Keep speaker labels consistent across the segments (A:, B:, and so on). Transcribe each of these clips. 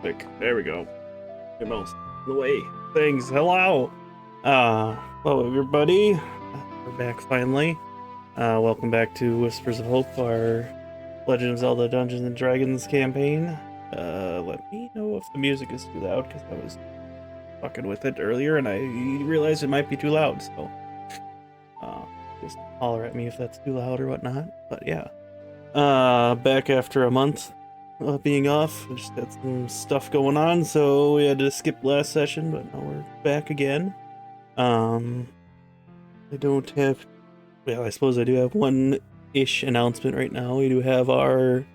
A: Quick. There we go. Your mouse in the way. Thanks. Hello. Hello everybody. We're back finally. Welcome back to Whispers of Hope, our Legend of Zelda Dungeons and Dragons campaign. Let me know if the music is too loud, because I was fucking with it earlier and I realized it might be too loud, so just holler at me if that's too loud or whatnot. But yeah. Back after a month of being off. We just had some stuff going on, so we had to skip last session, but now we're back again. I don't have... Well, I suppose I do have one-ish announcement right now. We do have our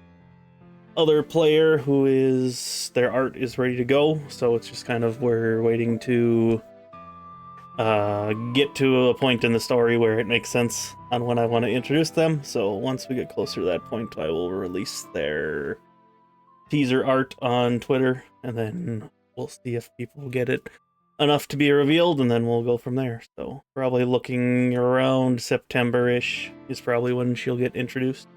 A: other player who is... Their art is ready to go, so it's just kind of we're waiting to get to a point in the story where it makes sense on when I want to introduce them. So once we get closer to that point, I will release their teaser art on Twitter, and then we'll see if people get it enough to be revealed, and then we'll go from there. So probably looking around September-ish is probably when she'll get introduced,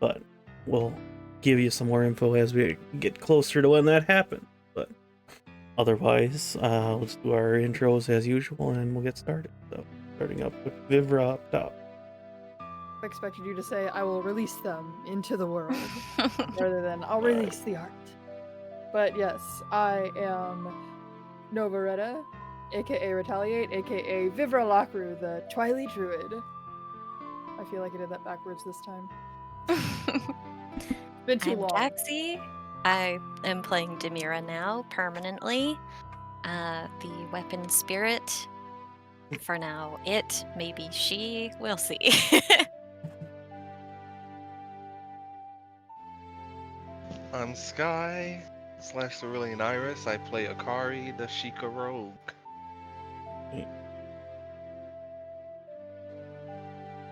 A: but we'll give you some more info as we get closer to when that happens. But otherwise, we'll just do our intros as usual, and we'll get started. So starting up with Vivra up top.
B: I expected you to say, I will release them into the world, rather than, I'll release the art. But yes, I am Nova Retta, aka Rhettaliate, aka Vivra Lakru, the Twili Druid. I feel like I did that backwards this time. Been too long.
C: Jaxi. I am playing Demira now, permanently. The weapon spirit. For now, it, maybe she, we'll see.
D: I'm Sky / CeruleanxIris. I play Akari, the Shiekah rogue.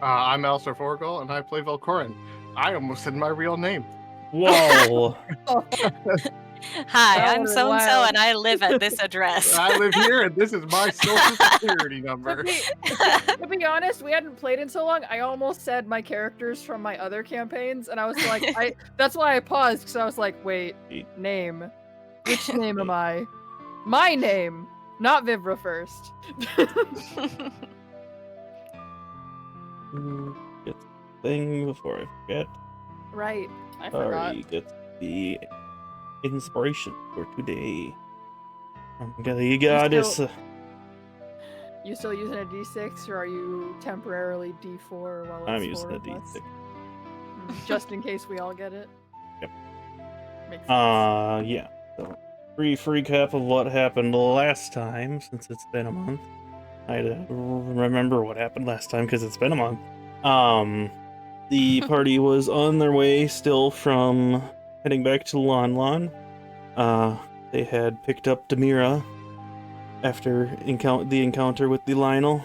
E: I'm AlistairForgall, and I play Velkorin. I almost said my real name.
A: Whoa!
C: Hi,
B: That
C: I'm
B: was
C: so-and-so,
B: wild.
C: and I live at this address.
E: I live here, and this is my social security number.
B: To be honest, we hadn't played in so long, I almost said my characters from my other campaigns, and I was like, that's why I paused, because I was like, wait, name. Which name am I? My name, not Vivra first.
A: Get the thing before I forget.
B: Right, I forgot.
A: Sorry, get the inspiration for today. From the goddess.
B: You still using a D6, or are you temporarily D4 while it's
A: I'm using a
B: four of us?
A: D6.
B: Just in case we all get it.
A: Yep.
B: Makes sense.
A: Yeah. So, brief recap of what happened last time, since it's been a month. I had to remember what happened last time because it's been a month. The party was on their way still from heading back to Lon Lon. They had picked up Demira after the encounter with the Lionel.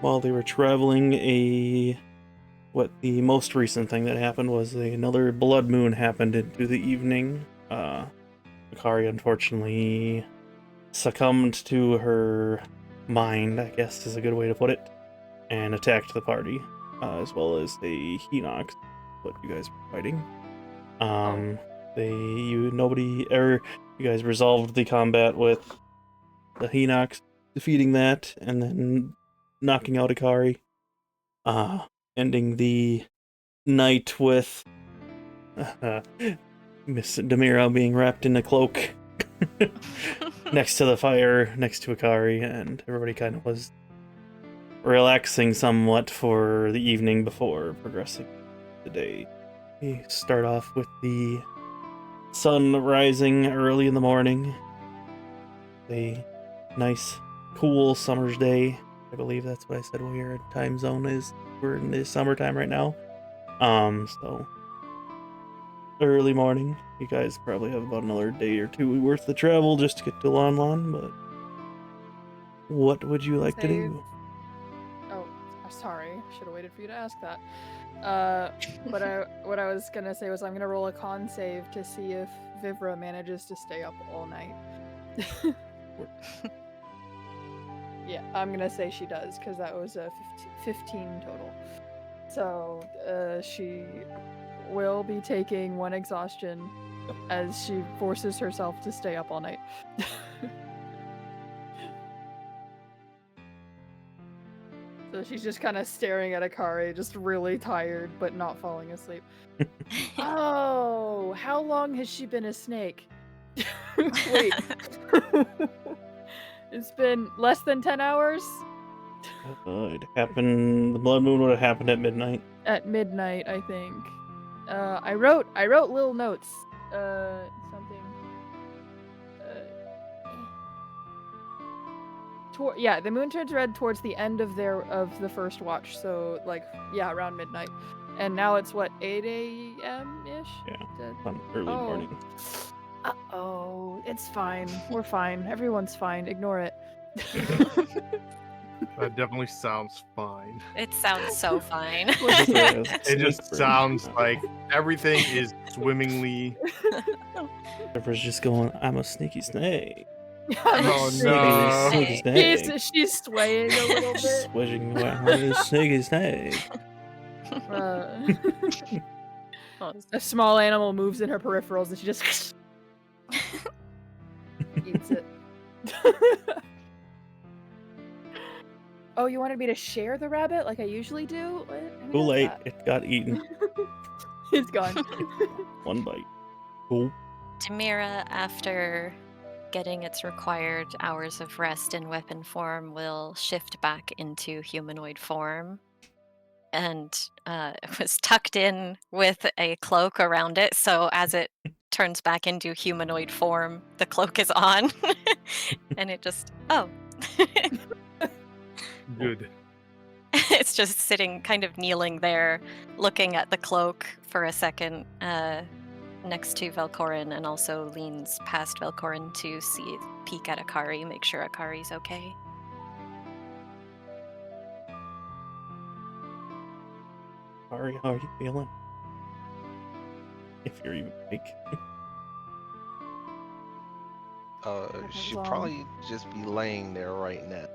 A: While they were traveling, the most recent thing that happened was another blood moon happened into the evening. Akari unfortunately succumbed to her mind, I guess is a good way to put it, and attacked the party, as well as the Hinox, what you guys were fighting. You guys resolved the combat with the Hinox defeating that, and then knocking out Akari, ending the night with Miss Demira being wrapped in a cloak next to the fire, next to Akari, and everybody kind of was relaxing somewhat for the evening before progressing the day. We start off with the sun rising early in the morning. A nice, cool summer's day. I believe that's what I said when your time zone is. We're in the summertime right now. So early morning. You guys probably have about another day or two worth of travel just to get to Lon Lon, but what would you like to do?
B: Oh, sorry. Should have waited for you to ask that. What I was gonna say was I'm gonna roll a con save to see if Vivra manages to stay up all night. Yeah, I'm gonna say she does, because that was a 15 total. So, she will be taking one exhaustion as she forces herself to stay up all night. So she's just kind of staring at Akari, just really tired, but not falling asleep. Oh, how long has she been a snake? Wait. It's been less than 10 hours?
A: It happened. The blood moon would have happened at midnight.
B: At midnight, I think. I wrote little notes. Something. Yeah, the moon turns red towards the end of the first watch, so like around midnight. And now it's what, 8 a.m. ish?
A: Yeah, on early morning.
B: Uh-oh, it's fine. We're fine. Everyone's fine. Ignore it.
E: That definitely sounds fine.
C: It sounds so fine.
E: It just sounds like everything is swimmingly.
A: Everyone's just going, I'm a sneaky snake.
E: Oh no!
A: Sneaky snake.
B: She's swaying a little bit.
A: Switching around a sneaky snake.
B: A small animal moves in her peripherals and she just eats it. Oh, you wanted me to share the rabbit like I usually do?
A: Too late. It got eaten.
B: It's gone.
A: One bite. Cool.
C: Demira, after getting its required hours of rest in weapon form, will shift back into humanoid form. And it was tucked in with a cloak around it, so as it turns back into humanoid form, the cloak is on. And it just,
E: Good.
C: It's just sitting, kind of kneeling there, looking at the cloak for a second, next to Velkorin, and also leans past Velkorin to peek at Akari, make sure Akari's okay.
A: Akari, how are you feeling? If you're even awake.
D: She'd probably just be laying there right now,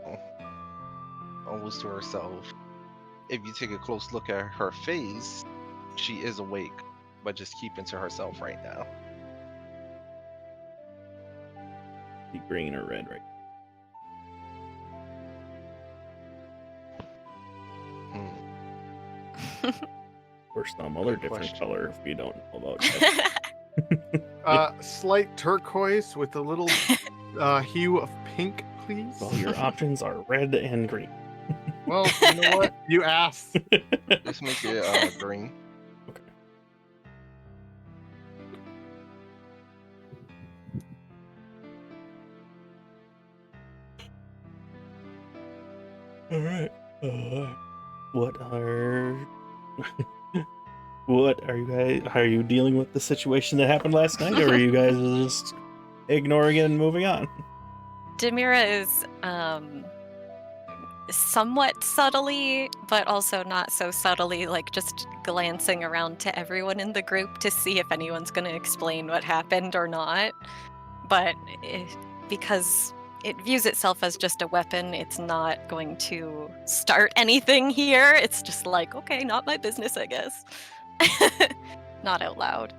D: almost to herself. If you take a close look at her face, she is awake, but just keeping to herself right now.
A: Be green or red, right? Or some other different color if you don't know about that.
E: Slight turquoise with a little hue of pink, please.
A: Well, your options are red and green.
E: Well, you know what? You asked.
D: Let's make it green.
A: Okay. All right. What are you guys? Are you dealing with the situation that happened last night, or are you guys just ignoring it and moving on?
C: Demira is somewhat subtly, but also not so subtly, like just glancing around to everyone in the group to see if anyone's going to explain what happened or not. But because it views itself as just a weapon, it's not going to start anything here. It's just like, okay, not my business, I guess. Not out loud.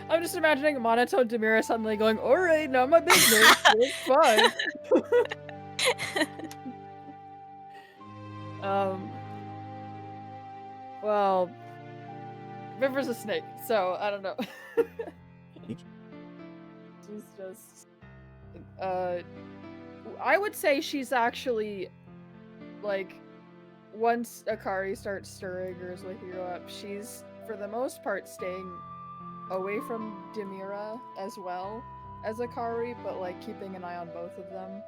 B: I'm just imagining a monotone Demira suddenly going, alright, not my business. It's fine. Well, Vivra's a snake, so I don't know. She's just I would say she's actually, like, once Akari starts stirring or is waking her up, she's for the most part staying away from Demira as well as Akari, but like keeping an eye on both of them.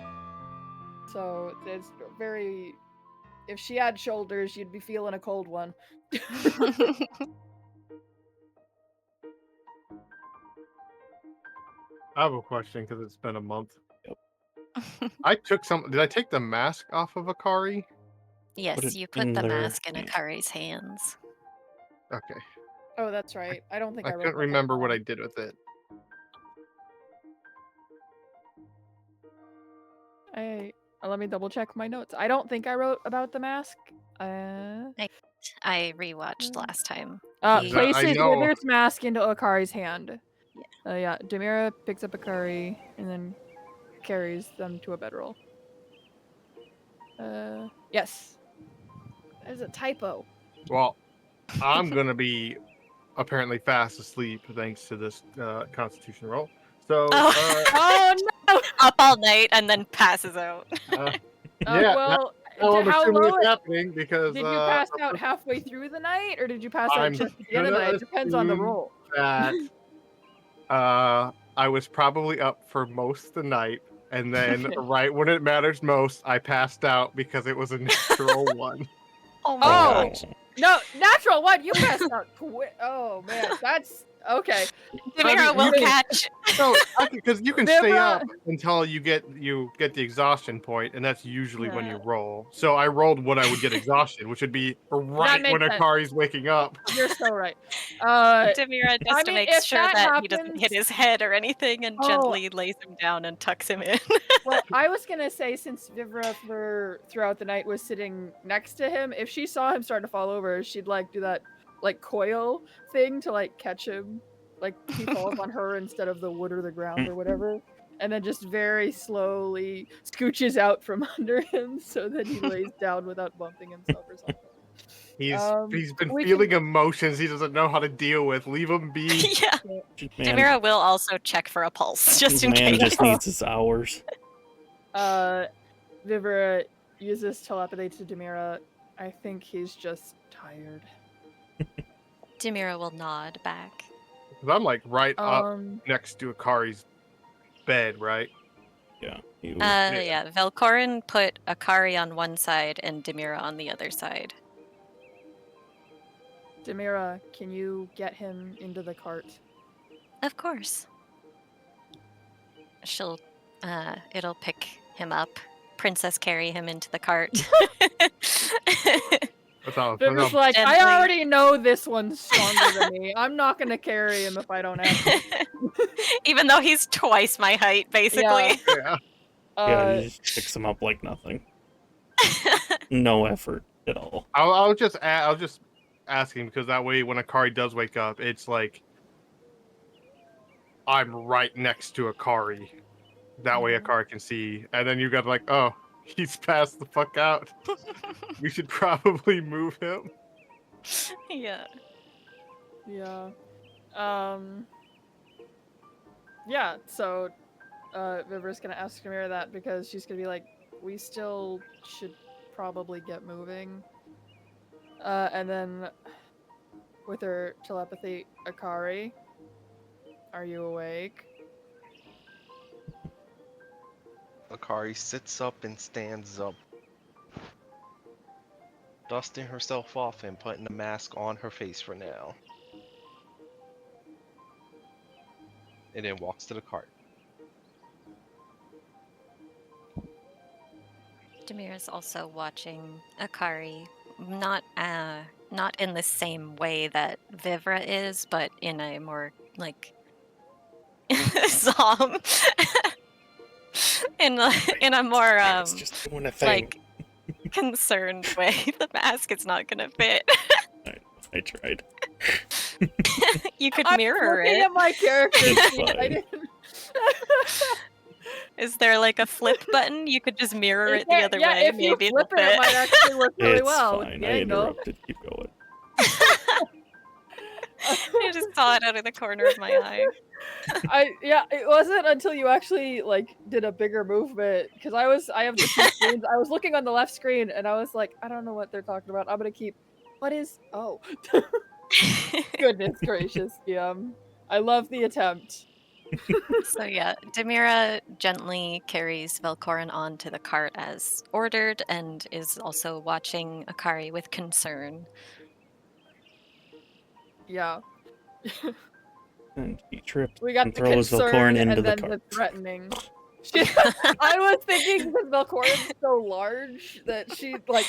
B: So it's very, if she had shoulders, you'd be feeling a cold one.
E: I have a question because it's been a month.
A: Yep.
E: Did I take the mask off of Akari?
C: Yes, you put the mask in Akari's hands.
E: Okay.
B: Oh, that's right. I don't think
E: I couldn't remember what I did with it.
B: Let me double check my notes. I don't think I wrote about the mask.
C: I rewatched last time. He-
E: I
B: Places
E: know.
B: Wither's mask into Akari's hand. Yeah, Demira picks up Akari and then carries them to a bedroll. Yes. That is a typo.
E: Well, I'm gonna be apparently fast asleep thanks to this Constitution roll. So,
C: Oh.
B: Oh
C: Up all night and then passes out.
B: no!
E: yeah,
B: Well,
E: I'm
B: how
E: assuming
B: low
E: it's happening because
B: did you pass out halfway through the night, or did you pass out
E: I'm
B: just at the end of the
E: gonna
B: night? It depends on the
E: assume
B: roll.
E: that I was probably up for most of the night, and then
B: Okay.
E: right when it matters most, I passed out because it was a natural one.
C: Oh my
B: Oh.
C: gosh.
B: No, natural one. You passed out. Oh man, that's okay.
C: Demira will
E: you can-
C: catch.
E: No, because you can stay
B: Vivra-
E: up until you get the exhaustion point, and that's usually when you
B: Yeah.
E: roll. So I rolled when I would get exhaustion, which would be right
B: makes
E: when
B: sense.
E: Akari's waking up.
B: You're so right.
C: Demira just
B: mean,
C: makes
B: if
C: sure
B: that
C: that he doesn't
B: happens-
C: hit his head or anything and
B: Oh.
C: gently lays him down and tucks him in.
B: Well, I was gonna say, since Vivra throughout the night was sitting next to him, if she saw him start to fall over, she'd like do that like coil thing to like catch him, like he falls on her instead of the wood or the ground or whatever, and then just very slowly scooches out from under him so that he lays down without bumping himself or something.
E: He's been
B: we
E: feeling
B: can-
E: emotions he doesn't know how to deal with. Leave him be.
C: Yeah.
A: Man,
C: Demira will also check for a pulse just in
A: man
C: case.
A: just needs his hours.
B: Vivra uses telepathy to Demira. I think he's just tired.
C: Demira will nod back.
E: 'Cause I'm like right up
B: Um,
E: next to Akari's bed, right?
A: Yeah. He was-
C: Yeah. Velkorin put Akari on one side and Demira on the other side.
B: Demira, can you get him into the cart?
C: Of course. She'll, it'll pick him up. Princess carry him into the cart.
E: That's all.
B: Vivra's like,
C: Gently.
B: I already know this one's stronger than me. I'm not gonna carry him if I don't have to.
C: Even though he's twice my height, basically.
E: Yeah.
A: yeah, he just picks him up like nothing. No effort at all.
E: I'll just ask him because that way when Akari does wake up, it's like I'm right next to Akari. That way Akari can see, and then you got like, oh, he's passed the fuck out. We should probably move him.
C: Yeah.
B: Yeah. Yeah, so Vivra's gonna ask Demira that because she's gonna be like, we still should probably get moving. And then with her telepathy, Akari, are you awake?
D: Akari sits up and stands up, dusting herself off and putting the mask on her face for now. And then walks to the cart.
C: Demira's also watching Akari, not in the same way that Vivra is, but in a more like Zom. in a more
A: It's just doing a thing.
C: like concerned way. The mask is not gonna fit.
A: I tried.
C: You could
B: I'm
C: mirror
B: looking
C: it.
B: at my character
A: It's
B: sheet. I
A: fine.
B: didn't...
C: Is there like a flip button? You could just mirror it the
B: Yeah,
C: other
B: yeah,
C: way.
B: if you
C: Maybe
B: flip
C: it'll
B: it, it
C: fit.
B: might actually work really
A: It's
B: well. with
A: fine.
B: the
A: I
B: angle.
A: interrupted. Keep going.
C: I just saw it out of the corner of my eye.
B: It wasn't until you actually like did a bigger movement because I have the two screens. I was looking on the left screen and I was like, I don't know what they're talking about. I'm gonna keep. What is? Oh, goodness gracious, I love the attempt.
C: So yeah, Demira gently carries Velkorin onto the cart as ordered and is also watching Akari with concern.
B: Yeah,
A: And he tripped
B: we got
A: and
B: the
A: throws
B: concern
A: Velkorin into
B: and
A: the
B: then
A: cart.
B: the threatening. I was thinking because Velkorin's so large that she like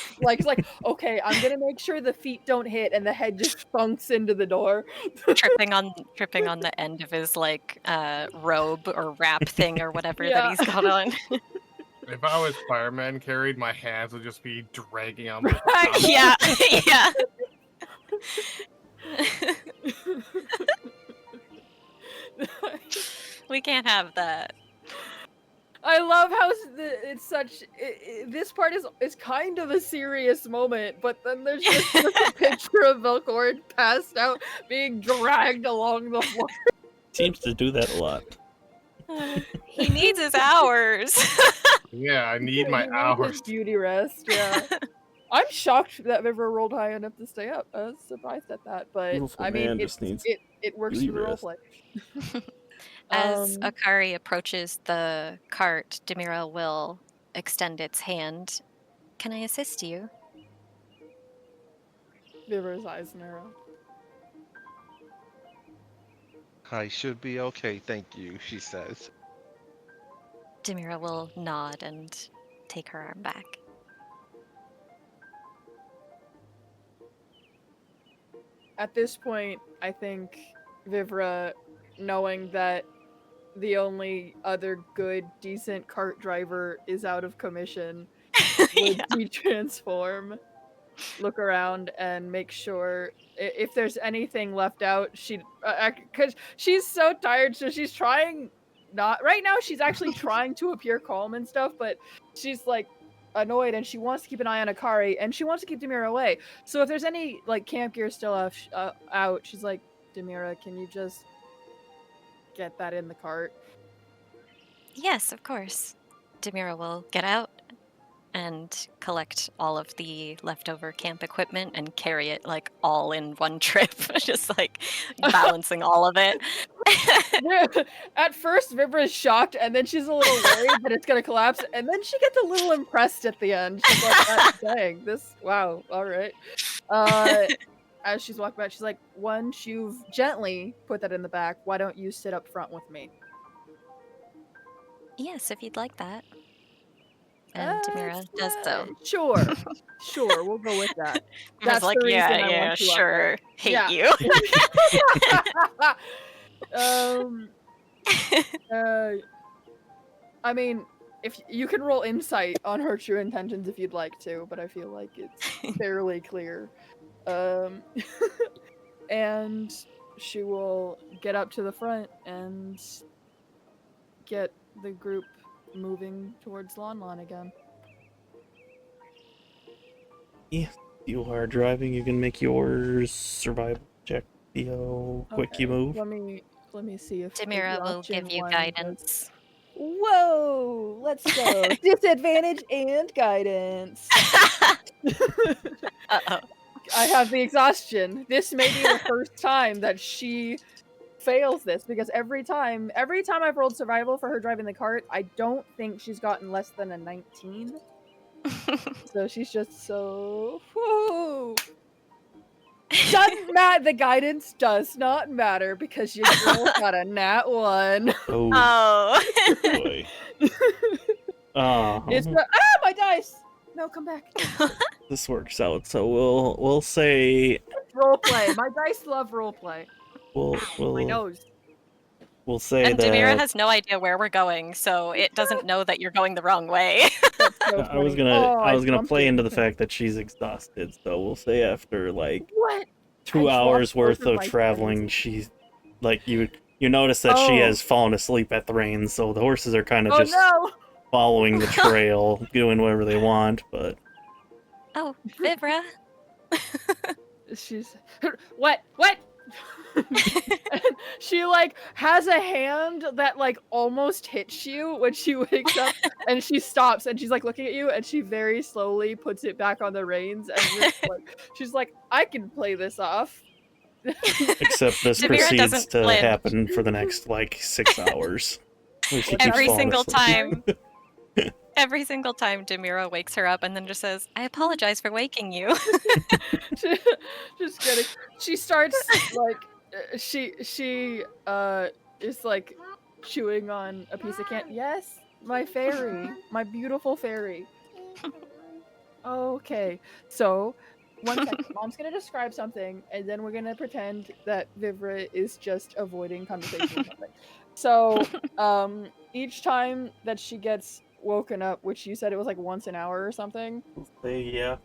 B: okay, I'm gonna make sure the feet don't hit and the head just thunks into the door.
C: tripping on the end of his like robe or wrap thing or whatever
B: Yeah.
C: that he's got on.
E: If I was fireman carried, my hands would just be dragging on my
C: Yeah, yeah. We can't have that.
B: I love how it's such. This part is kind of a serious moment, but then there's just a picture of Velkorin passed out, being dragged along the floor.
A: Seems to do that a lot.
C: He needs his hours.
E: Yeah, I need
B: He
E: my
B: needs
E: hours.
B: his beauty rest. Yeah, I'm shocked that Vivra rolled high enough to stay up. I was surprised at that, but
A: Beautiful
B: I mean,
A: man just needs
B: it works
A: beauty
B: for the
A: rest.
B: roleplay.
C: As Akari approaches the cart, Demira will extend its hand. Can I assist you?
B: Vivra's eyes narrow.
D: I should be okay, thank you, she says.
C: Demira will nod and take her arm back.
B: At this point, I think Vivra, knowing that the only other good, decent cart driver is out of commission, would de-transform, look around, and make sure if there's anything left out, because she's so tired, so she's trying not. Right now, she's actually trying to appear calm and stuff, but she's like annoyed and she wants to keep an eye on Akari and she wants to keep Demira away. So if there's any like camp gear still out, she's like, Demira, can you just get that in the cart?
C: Yes, of course. Demira will get out and collect all of the leftover camp equipment and carry it like all in one trip, just like balancing all of it.
B: At first, Vibra is shocked, and then she's a little worried that it's gonna collapse, and then she gets a little impressed at the end. She's like, dang, wow, all right. As she's walking back, she's like, once you've gently put that in the back, why don't you sit up front with me?
C: Yes, if you'd like that. And Demira does so.
B: Sure, we'll go with that.
C: That's like,
B: the reason I
C: yeah,
B: want you up
C: sure.
B: there.
C: Hate
B: Yeah.
C: you.
B: I mean, if you can roll insight on her true intentions if you'd like to, but I feel like it's fairly clear. And she will get up to the front and get the group moving towards Lon again.
A: Yeah, you are driving. You can make your survival check. See how quick you move.
B: Let me see if
C: Demira will give you guidance.
B: Whoa! Let's go. Disadvantage and guidance.
C: Uh-oh.
B: I have the exhaustion. This may be the first time that she fails this, because every time I've rolled survival for her driving the cart, I don't think she's gotten less than a 19. So she's just so... Whoa. Doesn't matter. The guidance does not matter because your girl got a nat 1.
A: Oh. Boy.
B: It's my dice. No, come back.
A: This works out. So we'll say
B: Roleplay. My dice love roleplay. My nose.
A: We'll say
C: and
A: that
C: Demira has no idea where we're going, so it doesn't know that you're going the wrong way.
B: So
A: I was gonna play into the fact that she's exhausted. So we'll say after like 2 hours worth of traveling, she's like you notice that she has fallen asleep at the reins. So the horses are kind of just following the trail, doing whatever they want. But
C: Vivra.
B: She's what? She like has a hand that like almost hits you when she wakes up, and she stops and she's like looking at you, and she very slowly puts it back on the reins, and she's like, I can play this off.
A: Except this proceeds to happen for the next like 6 hours.
C: Every single time Demira wakes her up and then just says, I apologize for waking you.
B: Just kidding. She starts like she is like chewing on a piece of candy. Yes, my fairy, my beautiful fairy. Okay, so 1 second. Mom's gonna describe something, and then we're gonna pretend that Vivra is just avoiding conversation or something. So, each time that she gets woken up, which you said it was like once an hour or something.
A: Yeah.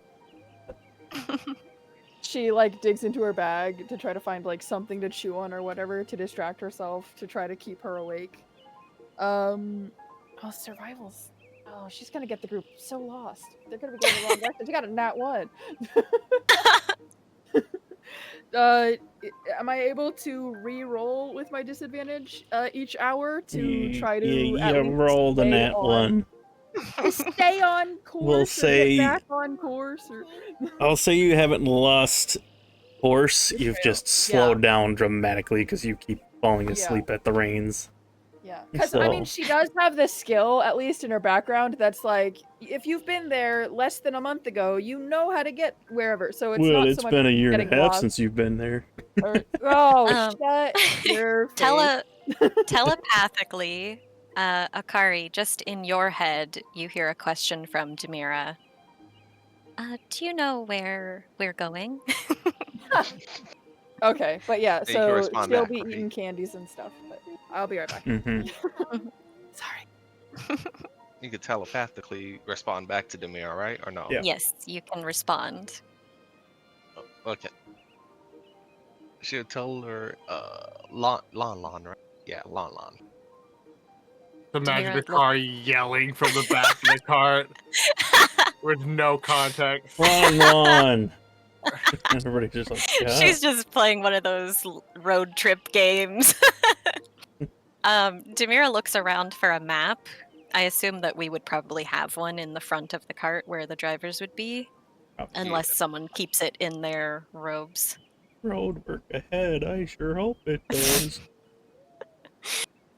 B: she like digs into her bag to try to find like something to chew on or whatever to distract herself to try to keep her awake. Oh, survivals. Oh, she's gonna get the group so lost. They're gonna be going the wrong direction. She got a nat 1. Am I able to re-roll with my disadvantage each hour to try to at least
A: roll the
B: stay
A: nat
B: on,
A: 1.
B: stay on course?
A: We'll
B: or
A: say
B: get back on course. Or...
A: I'll say you haven't lost course. You've just slowed down dramatically because you keep falling asleep at the reins.
B: Yeah, because I mean, she does have this skill, at least in her background, that's like, if you've been there less than a month ago, you know how to get wherever. So it's not so much
A: been a year and a half
B: lost.
A: since you've been there.
B: Shut your face.
C: Telepathically, Akari, just in your head, you hear a question from Demira. Do you know where we're going?
B: Okay, but yeah, so she'll be
D: right?
B: eating candies and stuff, but I'll be right back. Sorry.
D: You could telepathically respond back to Demira, right? Or no?
A: Yeah.
C: Yes, you can respond.
D: Oh, okay. She'll tell her, Lon, right? Yeah, Lon.
E: Imagine
C: Demira
E: the car yelling from the back of the cart with no context.
A: Lon. Everybody's just like,
C: She's just playing one of those road trip games. Demira looks around for a map. I assume that we would probably have one in the front of the cart where the drivers would be, unless someone keeps it in their robes.
A: Road work ahead. I sure hope it does.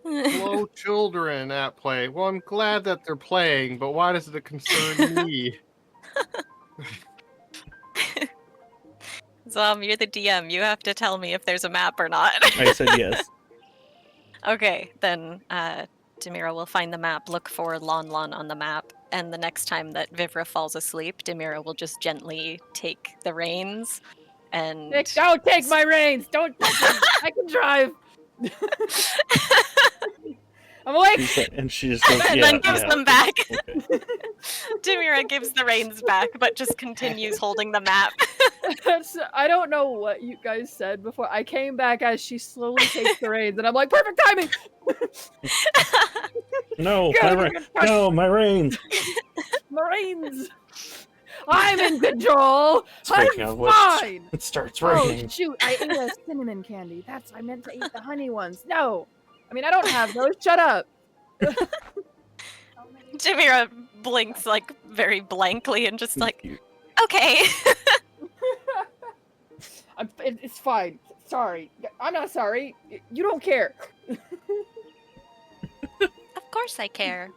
E: Hello, children at play. Well, I'm glad that they're playing, but why does it concern me?
C: Zom, you're the DM. You have to tell me if there's a map or not.
A: I said yes.
C: Okay, then Demira will find the map, look for Lon on the map, and the next time that Vivra falls asleep, Demira will just gently take the reins and...
B: Nick, don't take my reins! Don't take them! I can drive! I'm awake!
A: And she just goes,
C: and then gives them back.
A: Okay.
C: Demira gives the reins back, but just continues holding the map.
B: I don't know what you guys said before. I came back as she slowly takes the reins, and I'm like, perfect timing!
A: No, my reins!
B: My reins! I'm in control! I'm fine!
A: It starts raining.
B: Oh, shoot, I ate a cinnamon candy. I meant to eat the honey ones. No! I mean, I don't have those. Shut up!
C: Demira blinks, like, very blankly and just like, okay.
B: It's fine. Sorry. I'm not sorry. You don't care.
C: Of course I care.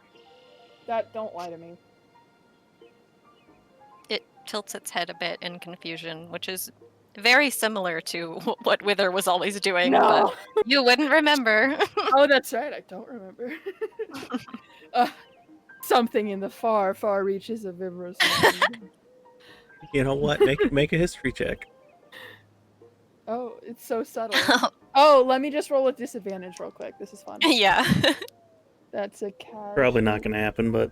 B: Don't lie to me.
C: It tilts its head a bit in confusion, which is very similar to what Wither was always doing, but you wouldn't remember.
B: Oh, that's right. I don't remember. Something in the far, far reaches of Vivra's mind.
A: You know what? Make a history check.
B: Oh, it's so subtle. Oh, let me just roll with disadvantage real quick. This is fun.
C: Yeah.
B: That's a cat.
A: Probably not going to happen, but...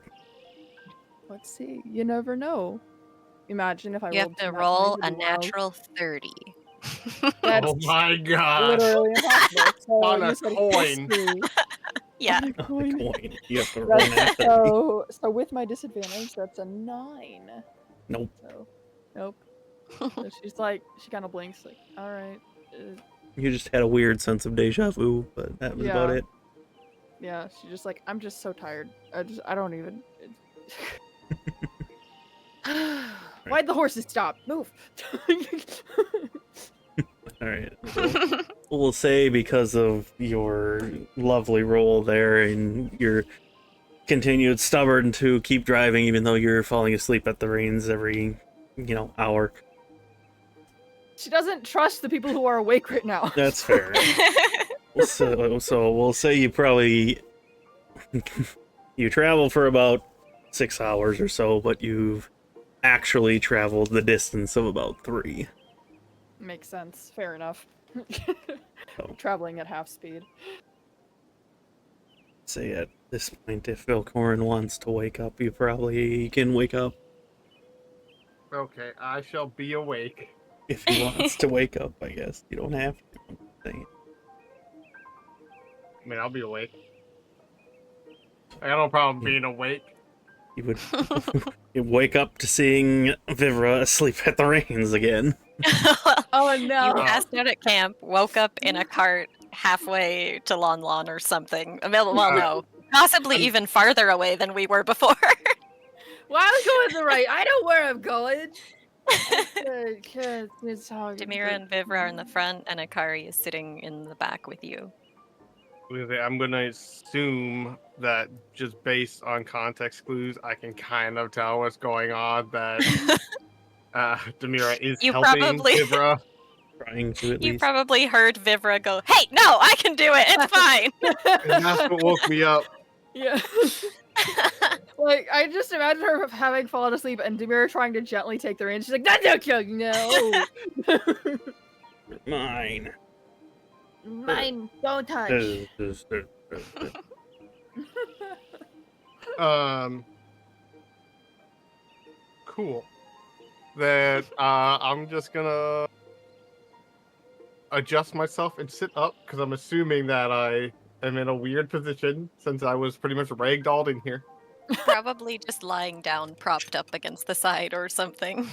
B: Let's see. You never know. Imagine if I
C: You have to roll a natural 30.
E: Oh my god.
B: Literally impossible. So
E: on a coin.
C: Yeah.
A: On a coin. You have to roll that.
B: So with my disadvantage, that's a 9.
A: Nope.
B: So, nope. So she's like, she kind of blinks, like, all right.
A: You just had a weird sense of deja vu, but that was about it.
B: Yeah, she's just like, I'm just so tired. I don't even. Why'd the horses stop? Move.
A: All right. We'll say because of your lovely roll there and your continued stubborn to keep driving even though you're falling asleep at the reins every, hour.
B: She doesn't trust the people who are awake right now.
A: That's fair. So we'll say you probably you travel for about 6 hours or so, but you've actually traveled the distance of about 3.
B: Makes sense. Fair enough. Traveling at half speed.
A: Say at this point, if Velkorin wants to wake up, you probably can wake up.
E: Okay, I shall be awake.
A: if he wants to wake up, I guess. You don't have to. I'm saying.
E: I mean, I'll be awake. I got no problem being awake.
A: You would you'd wake up to seeing Vivra asleep at the reins again.
B: Oh
C: You
B: no.
C: passed out at camp, woke up in a cart halfway to Lon Lon or something. Well, no. Possibly even farther away than we were before.
B: Well, I was going the right. I know where I'm going.
C: Demira and Vivra are in the front, and Akari is sitting in the back with you.
E: I'm going to assume that just based on context clues, I can kind of tell what's going on, that Demira is
C: You
E: helping
C: probably-
E: Vivra.
A: Trying to at
C: You
A: least.
C: probably heard Vivra go, "Hey, no, I can do it. It's fine."
E: And that's what woke me up.
B: Yeah. Like, I just imagine her having fallen asleep and Demira trying to gently take the reins. She's like, "That's okay, no."
A: Mine.
B: Mine, don't touch.
E: Cool. Then I'm just gonna adjust myself and sit up because I'm assuming that I am in a weird position since I was pretty much ragdolled in here.
C: Probably just lying down, propped up against the side or something.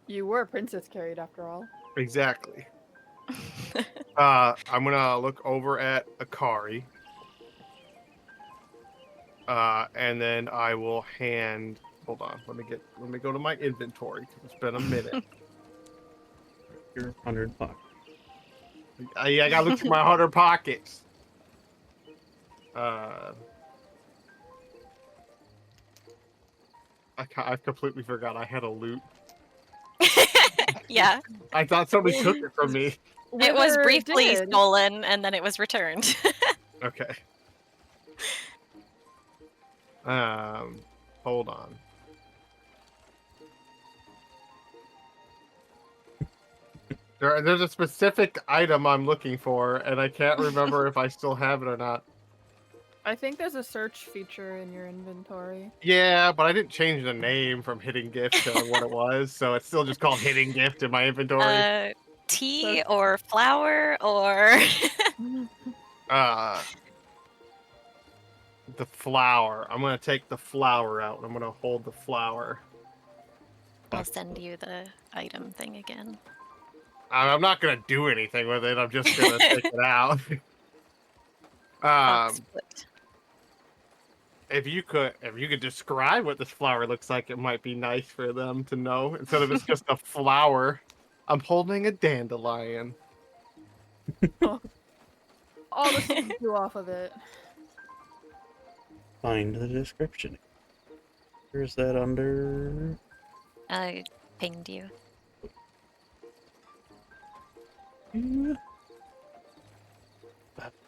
B: You were princess carried after all.
E: Exactly. I'm gonna look over at Akari. And then I will hand. Hold on, let me go to my inventory because it's been a minute.
A: Your $100.
E: I gotta look through my 100 pockets. I've completely forgot I had a loot.
C: Yeah,
E: I thought somebody took it from me.
C: it was
B: Wither
C: briefly
B: did.
C: stolen and then it was returned.
E: Okay. Hold on. There's a specific item I'm looking for, and I can't remember if I still have it or not.
B: I think there's a search feature in your inventory.
E: Yeah, but I didn't change the name from Hidden Gift to what it was, so it's still just called Hidden Gift in my inventory.
C: Tea or flour or
E: The flower. I'm gonna take the flower out, and I'm gonna hold the flower.
C: I'll send you the item thing again.
E: I'm not gonna do anything with it. I'm just gonna take it out.
C: Box split.
E: If you could describe what this flower looks like, it might be nice for them to know. Instead of it's just a flower, I'm holding a dandelion.
B: All the seeds blew off of it.
A: Find the description. Where's that under?
C: I pinged you.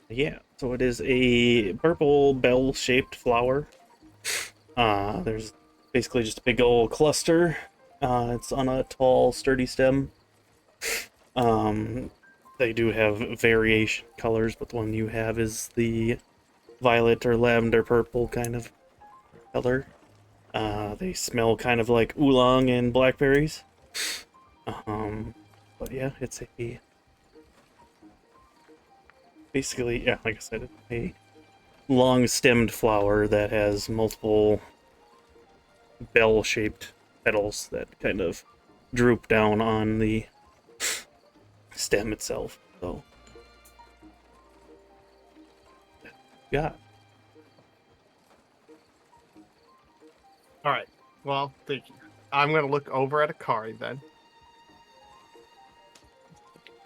A: Yeah, so it is a purple bell-shaped flower. There's basically just a big old cluster. It's on a tall, sturdy stem. They do have variation colors, but the one you have is the violet or lavender purple kind of color. They smell kind of like oolong and blackberries. But yeah, it's a basically, yeah, like I said, it's a long-stemmed flower that has multiple bell-shaped petals that kind of droop down on the stem itself. So, yeah.
E: All right. Well, thank you. I'm gonna look over at Akari then.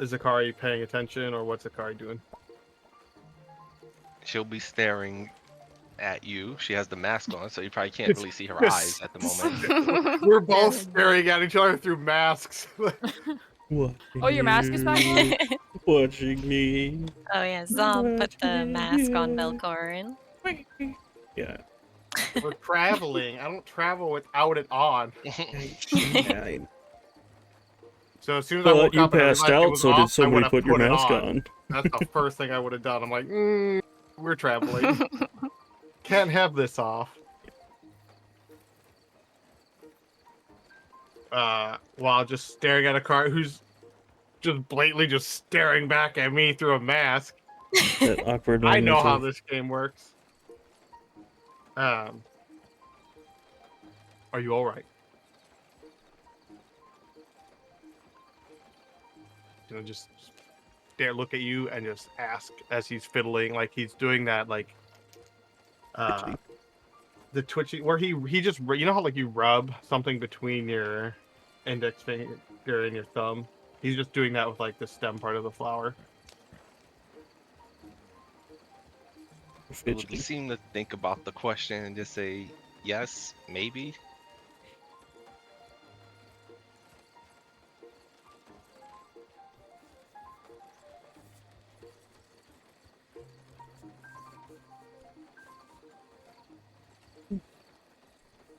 E: Is Akari paying attention, or what's Akari doing?
D: She'll be staring at you. She has the mask on, so you probably can't really see her eyes at the moment.
E: We're both staring at each other through masks.
B: Oh, your mask is back on?
A: Watching me.
C: Oh yeah, Zom put the mask on Velkorin.
A: Yeah.
E: We're traveling. I don't travel without it on.
A: Yeah.
E: So as soon as I
A: Well,
E: woke
A: you
E: up and
A: passed
E: realized it
A: out,
E: was
A: so
E: off,
A: did
E: I
A: somebody
E: would've
A: put your
E: it
A: mask on?
E: That's the first thing I would have done. I'm like, we're traveling. Can't have this off. while just staring at Akari, who's just blatantly just staring back at me through a mask.
A: That awkward
E: I know
A: moment
E: how
A: of-
E: this game works. Are you all right? Just stare, look at you, and just ask as he's fiddling, like he's doing that, like the twitching, where he just, you know how like you rub something between your index finger and your thumb. He's just doing that with like the stem part of the flower.
D: Would he seem to think about the question and just say yes, maybe?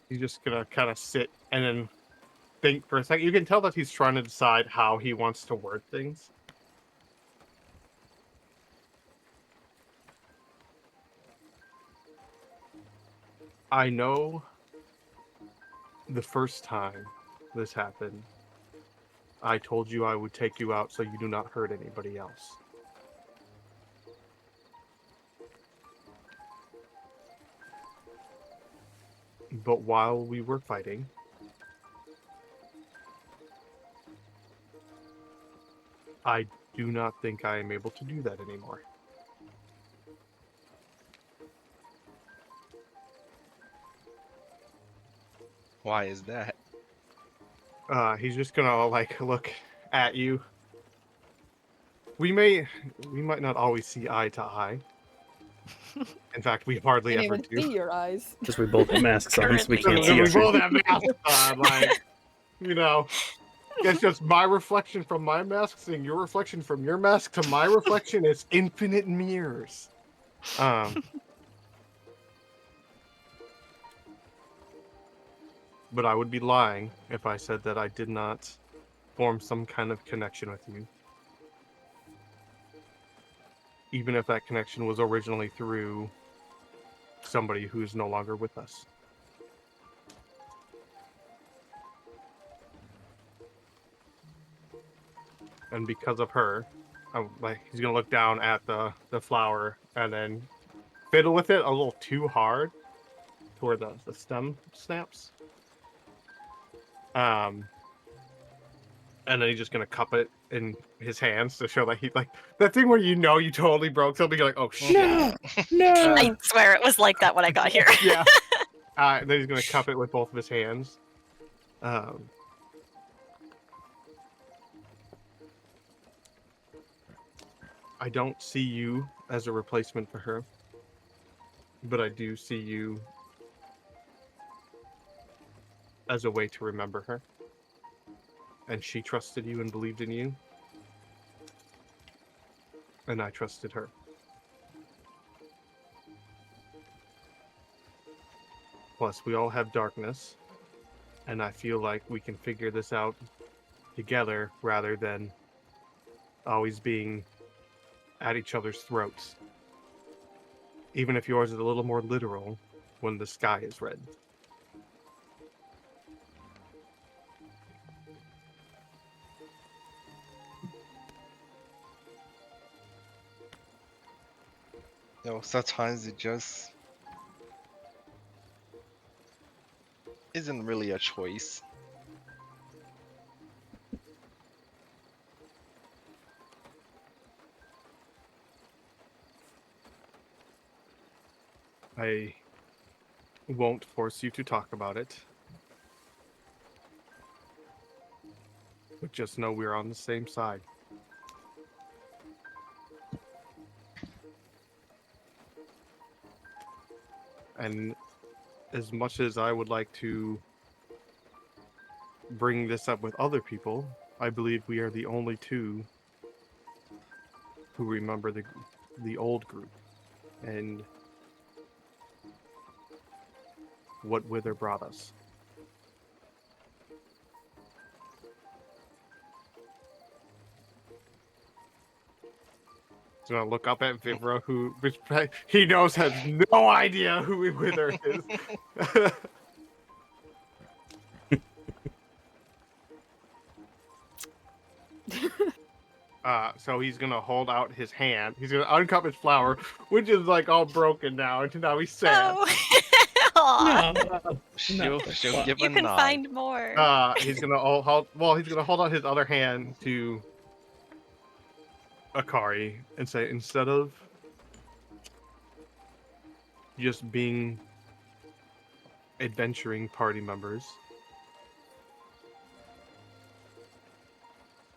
E: He's just gonna kind of sit and then think for a second. You can tell that he's trying to decide how he wants to word things. I know the first time this happened, I told you I would take you out so you do not hurt anybody else. But while we were fighting, I do not think I am able to do that anymore.
D: Why is that?
E: He's just gonna like look at you. We might not always see eye to eye. In fact, we hardly
B: Can't
E: ever
B: even
E: do.
B: see your eyes.
A: Because we both have masks on, so we
C: Currently,
A: can't see
E: We
A: us.
E: both have masks on, like, you know, it's just my reflection from my mask seeing your reflection from your mask to my reflection. It's infinite mirrors. But I would be lying if I said that I did not form some kind of connection with you. Even if that connection was originally through somebody who's no longer with us. And because of her, he's gonna look down at the flower and then fiddle with it a little too hard to where the stem snaps. And then he's just gonna cup it in his hands to show that he, like, that thing where you totally broke something. You're like, oh shit.
A: No!
C: I swear it was like that when I got here.
E: Yeah. Then he's gonna cup it with both of his hands. I don't see you as a replacement for her, but I do see you as a way to remember her. And she trusted you and believed in you, and I trusted her. Plus, we all have darkness, and I feel like we can figure this out together rather than always being at each other's throats. Even if yours is a little more literal when the sky is red.
D: You know, sometimes it just isn't really a choice.
E: I won't force you to talk about it. But just know we're on the same side. And as much as I would like to bring this up with other people, I believe we are the only two who remember the old group and what Wither brought us. So I look up at Vivra, who he knows has no idea who Wither is. So he's gonna hold out his hand. He's gonna uncup his flower, which is like all broken now, and now he's sad.
C: Oh. Aw.
A: No.
D: She'll give a
C: You can
D: nod.
C: find more.
E: He's gonna hold out his other hand to Akari and say, instead of just being adventuring party members,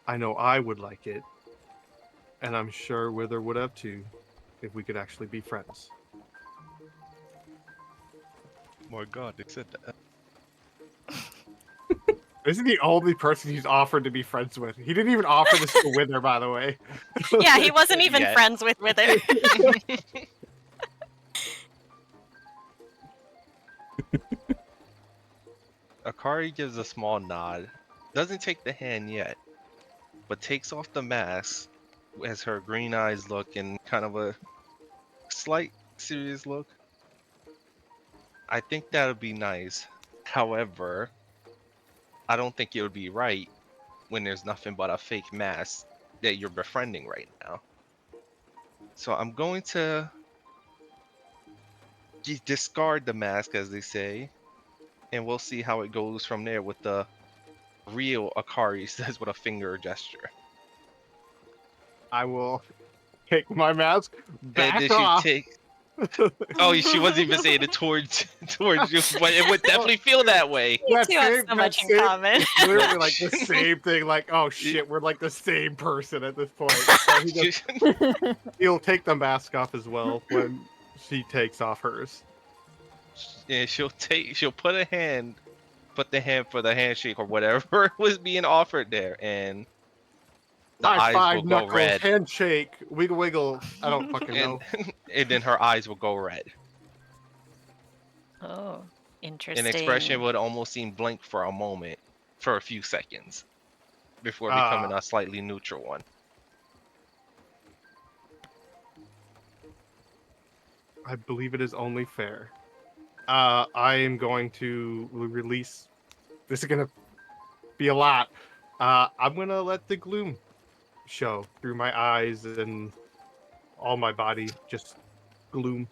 E: I know I would like it, and I'm sure Wither would have too, if we could actually be friends.
F: My God, they said that.
E: Isn't the only person he's offered to be friends with? He didn't even offer this to Wither, by the way.
C: Yeah, he wasn't even
D: Yet.
C: friends with Wither.
D: Akari gives a small nod. Doesn't take the hand yet, but takes off the mask as her green eyes look in kind of a slight serious look. I think that would be nice. However, I don't think it would be right when there's nothing but a fake mask that you're befriending right now. So I'm going to discard the mask, as they say, and we'll see how it goes from there with the real Akari says with a finger gesture.
E: I will take my mask
D: And
E: back
D: then
E: off.
D: she take. Oh, she wasn't even saying it towards you, but it would definitely feel that way.
C: You two have so much in common.
E: Literally like the same thing. Like, oh shit, we're like the same person at this point. So he'll take the mask off as well when she takes off hers.
D: Yeah, she'll put the hand for the handshake or whatever was being offered there, and the
E: High
D: eyes
E: five,
D: will go
E: knuckles,
D: red.
E: handshake, wiggle wiggle. I don't fucking know.
D: And then her eyes will go red.
C: Oh, interesting.
D: An expression would almost seem blank for a moment, for a few seconds, before becoming a slightly neutral one.
E: I believe it is only fair. I am going to release. This is gonna be a lot. I'm gonna let the gloom show through my eyes and all my body. Just gloom.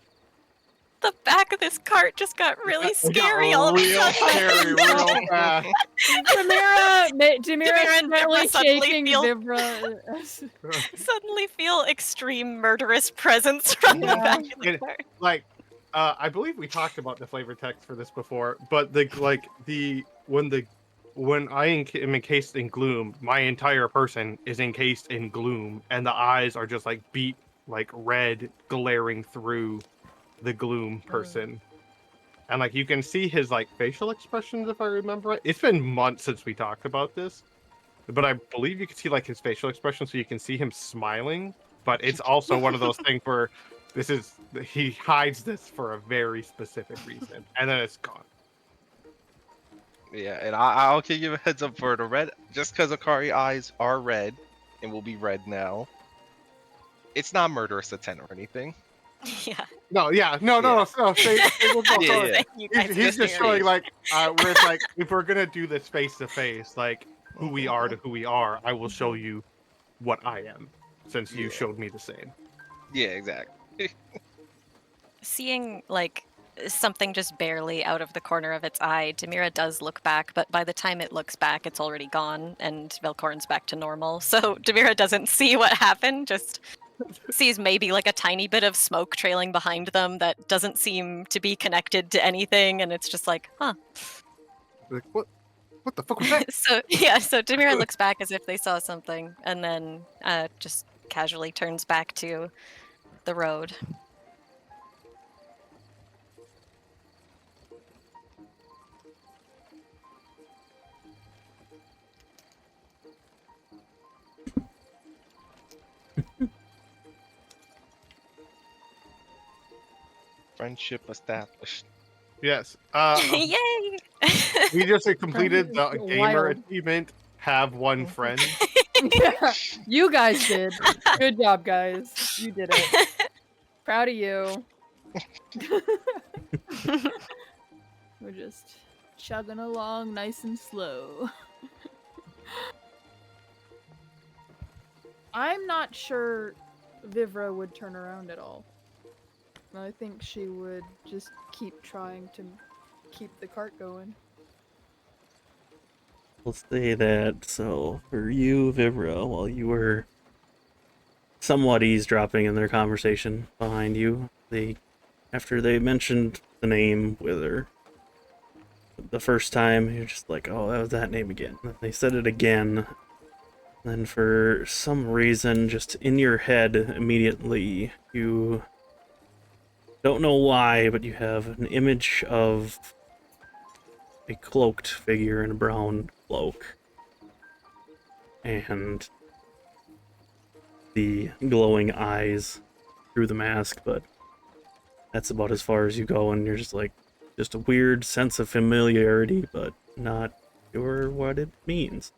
C: The back of this cart just got really scary all of a
E: real
C: sudden.
E: scary, real fast.
B: Demira
C: and
B: suddenly
C: Vivra suddenly
B: shaking
C: feel-
B: Vivra.
C: Suddenly feel extreme murderous presence from the
B: Yeah.
C: back of the
E: And,
C: cart.
E: like, I believe we talked about the flavor text for this before, but when I am encased in gloom, my entire person is encased in gloom, and the eyes are just like beat like red, glaring through the gloom person. And like you can see his like facial expressions, if I remember it. It's been months since we talked about this, but I believe you can see like his facial expressions, so you can see him smiling. But it's also one of those things where he hides this for a very specific reason, and then it's gone.
D: Yeah, and I'll give you a heads up for the red, just because Akari eyes are red, and will be red now. It's not murderous intent or anything.
C: Yeah.
E: No, yeah, no. We'll go
D: Yeah,
E: forward.
D: yeah.
C: You guys
E: He's
C: are
E: just showing
C: scary.
E: like where it's like if we're gonna do this face to face, like who we are to who we are, I will show you what I am, since you
D: Yeah.
E: showed me the same.
D: Yeah, exactly.
C: Seeing like something just barely out of the corner of its eye, Demira does look back, but by the time it looks back, it's already gone, and Velkorin's back to normal. So Demira doesn't see what happened, just sees maybe like a tiny bit of smoke trailing behind them that doesn't seem to be connected to anything, and it's just like, huh.
E: Like what the fuck was that?
C: So Demira looks back as if they saw something, and then just casually turns back to the road.
D: Friendship established.
E: Yes.
C: Yay!
E: We just completed the
B: Wild.
E: gamer achievement. Have one friend.
B: Yeah, you guys did. Good job, guys. You did it. Proud of you. We're just chugging along nice and slow. I'm not sure Vivra would turn around at all. I think she would just keep trying to keep the cart going.
A: We'll say that. So for you, Vivra, while you were somewhat eavesdropping in their conversation behind you, after they mentioned the name Wither the first time, you're just like, oh, that was that name again. And they said it again. Then for some reason, just in your head immediately, you don't know why, but you have an image of a cloaked figure in a brown cloak. And the glowing eyes through the mask, but that's about as far as you go, and you're just like, just a weird sense of familiarity, but not sure what it means.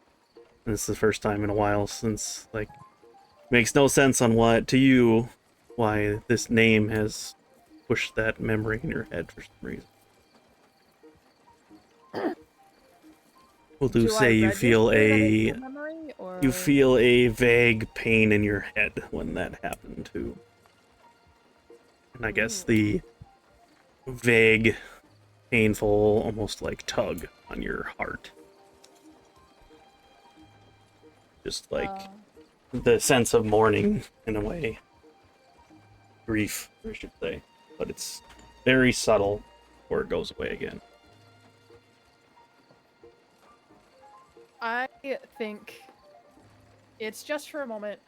A: And it's the first time in a while since, like, makes no sense on what, to you, why this name has pushed that memory in your head for some reason. We'll do say you feel a
B: memory, or...
A: you feel a vague pain in your head when that happened too. And I guess the vague, painful, almost like tug on your heart. Just like the sense of mourning in a way. Grief, I should say. But it's very subtle before it goes away again.
B: I think it's just for a moment.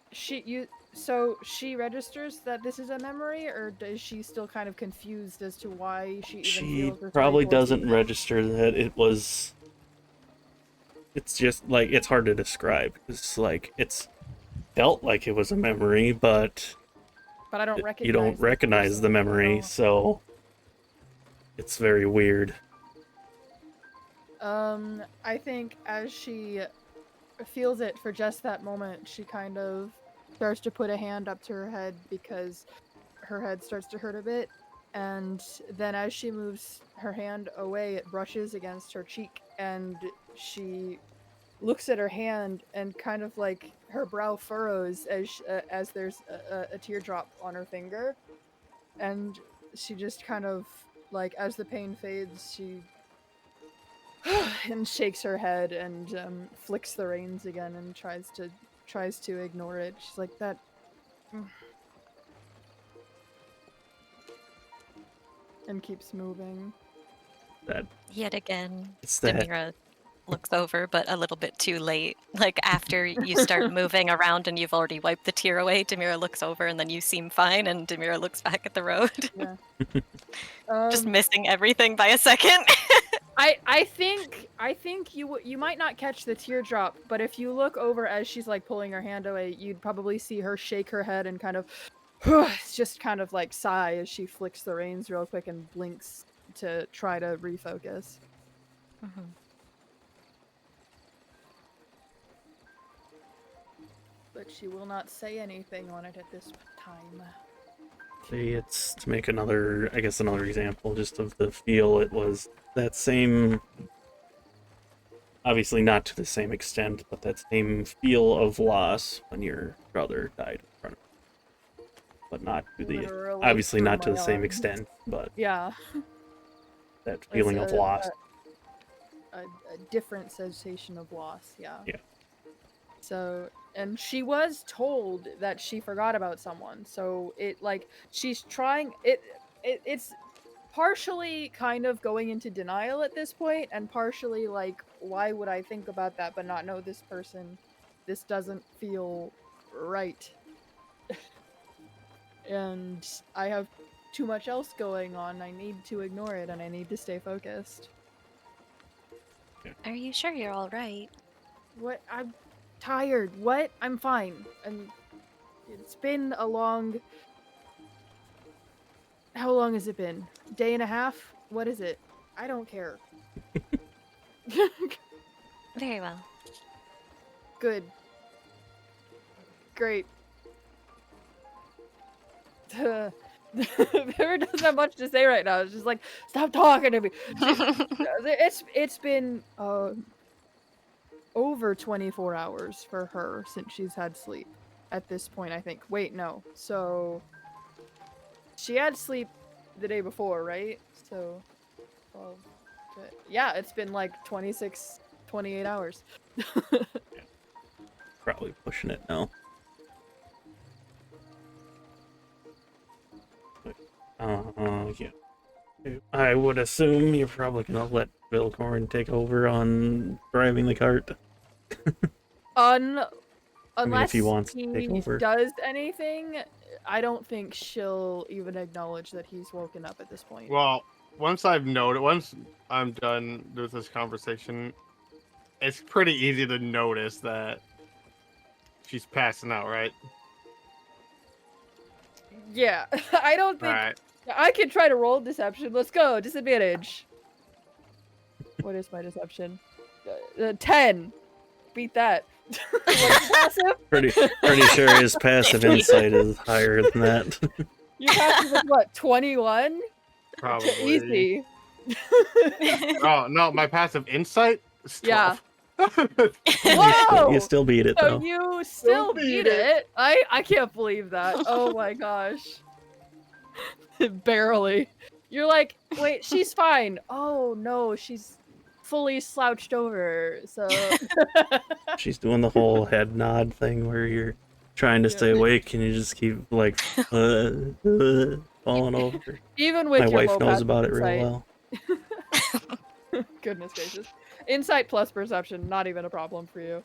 B: So she registers that this is a memory, or is she still kind of confused as to why she even feels this way
A: probably
B: towards
A: doesn't
B: you?
A: register that it was. It's just like, it's hard to describe. It's like, it's felt like it was a memory, but
B: I don't recognize
A: you don't recognize the memory, so it's very weird.
B: I think as she feels it for just that moment, she kind of starts to put a hand up to her head because her head starts to hurt a bit, and then as she moves her hand away, it brushes against her cheek, and she looks at her hand and kind of like her brow furrows as there's a teardrop on her finger, and she just kind of like, as the pain fades, she and shakes her head and flicks the reins again and tries to ignore it. She's like, that and keeps moving.
A: That
C: Yet again,
A: it's that.
C: Demira looks over, but a little bit too late. Like, after you start moving around and you've already wiped the tear away, Demira looks over and then you seem fine, and Demira looks back at the road.
B: Yeah.
C: Just missing everything by a second.
B: I think you might not catch the teardrop, but if you look over as she's like pulling her hand away, you'd probably see her shake her head and kind of just kind of like sigh as she flicks the reins real quick and blinks to try to refocus.
C: Mm-hmm.
B: But she will not say anything on it at this time.
A: See, it's to make another example just of the feel. It was that same, obviously not to the same extent, but that same feel of loss when your brother died in front of you. But not to the,
B: Literally
A: obviously
B: through
A: not to
B: my
A: the same
B: arms.
A: extent, but
B: Yeah.
A: that feeling of loss.
B: A different sensation of loss, yeah.
A: Yeah.
B: So, and she was told that she forgot about someone, so it, like, she's trying, it's partially kind of going into denial at this point, and partially like, why would I think about that but not know this person? This doesn't feel right. And I have too much else going on. I need to ignore it, and I need to stay focused.
C: Are you sure you're all right?
B: What? I'm tired. What? I'm fine. It's been a long... How long has it been? Day and a half? What is it? I don't care.
C: Very well.
B: Good. Great. Vivra doesn't have much to say right now. It's just like, stop talking to me. It's been over 24 hours for her since she's had sleep. at this point, I think. Wait, no. So she had sleep the day before, right? So 12. Yeah, it's been like 26, 28 hours.
A: Probably pushing it now. Yeah. I would assume you're probably gonna let Velkorin take over on driving the cart.
B: Unless
A: if he wants to take over.
B: does anything, I don't think she'll even acknowledge that he's woken up at this point.
E: Well, once I'm done with this conversation, it's pretty easy to notice that she's passing out, right?
B: Yeah, I don't think...
E: Alright.
B: I can try to roll deception. Let's go. Disadvantage. What is my deception? 10. Beat that. What's passive?
A: Pretty sure his passive insight is higher than that.
B: Your passive is what? 21?
E: Probably.
B: Easy.
E: Oh, no, my passive insight is 12.
B: Yeah. Whoa!
A: You still beat it,
B: So
A: though.
B: you still beat it? I can't believe that. Oh my gosh. Barely. You're like, wait, she's fine. Oh no, she's fully slouched over. So
A: She's doing the whole head nod thing where you're trying to stay awake and you just keep like falling over.
B: even with
A: My
B: your
A: wife
B: low
A: knows
B: passive
A: about it real
B: insight-
A: well.
B: Goodness gracious. Insight plus perception, not even a problem for you.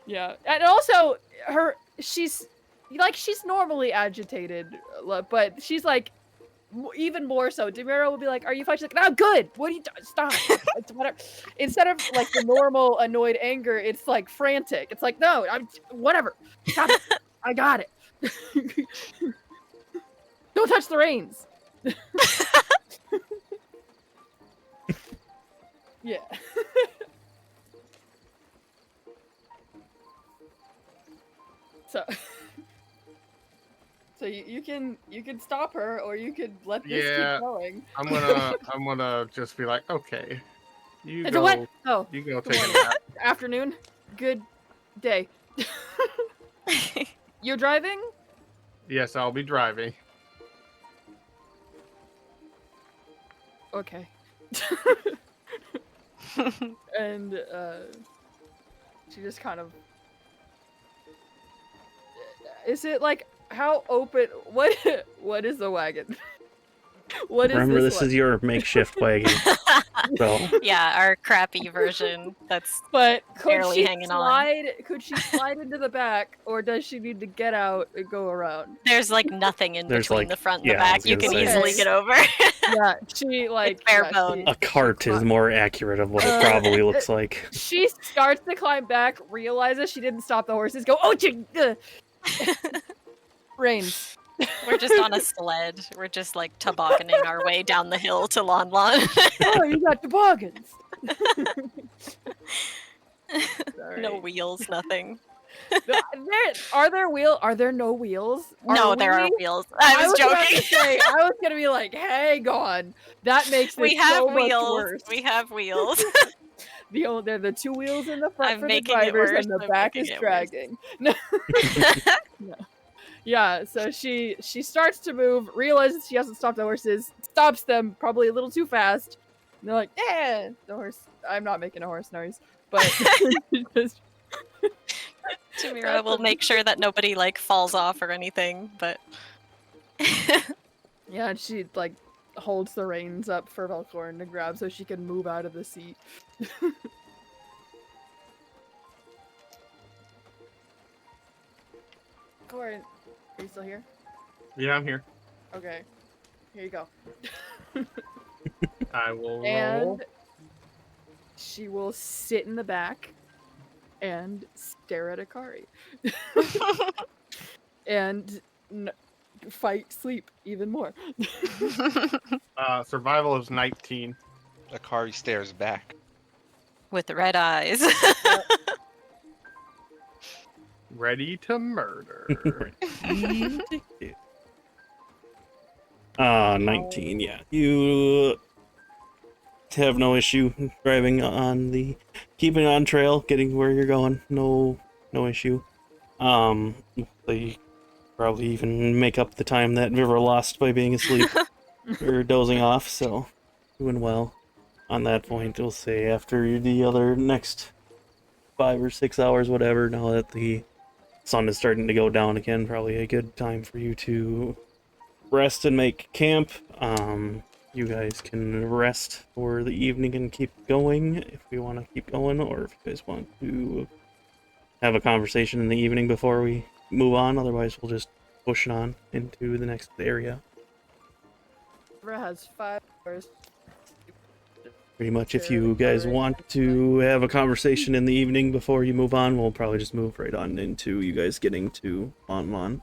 B: Yeah. And also she's normally agitated, but she's like even more so. Demira will be like, "Are you fine?" She's like, "No, I'm good. What are you doing? Stop." It's whatever. Instead of like the normal annoyed anger, it's like frantic. It's like, "No, I'm whatever. Stop it. I got it. Don't touch the reins." Yeah. So you can stop her, or you could let this keep going.
E: I'm gonna just be like, okay, you
B: It's
E: go.
B: a what? Oh,
E: You go
B: good
E: take a
B: morning.
E: nap.
B: Afternoon. Good day. You're driving?
E: Yes, I'll be driving.
B: Okay. And she just kind of... Is it like, how open... What is the wagon? What is
A: Remember,
B: this
A: this
B: one?
A: is your makeshift wagon. So
C: Yeah, our crappy version. That's
B: But could
C: barely
B: she
C: hanging on.
B: slide? Could she slide into the back, or does she need to get out and go around?
C: there's like nothing in
A: There's,
C: between
A: like-
C: the front and
A: yeah,
C: the
A: I
C: back.
A: was
C: You
A: gonna
C: can
A: say.
C: easily get over.
B: Yeah, she like
C: bare
B: yeah,
C: bones.
A: a cart is more accurate of what it probably looks like.
B: She starts to climb back, realizes she didn't stop the horses. Go, oh, reins.
C: We're just on a sled. We're just like tobogganing our way down the hill to Lon Lon.
B: Oh, you got toboggans.
C: No
B: Sorry.
C: wheels, nothing.
B: Are there no wheels?
C: No, there are
B: we?
C: wheels. I was
B: about to
C: joking.
B: say, I was gonna be like, hang on. That makes this
C: We have
B: so much
C: wheels.
B: worse.
C: We have wheels.
B: They're the two wheels in the front
C: I'm
B: for the
C: making it
B: drivers,
C: worse,
B: and the
C: I'm
B: back
C: making
B: is
C: it worse.
B: dragging. No. Yeah, so she starts to move, realizes she hasn't stopped the horses, stops them probably a little too fast. And they're like, "Yeah, the horse." I'm not making a horse noise, but just,
C: Demira will make sure that nobody like falls off or anything, but
B: yeah, and she like holds the reins up for Velkorin to grab so she can move out of the seat. Corin, are you still here?
E: Yeah, I'm here.
B: Okay, here you go.
E: I will roll.
B: And she will sit in the back and stare at Akari. And fight sleep even more.
E: Survival is 19.
D: Akari stares back.
C: with the red eyes.
E: Ready to murder.
A: 19, yeah. You have no issue driving on keeping on trail, getting where you're going. No no issue. They probably even make up the time that Vivra lost by being asleep or dozing off, so doing well on that point. We'll say after the other next 5 or 6 hours, whatever, now that the sun is starting to go down again, probably a good time for you to rest and make camp. You guys can rest for the evening and keep going if we want to keep going, or if you guys want to have a conversation in the evening before we move on. Otherwise, we'll just push it on into the next area.
B: Vivra has 5 hours.
A: Pretty much, if
B: Sure,
A: you guys
B: alright.
A: want to have a conversation in the evening before you move on, we'll probably just move right on into you guys getting to Mon.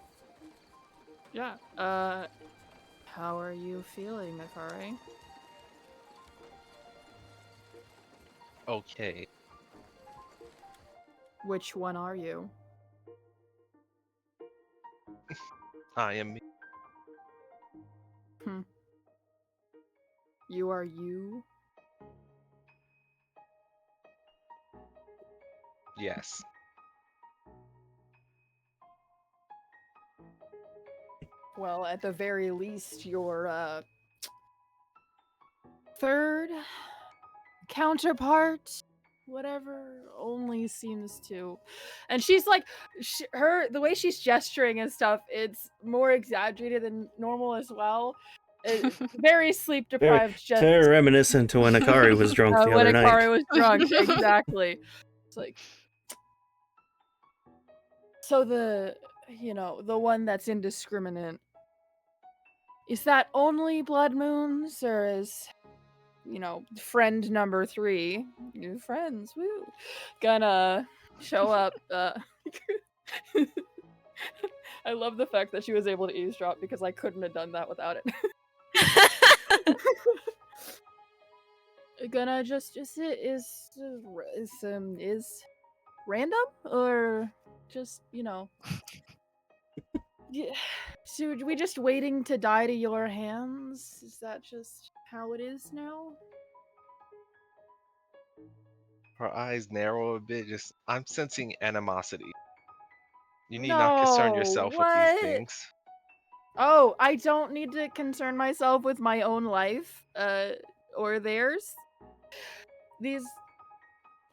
B: Yeah. How are you feeling, Akari?
D: Okay.
B: Which one are you?
D: I am.
B: You are you?
D: Yes.
B: Well, at the very least, your third counterpart, whatever, only seems to. And she's like, the way she's gesturing and stuff, it's more exaggerated than normal as well. Very sleep deprived. Just
A: Very reminiscent to when Akari was drunk the
B: when
A: other night.
B: Akari was drunk, exactly. It's like, so the one that's indiscriminate. Is that only blood moons, or is friend number 3, new friends, woo, gonna show up? I love the fact that she was able to eavesdrop because I couldn't have done that without it. Gonna just is random, or just yeah. So are we just waiting to die to your hands? Is that just how it is now?
D: Her eyes narrow a bit. Just, I'm sensing animosity. You need not concern
B: No,
D: yourself with these
B: what?
D: things.
B: Oh, I don't need to concern myself with my own life, or theirs. These,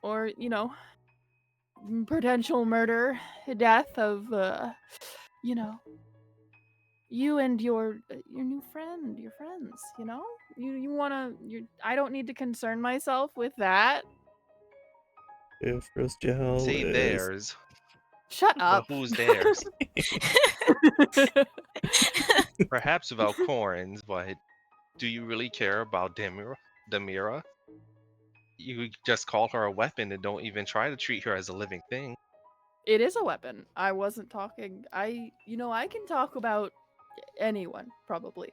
B: or potential murder, death of, you and your new friend, your friends. You wanna. I don't need to concern myself with that.
A: If Gel
D: Say
A: is
D: theirs,
B: Shut
D: but
B: up.
D: who's theirs? Perhaps Velkorin's, but do you really care about Demira? You just call her a weapon and don't even try to treat her as a living thing.
B: It is a weapon. I wasn't talking. I can talk about anyone, probably.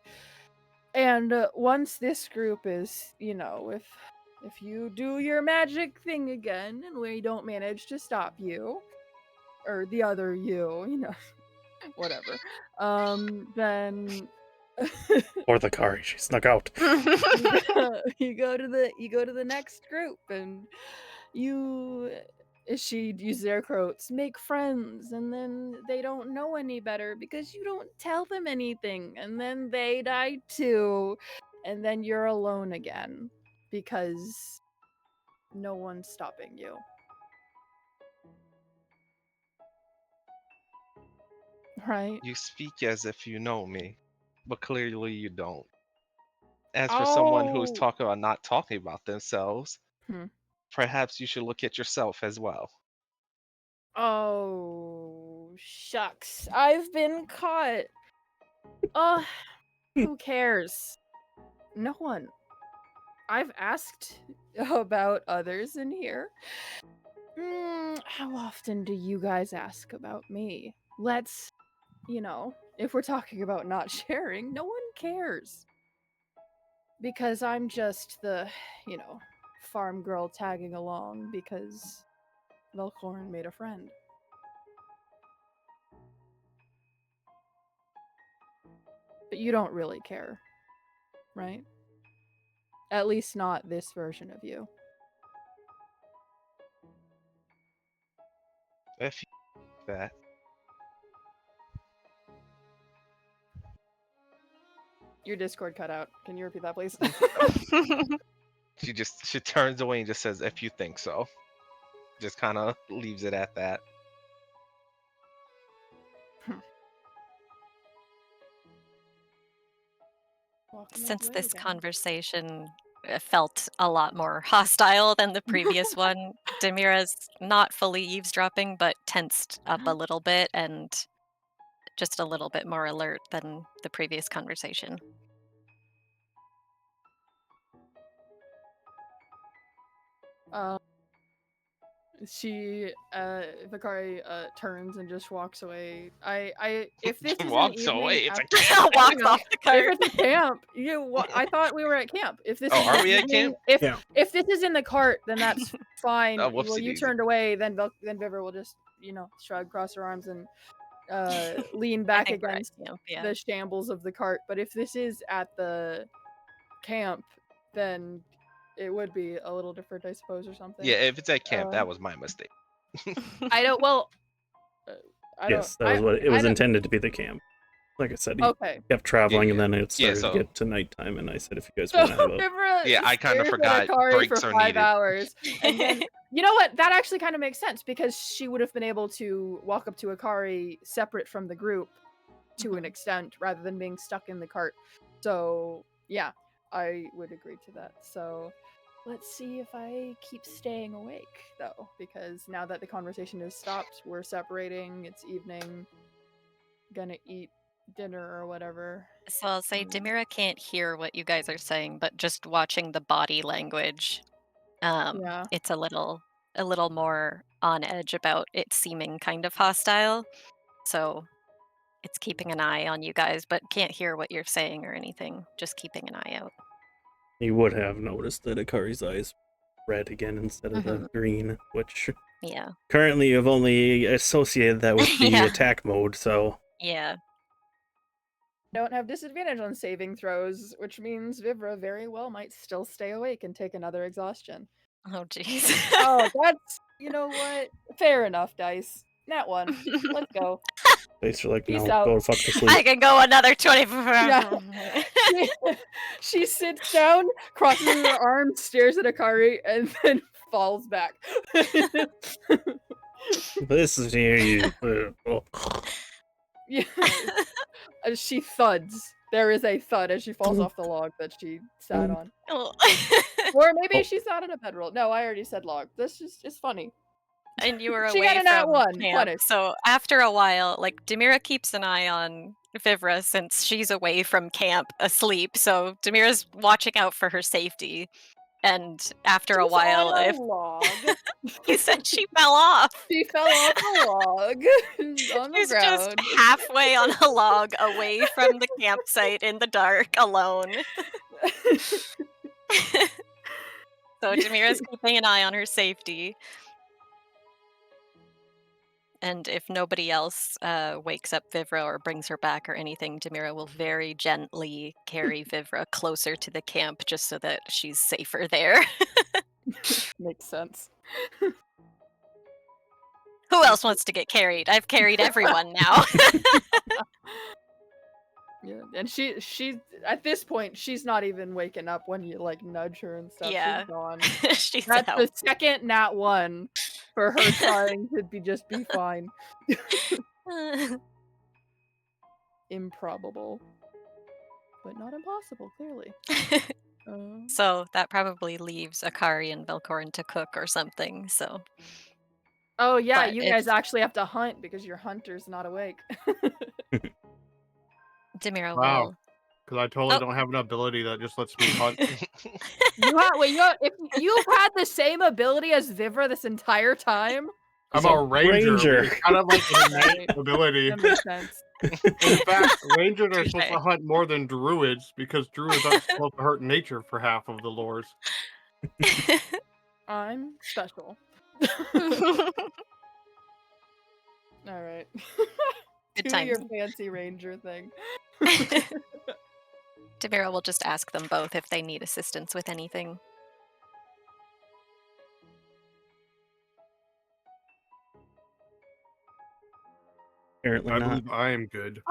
B: And once this group is, if you do your magic thing again and we don't manage to stop you, or the other you, whatever, then
A: or the Kari, she snuck out.
B: you go to the next group, and she uses air quotes, make friends, and then they don't know any better because you don't tell them anything, and then they die too, and then you're alone again because no one's stopping you. Right?
D: You speak as if you know me, but clearly you don't. As for someone who's
B: Oh.
D: talking about not talking about themselves,
B: Hmm.
D: perhaps you should look at yourself as well.
B: Oh, shucks. I've been caught. Who cares? No one. I've asked about others in here. How often do you guys ask about me? Let's, if we're talking about not sharing, no one cares. Because I'm just the, farm girl tagging along because Velkorin made a friend. But you don't really care, right? At least not this version of you.
D: If you that.
B: Your Discord cut out. Can you repeat that, please?
D: She turns away and just says, "If you think so." Just kind of leaves it at that.
C: Since this conversation felt a lot more hostile than the previous one, Demira's not fully eavesdropping, but tensed up a little bit and just a little bit more alert than the previous conversation.
B: Akari turns and just walks away. If this is
D: Walks
B: an evening
D: away. It's a
B: after-
D: camp.
C: Walks off the cart.
B: If it's a camp, I thought we were at camp. If this
D: Oh,
B: is
D: are
B: an
D: we at
B: evening-
D: camp?
B: If this is in the cart, then that's fine.
D: Oh,
B: Well, you
D: whoopsie-daisy.
B: turned away, then Vivra will just shrug, cross her arms, and lean back
C: think we're at
B: against
C: camp, yeah.
B: the shambles of the cart. But if this is at the camp, then it would be a little different, I suppose, or something.
D: Yeah, if it's at camp, that was my mistake.
B: I don't. Well,
A: Yes, that was what it was intended to be, the camp. Like I said, he
B: Okay.
A: kept traveling, and
D: Yeah,
A: then it started
D: so-
A: to get to nighttime, and I said, if you guys
B: So
A: want to have a...
B: Vivra
D: Yeah, I kinda
B: stares at
D: forgot
B: Akari
D: breaks
B: for
D: are
B: 5
D: needed.
B: hours, and then you know what? That actually kind of makes sense because she would have been able to walk up to Akari separate from the group to an extent, rather than being stuck in the cart. So yeah, I would agree to that. So let's see if I keep staying awake though, because now that the conversation has stopped, we're separating. It's evening. Gonna eat dinner or whatever.
C: So I'll say Demira can't hear what you guys are saying, but just watching the body language,
B: Yeah.
C: it's a little more on edge about it seeming kind of hostile. So it's keeping an eye on you guys, but can't hear what you're saying or anything. Just keeping an eye out.
A: You would have noticed that Akari's eyes red again instead of the green, which
C: Yeah.
A: currently you've only associated that with the
C: Yeah.
A: attack mode, so...
C: Yeah.
B: Don't have disadvantage on saving throws, which means Vivra very well might still stay awake and take another exhaustion.
C: Oh, jeez.
B: Oh, that's, you know what? Fair enough, dice. Nat 1. Let's go.
A: Dice are like,
B: Peace
A: no,
B: out.
A: go fuck to sleep.
C: I can go another 24
B: Yeah. She sits down, crosses her arms, stares at Akari, and then falls back.
A: This is you.
B: Yeah. As she thuds. There is a thud as she falls off the log that she sat on.
C: Oh.
B: Or maybe she sat on a bedroll. No, I already said log. This is just funny.
C: And you were
B: She
C: away
B: got a nat
C: from
B: 1.
C: camp.
B: Punish.
C: So after a while, like Demira keeps an eye on Vivra since she's away from camp asleep. So Demira's watching out for her safety. And after a
B: She's
C: while,
B: on a
C: if
B: log.
C: he said she fell off.
B: She fell off the log on the
C: She's just
B: ground.
C: halfway on a log away from the campsite in the dark alone. So Demira's keeping an eye on her safety. And if nobody else wakes up Vivra or brings her back or anything, Demira will very gently carry Vivra closer to the camp just so that she's safer there.
B: Makes sense.
C: Who else wants to get carried? I've carried everyone now.
B: Yeah, and she at this point she's not even waking up when you like nudge her and stuff.
C: Yeah.
B: She's gone.
C: She's
B: That's
C: out.
B: the second nat 1 for her trying to just be fine. Improbable, but not impossible. Clearly.
C: So that probably leaves Akari and Velkorin to cook or something. So.
B: Oh yeah,
C: But
B: you
C: if-
B: guys actually have to hunt because your hunter's not awake.
C: Demira
E: Wow.
C: will.
E: Because I totally
C: Oh.
E: don't have an ability that just lets me hunt.
B: If you've had the same ability as Vivra this entire time,
E: I'm
A: He's
E: a
A: a
E: ranger.
A: ranger.
E: It's kind of like an innate
B: Right.
E: ability.
B: that makes sense.
E: In fact, rangers are supposed
C: Touche.
E: to hunt more than druids because druids aren't supposed to hurt nature for half of the lores.
B: I'm special. All right.
C: Good
B: Do
C: times.
B: your fancy ranger thing.
C: Demira will just ask them both if they need assistance with anything.
A: Apparently
E: I
A: not.
E: believe I am good.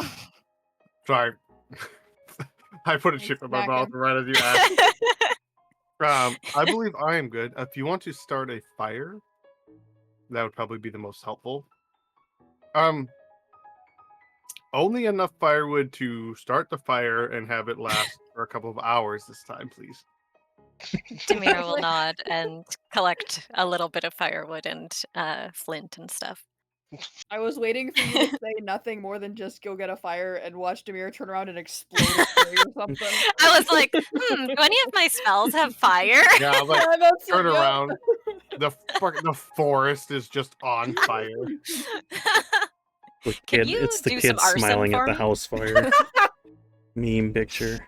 E: Sorry. I put a
B: Thanks,
E: chip in my
B: Mackin.
E: mouth right as you asked. I believe I am good. If you want to start a fire, that would probably be the most helpful. Only enough firewood to start the fire and have it last for a couple of hours this time, please.
C: Demira will nod and collect a little bit of firewood and flint and stuff.
B: I was waiting for you to say nothing more than just go get a fire and watch Demira turn around and explode a tree or something.
C: I was like, do any of my spells have fire?
E: Yeah, like
B: Yeah, that's
E: turn
B: it, yep.
E: around. The forest is just on fire.
C: Can you
A: It's the
C: do
A: kid
C: some arson
A: smiling
C: for
A: at the
C: me?
A: house fire. Meme picture.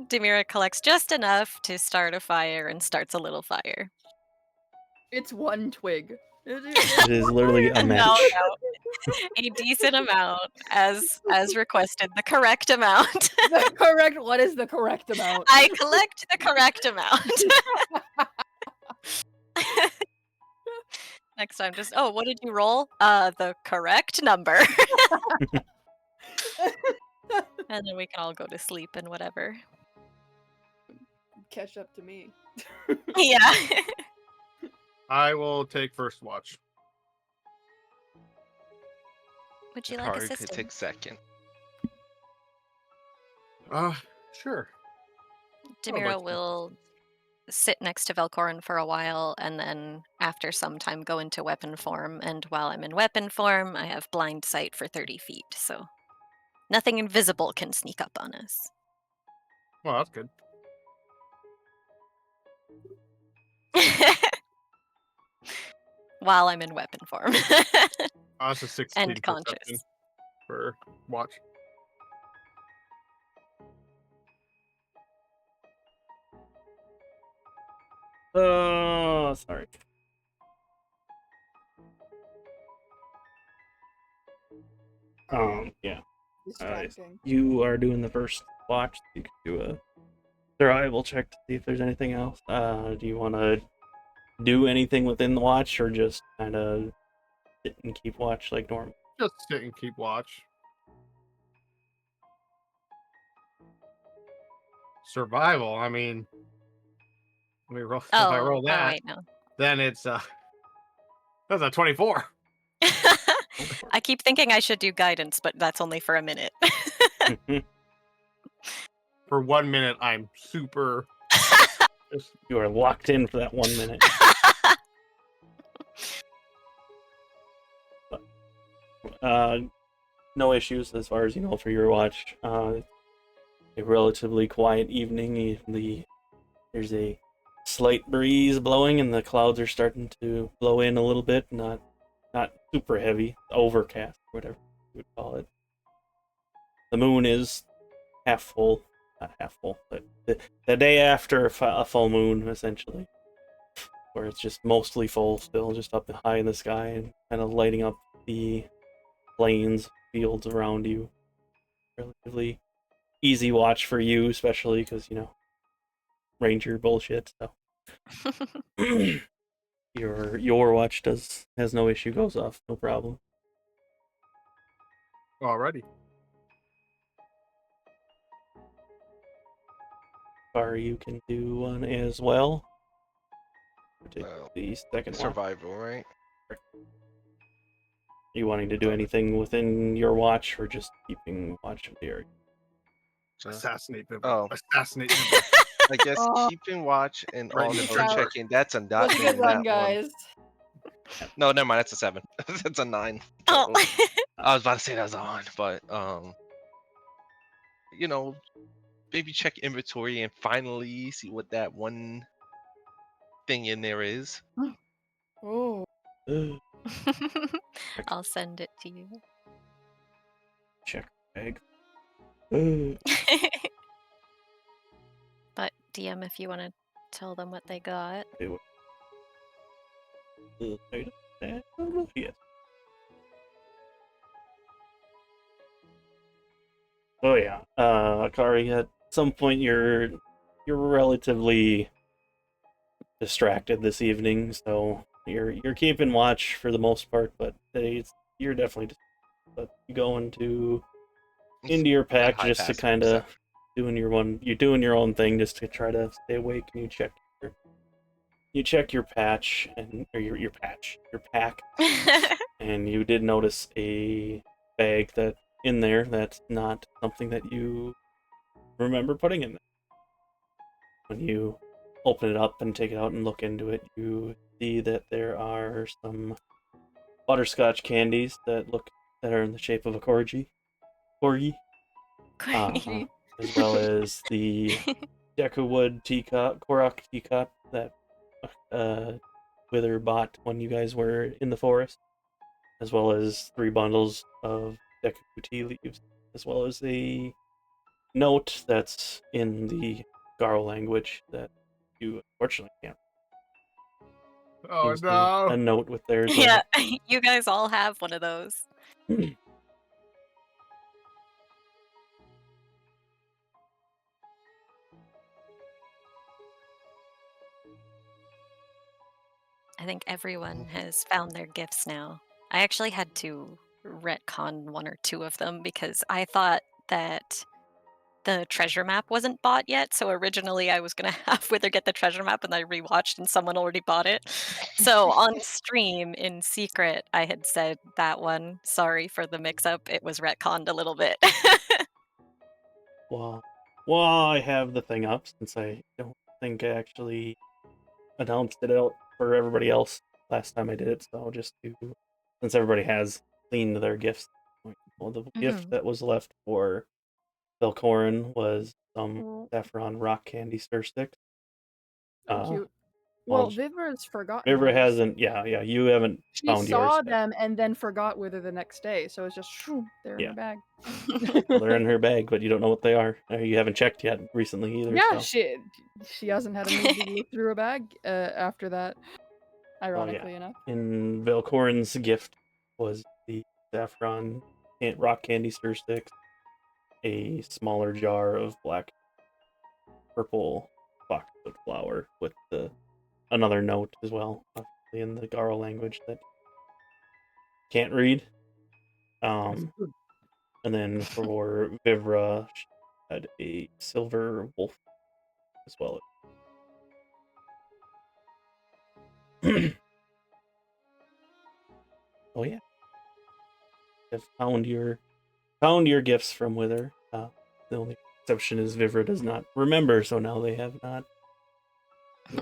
C: Demira collects just enough to start a fire and starts a little fire.
B: It's one twig.
A: It is literally a match.
C: No, a decent amount, as requested, the correct amount.
B: The correct. What is the correct amount?
C: I collect the correct amount. Next time, just what did you roll? The correct number. And then we can all go to sleep and whatever.
B: Catch up to me.
C: Yeah.
E: I will take first watch.
C: Would you like
D: Akari could
C: assistance?
D: take second.
E: Sure.
C: Demira
E: like
C: will sit next to Velkorin for a while, and then after some time go into weapon form, and while I'm in weapon form, I have blind sight for 30 feet, so nothing invisible can sneak up on us.
E: Well, that's good.
C: While I'm in weapon form.
E: That's a 16
C: And conscious.
E: perception for watch.
A: Oh, sorry. Yeah.
B: Distracting.
A: You are doing the first watch. You can do a survival check to see if there's anything else. Do you want to do anything within the watch, or just kind of sit and keep watch like normal?
E: Just sit and keep watch. Survival. I mean, let me roll. If I roll that,
C: wait, no.
E: then it's that's a 24.
C: I keep thinking I should do guidance, but that's only for a minute.
E: For 1 minute, I'm super.
A: You are locked in for that 1 minute. No issues as far as you know for your watch. A relatively quiet evening. There's a slight breeze blowing, and the clouds are starting to blow in a little bit. Not super heavy, overcast, whatever you would call it. The moon is half full, not half full, but the day after a full moon, essentially, where it's just mostly full still, just up high in the sky and kind of lighting up the plains, fields around you. Relatively easy watch for you, especially because, ranger bullshit, so. Your watch has no issue, goes off, no problem.
E: Alrighty.
A: Or you can do one as well. Take
D: Well,
A: the second watch.
D: Survival, right?
A: You wanting to do anything within your watch, or just keeping watch of the area?
E: Assassinate them.
D: Oh.
E: Assassinate them.
D: I guess
B: Oh.
D: keeping watch and
E: Right in the
D: also
B: trigger.
D: checking. That's a
B: That was a good run, guys.
D: No, never mind. That's a 7. That's a 9.
C: Oh.
D: I was about to say that was a 1, but maybe check inventory and finally see what that one thing in there is.
B: Oh.
C: I'll send it to you.
A: Check bag.
C: But DM, if you want to tell them what they got.
A: Yes. Oh yeah, Akari. At some point, you're relatively distracted this evening, so you're keeping watch for the most part. But you're definitely but you go into your pack just to kind of doing your own thing just to try to stay awake, and you check your patch or your pack, and you did notice a bag that's not something that you remember putting in there. When you open it up and take it out and look into it, you see that there are some butterscotch candies that are in the shape of a corgi, as well as the Decowood teacup, Korok teacup that Wither bought when you guys were in the forest, as well as 3 bundles of Deku tea leaves, as well as a note that's in the Garo language that you unfortunately can't.
G: Oh
A: Seems
G: no!
A: a note with theirs.
C: Yeah, you guys all have one of those. I think everyone has found their gifts now. I actually had to retcon 1 or 2 of them because I thought that the treasure map wasn't bought yet. So originally I was going to have Wither get the treasure map, and I rewatched and someone already bought it. So on stream in secret, I had said that one. Sorry for the mix up. It was retconned a little bit.
A: Well, I have the thing up since I don't think I actually announced it out for everybody else last time I did it. So since everybody has cleaned their gifts, well, the gift that was left for Velkorin was some saffron rock candy stir sticks.
B: Cute.
A: Well,
B: Well, Vivra's forgotten.
A: Vivra
B: hers.
A: hasn't. Yeah, you haven't
B: She
A: found yours.
B: saw
A: yet.
B: them and then forgot Wither the next day, so it's just they're in
A: Yeah.
B: her bag.
A: Well, they're in her bag, but you don't know what they are. You haven't checked yet recently either.
B: Yeah,
A: so.
B: she hasn't had a move to look through her bag after that. Ironically enough.
A: In Velkorin's gift was the saffron rock candy stir sticks, a smaller jar of black purple foxwood flour with another note as well, obviously in the Garo language that can't read. And then for Vivra, she had a silver wolf as well. Oh yeah, have found your gifts from Wither. The only exception is Vivra does not remember, so now they have not.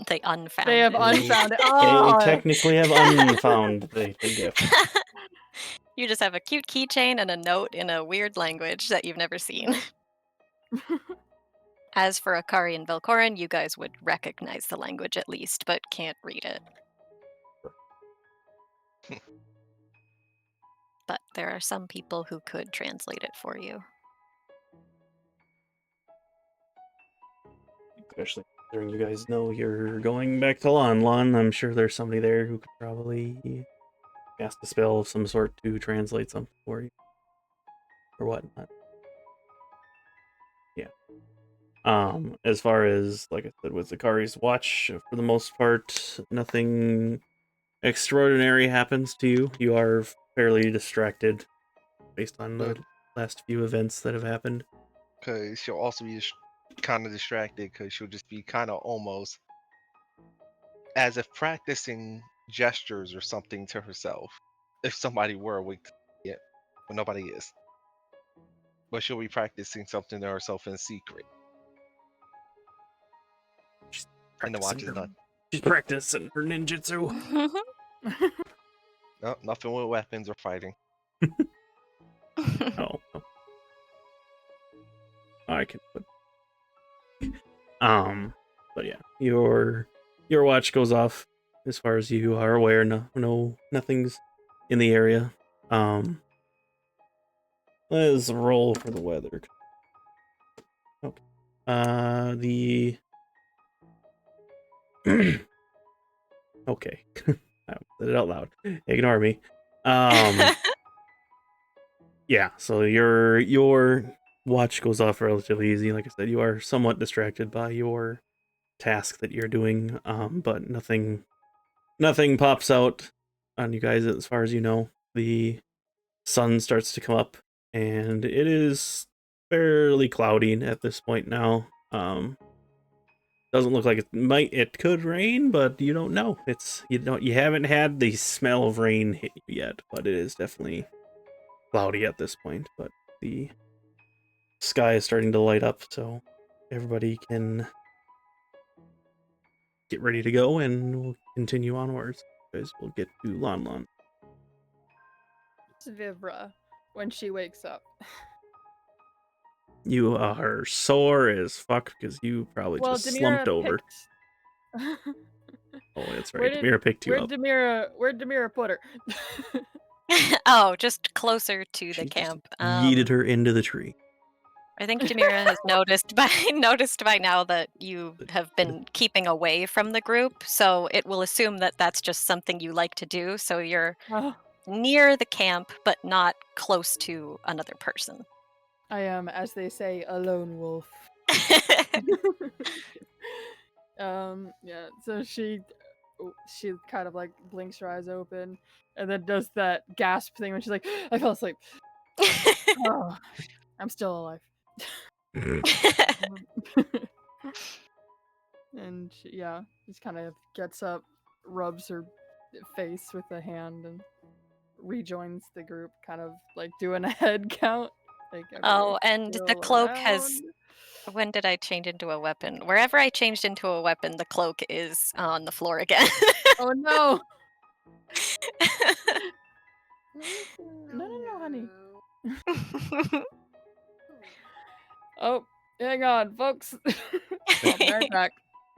C: They unfound
B: They have
C: it.
B: unfound it.
A: They
B: Oh,
A: technically have unfound the gift.
C: You just have a cute keychain and a note in a weird language that you've never seen. As for Akari and Velkorin, you guys would recognize the language at least, but can't read it. But there are some people who could translate it for you.
A: Especially considering you guys know you're going back to Lon. I'm sure there's somebody there who could probably cast a spell of some sort to translate something for you. Or whatnot. Yeah. As far as, like I said, with Akari's watch, for the most part, nothing extraordinary happens to you. You are fairly distracted based on the last few events that have happened.
D: Because she'll also be kind of distracted because she'll just be kind of almost as if practicing gestures or something to herself. If somebody were awake yet, but nobody is. But she'll be practicing something to herself in secret. And the watch is done.
A: She's practicing her ninjutsu.
D: No, nothing with weapons or fighting.
A: Oh. I can put. But yeah, your watch goes off. As far as you are aware, nothing's in the area. Let's roll for the weather. Okay. Okay. I said it out loud. Ignore me. Yeah, so your watch goes off relatively easy. Like I said, you are somewhat distracted by your task that you're doing, but nothing pops out on you guys as far as you know. The sun starts to come up, and it is fairly cloudy at this point now. Doesn't look like it could rain, but you don't know. You haven't had the smell of rain hit you yet, but it is definitely cloudy at this point. But the sky is starting to light up, so everybody can get ready to go, and we'll continue onwards. You guys will get to Lon Lon.
B: It's Vivra when she wakes up.
A: You are sore as fuck because you probably just slumped over. Oh, that's right. Demira picked you up.
B: Where'd Demira put her?
C: Oh, just closer to the
A: She
C: camp.
A: Yeeted her into the tree.
C: I think Demira has noticed by now that you have been keeping away from the group, so it will assume that that's just something you like to do. So you're near the camp, but not close to another person.
B: I am, as they say, a lone wolf. Yeah. So she kind of like blinks her eyes open, and then does that gasp thing when she's like, "I fell asleep." Oh, I'm still alive. And she, just kind of gets up, rubs her face with a hand, and rejoins the group, kind of like doing a head count. Like,
C: oh, and the cloak has... When did I change into a weapon? Wherever I changed into a weapon, the cloak is on the floor again.
B: Oh no! No, honey. Oh, hang on, folks. I'll be right back.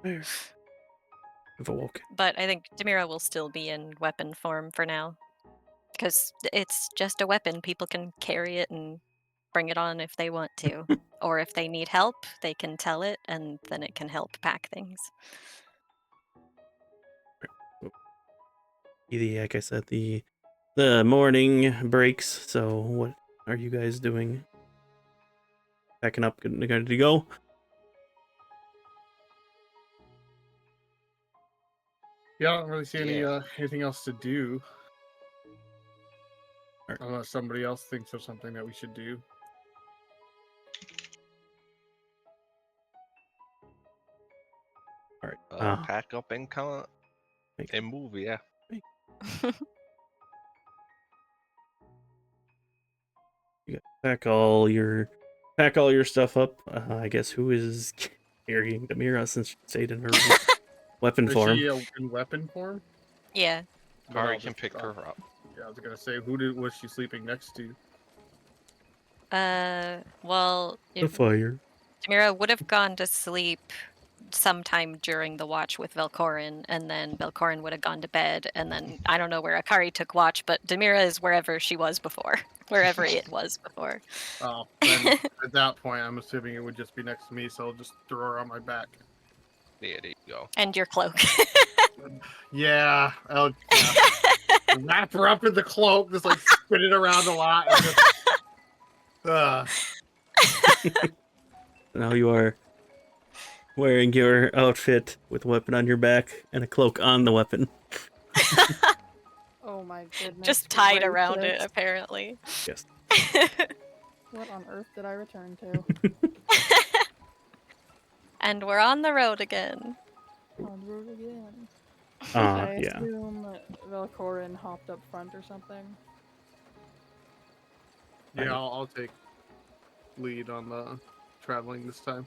A: I've awoken.
C: But I think Demira will still be in weapon form for now. Because it's just a weapon. People can carry it and bring it on if they want to. Or if they need help, they can tell it, and then it can help pack things.
A: Like I said, the morning breaks, so what are you guys doing? Packing up, good to go?
E: Yeah, I don't really see anything else to do.
A: Right.
E: Unless somebody else thinks of something that we should do.
A: All right.
D: Pack up and come and move, yeah.
A: You pack all your stuff up. I guess who is carrying Demira since she stayed in her weapon form?
E: Is she in weapon form?
C: Yeah.
D: Akari can pick her up.
E: Yeah, I was gonna say, was she sleeping next to?
C: Well,
A: The fire.
C: Demira would have gone to sleep sometime during the watch with Velkorin, and then Velkorin would have gone to bed, and then I don't know where Akari took watch, but Demira is wherever she was before. Wherever it was before.
E: Oh, then at that point, I'm assuming it would just be next to me, so I'll just throw her on my back.
D: Yeah, there you go.
C: And your cloak.
E: Yeah, I'll wrap her up in the cloak, just like spin it around a lot. And just,
A: Now you are wearing your outfit with a weapon on your back and a cloak on the weapon.
B: Oh my goodness.
C: Just tied around it, apparently.
A: Yes.
B: What on earth did I return to?
C: And we're on the road again.
B: On the road again. I
A: Yeah.
B: assume Velkorin hopped up front or something.
E: yeah, I'll take lead on the traveling this time.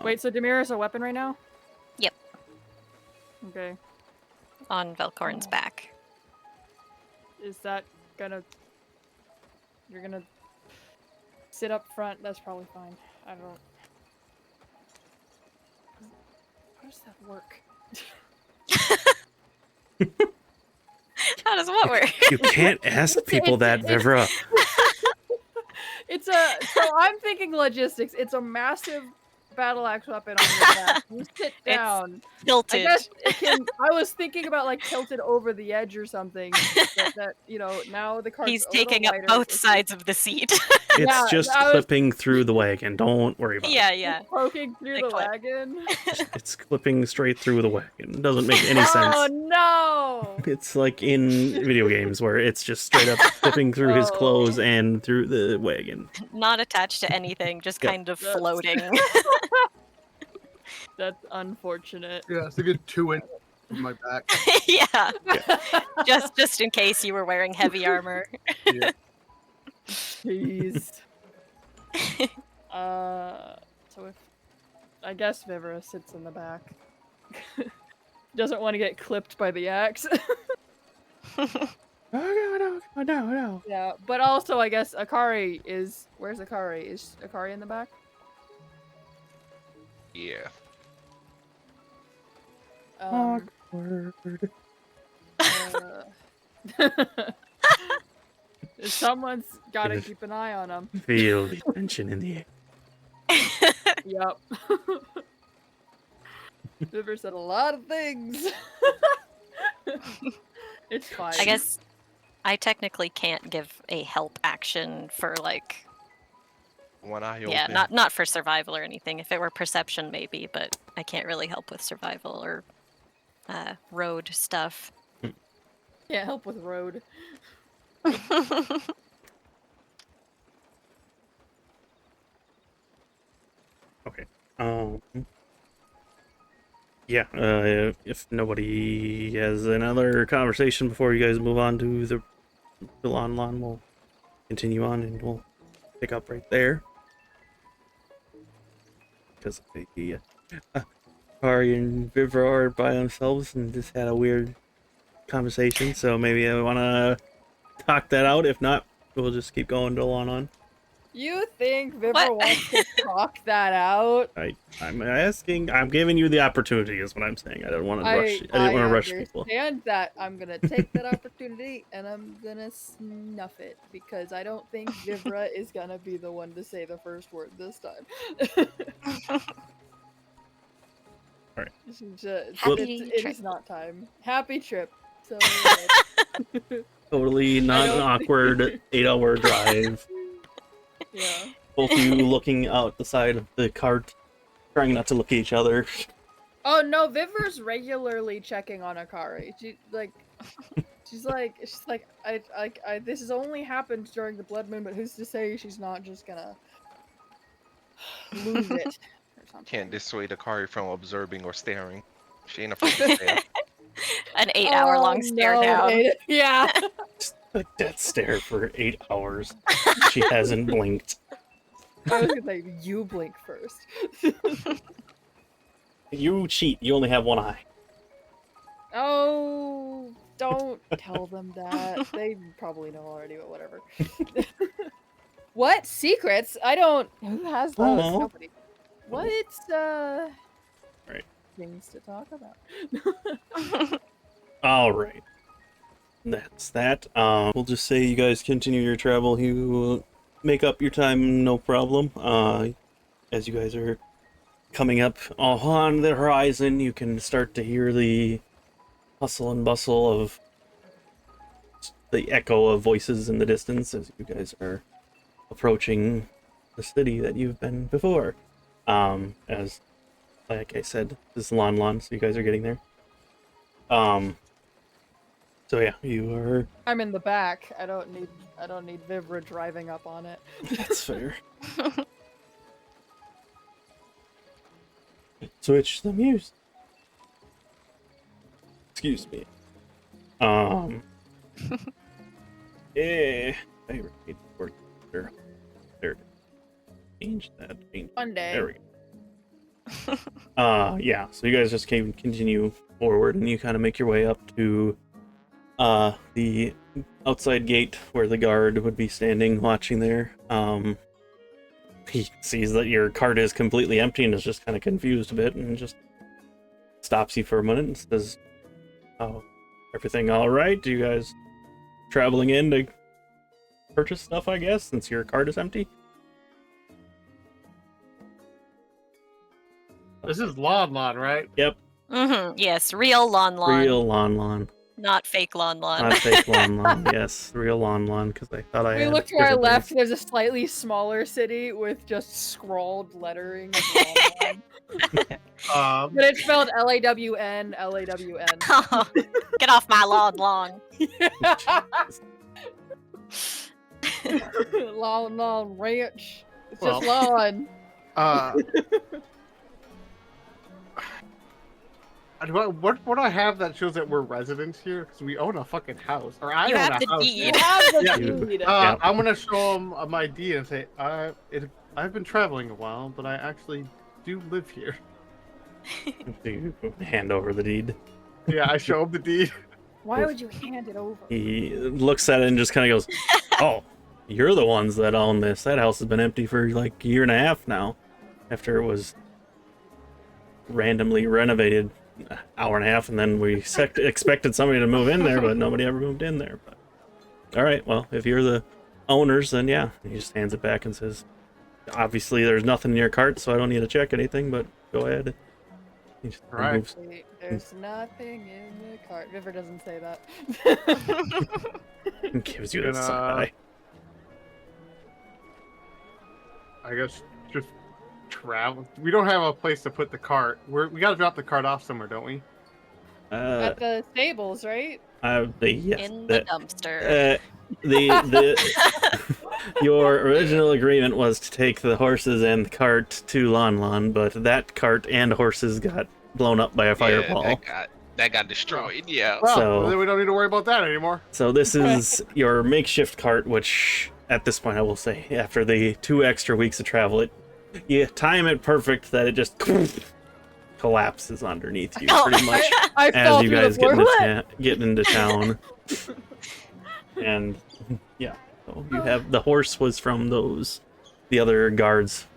B: Wait, so Demira is a weapon right now?
C: Yep.
B: Okay.
C: On Velkorin's back.
B: Is that gonna... You're gonna sit up front? That's probably fine. I don't... How does that work?
C: How does what work?
A: You can't ask people that, Vivra.
B: So I'm thinking logistics. It's a massive battle axe weapon on your back. You sit down. I
C: Tilted.
B: guess it can. I was thinking about like tilted over the edge or something. That you know, now the cart's
C: He's
B: a little
C: taking up
B: lighter.
C: both sides of the seat.
A: It's
B: Yeah,
A: just
B: I was-
A: clipping through the wagon. Don't worry about
C: yeah,
A: it.
C: yeah.
B: Poking through
C: They
B: the
C: clip.
B: wagon.
A: It's clipping straight through the wagon. It doesn't make any
B: Oh
A: sense.
B: no!
A: It's like in video games where it's just straight up clipping through his clothes and through the wagon.
C: Not attached to anything, just
A: Yeah.
C: kind of
B: That's-
C: floating.
B: That's unfortunate.
G: Yeah, it's a good 2 inch from my back.
C: yeah. Just in case you were wearing heavy armor.
G: Yeah.
B: Jeez. So if I guess Vivra sits in the back. Doesn't want to get clipped by the axe.
A: No.
B: Yeah, but also I guess Akari is. Where's Akari? Is Akari in the back?
D: Yeah.
A: Awkward.
B: Someone's got to
A: Yes.
B: keep an eye on him.
A: Feel the tension in the air.
B: Yep. Vivra said a lot of things. It's fine.
C: I guess I technically can't give a help action for like
D: One eye open.
C: yeah, not for survival or anything. If it were perception maybe, but I can't really help with survival or road stuff.
B: Can't help with road.
A: Okay. Yeah, if nobody has another conversation before you guys move on to the Lon, we'll continue on and we'll pick up right there. Because the Akari and Vivra are by themselves and just had a weird conversation, so maybe I want to talk that out. If not, we'll just keep going to Lon.
B: You think Vivra
C: What?
B: wants to talk that out?
A: I'm asking. I'm giving you the opportunity, is what I'm saying. I don't want to rush. I didn't want to rush people.
B: I understand that. I'm gonna take that opportunity and I'm gonna snuff it because I don't think Vivra is gonna be the one to say the first word this time.
A: Alright.
B: It is not time. Happy trip. So
A: Totally not an awkward 8-hour drive.
B: yeah.
A: Both of you looking out the side of the cart, trying not to look at each other.
B: Oh no, Vivra's regularly checking on Akari. She's like, I this has only happened during the blood moon, but who's to say she's not just gonna lose it or something?
D: Can't dissuade Akari from observing or staring. She ain't afraid to stare.
C: An 8-hour long stare
B: no,
C: down.
B: Yeah.
A: Just a death stare for 8 hours. She hasn't blinked.
B: I was gonna say you blink first.
A: You cheat. You only have one eye.
B: Oh, don't tell them that. They probably know already, but whatever. What secrets? I don't. Who has those?
A: Aw.
B: Nobody. What?
A: Right.
B: Things to talk about.
A: All right. That's that. We'll just say you guys continue your travel. You make up your time, no problem. As you guys are coming up on the horizon, you can start to hear the hustle and bustle of the echo of voices in the distance as you guys are approaching the city that you've been before. As like I said, this is Lon, so you guys are getting there. So yeah, you are.
B: I'm in the back. I don't need Vivra driving up on it.
A: That's fair. Switch the music. Excuse me. Yeah. Favorite word there. There. Change that.
B: One day.
A: There we go. Yeah. So you guys just continue forward, and you kind of make your way up to the outside gate where the guard would be standing watching there. He sees that your cart is completely empty and is just kind of confused a bit and just stops you for a minute and says, "Oh, everything all right? Do you guys traveling in to purchase stuff, I guess, since your cart is empty?"
G: This is Lon, right?
A: Yep.
C: Yes, real Lon Lon.
A: Real Lon.
C: Not fake Lon Lon.
A: Not fake Lon. Yes, real Lon, because I thought I
B: We
A: had
B: look to our
A: different
B: left,
A: things.
B: there's a slightly smaller city with just scrawled lettering. Of Lon. But it's spelled L-A-W-N, L-A-W-N.
C: Oh, get off my Lon Lon.
B: Lon Lon Ranch. It's
G: Well,
B: just Lon.
G: What do I have that shows that we're residents here? Because we own a fucking house. Or I
C: You
G: own
C: have
G: a
C: the
G: house.
C: deed.
B: You have the
A: Yeah.
B: deed.
A: Yeah.
G: I'm gonna show them my ID and say, I've been traveling a while, but I actually do live here.
A: You hand over the deed.
G: Yeah, I show him the deed.
B: Why would you hand it over?
A: He looks at it and just kind of goes, "Oh, you're the ones that own this. That house has been empty for like a year and a half now, after it was randomly renovated an hour and a half, and then we expected somebody to move in there, but nobody ever moved in there. But all right, well, if you're the owners, then yeah." He just hands it back and says, "Obviously, there's nothing in your cart, so I don't need to check anything. But go ahead." He just
G: Right.
A: moves.
B: Wait, there's nothing in the cart. Vivra doesn't say that.
A: And gives you the
G: Gonna-
A: side eye.
G: I guess just travel. We don't have a place to put the cart. We gotta drop the cart off somewhere, don't we?
B: At the stables, right?
A: Yes,
C: In the
A: that-
C: dumpster.
A: Your original agreement was to take the horses and the cart to Lon Lon, but that cart and horses got blown up by a fireball.
D: That got destroyed. Yeah.
G: Well,
A: So-
G: then we don't need to worry about that anymore.
A: So this is your makeshift cart, which at this point I will say, after the 2 extra weeks of travel, you time it perfect that it just collapses underneath you pretty much
B: I fell
A: as you
B: through
A: guys
B: the floor.
A: get into town. And yeah, so you have the horse was from the other guards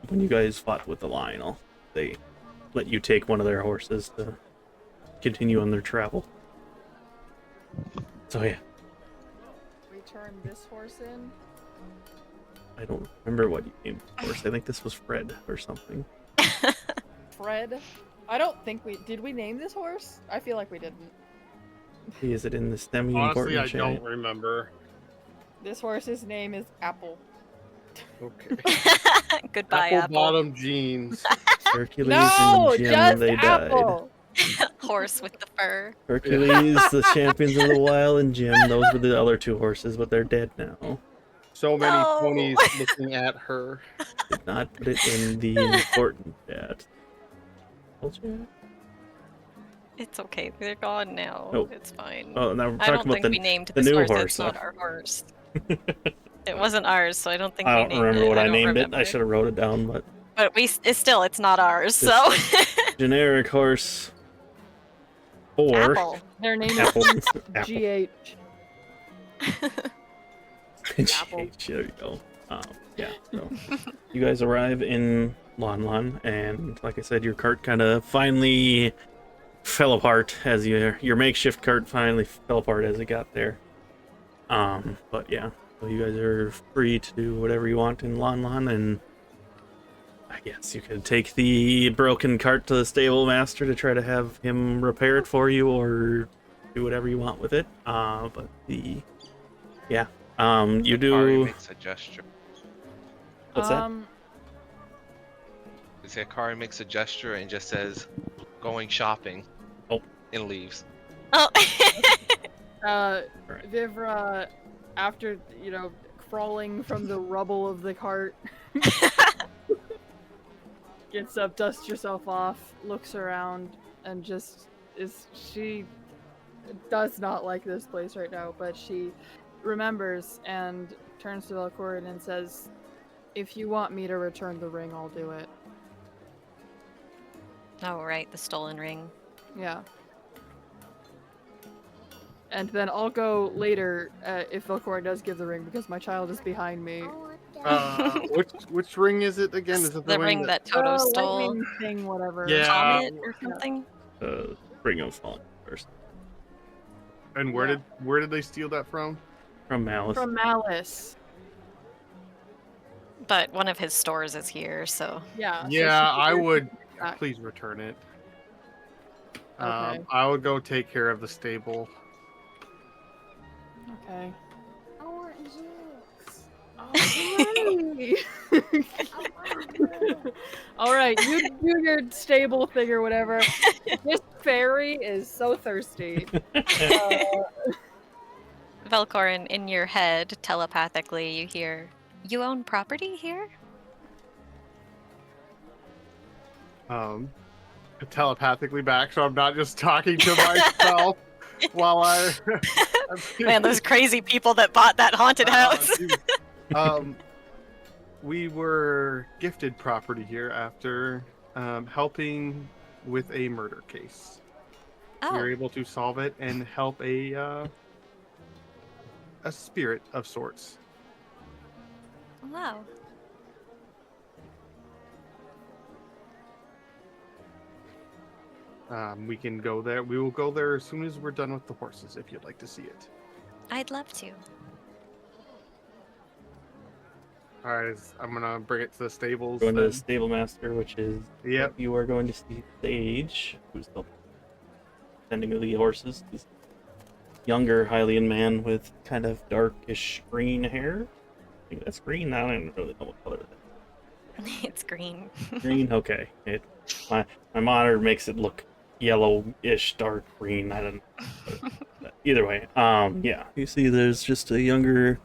A: when you guys fought with the Lionel. They let you take one of their horses to continue on their travel. So yeah,
B: We turned this horse in.
A: I don't remember what you named the horse. I think this was Fred or something.
B: Fred. I don't think did we name this horse? I feel like we didn't.
A: Is it in the semi
G: Honestly, I
A: important
G: don't
A: chat?
G: remember.
B: This horse's name is Apple.
G: Okay.
C: Goodbye, Apple.
G: Bottom jeans.
A: Hercules
B: No,
A: and Jim,
B: just
A: they died.
B: Apple.
C: Horse with the fur.
A: Hercules, the champions of the wild, and Jim. Those were the other 2 horses, but they're dead now.
G: So many
C: No.
G: ponies looking at her.
A: Did not put it in the important chat.
C: It's okay. They're gone now.
A: Oh.
C: It's fine.
A: Oh, now we're
C: I
A: talking
C: don't
A: about
C: think we named
A: the
C: this
A: new
C: horse.
A: horse.
C: It's not our horse. It wasn't ours, so I don't think
A: I
C: we
A: don't
C: named
A: remember
C: it.
A: what I
C: don't
A: named it.
C: remember.
A: I should have wrote it down, but
C: But it's not ours. So
A: generic horse. Or
C: Apple.
B: Their name
A: Apple.
B: is
A: Apple.
B: GH.
A: Apple. There you go. Yeah. So you guys arrive in Lon Lon, and like I said, your cart kind of finally fell apart as your makeshift cart finally fell apart as it got there. But yeah, so you guys are free to do whatever you want in Lon Lon, and I guess you could take the broken cart to the stable master to try to have him repair it for you, or do whatever you want with it. But you
D: Akari
A: do.
D: makes a gesture.
A: What's that?
D: Akari makes a gesture and just says, "Going shopping."
A: Oh.
D: And leaves.
C: Oh.
B: Vivra, after, crawling from the rubble of the cart, gets up, dusts herself off, looks around, and she does not like this place right now, but she remembers and turns to Velkorin and says, "If you want me to return the ring, I'll do it."
C: Oh, right, the stolen ring.
B: Yeah. And then I'll go later if Velkorin does give the ring, because my child is behind me.
G: Which ring is it again? Is it
C: The ring that Toto stole.
B: Lightning thing, whatever.
G: Yeah.
C: Comet or something.
A: Ring of Fallen first
G: And where did they steal that from?
A: from Malice.
B: From Malice.
C: But one of his stores is here, so
B: Yeah. so
G: Yeah,
B: she
G: I
B: figured
G: would
B: back.
G: please return it.
B: Okay.
G: I would go take care of the stable.
B: Okay.
H: I want juice.
B: All right, you do your stable thing or whatever. This fairy is so thirsty.
C: Velkorin, in your head, telepathically, you hear, "You own property here?"
G: Telepathically back, so I'm not just talking to myself while I.
C: Man, those crazy people that bought that haunted house.
G: We were gifted property here after helping with a murder case. We were
C: Oh,
G: able to solve it and help a spirit of sorts.
C: wow.
G: We can go there. We will go there as soon as we're done with the horses, if you'd like to see it.
C: I'd love to.
G: All right, I'm gonna bring it to the stables.
A: Going to
G: then.
A: the stable master, which is
G: Yep.
A: you are going to see Sage, who's the tending to the horses. He's a younger Hylian man with kind of darkish green hair. I think that's green. I don't really know what color that
C: It's green.
A: is. Green, okay. My monitor makes it look yellowish, dark green. I don't know. But either way, yeah. You see, there's just a younger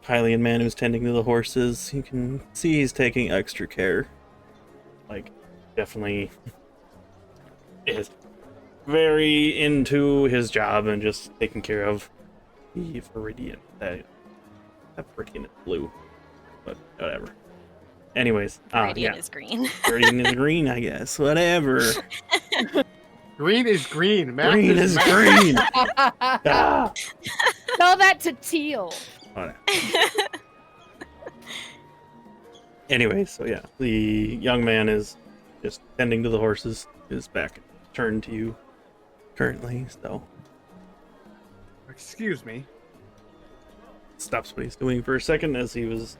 A: Hylian man who's tending to the horses. You can see he's taking extra care. Like, definitely is very into his job and just taking care of the Viridian. That Viridian is blue, but whatever. Anyways,
C: Viridian
A: yeah.
C: is green.
A: Viridian is green, I guess. Whatever.
G: Green is green. Math
A: Green is
G: math.
A: green. Ah.
B: Tell that to Teal.
A: Whatever. Anyway, so yeah, the young man is just tending to the horses. His back turned to you currently, so
G: Excuse me.
A: stops what he's doing for a second as he was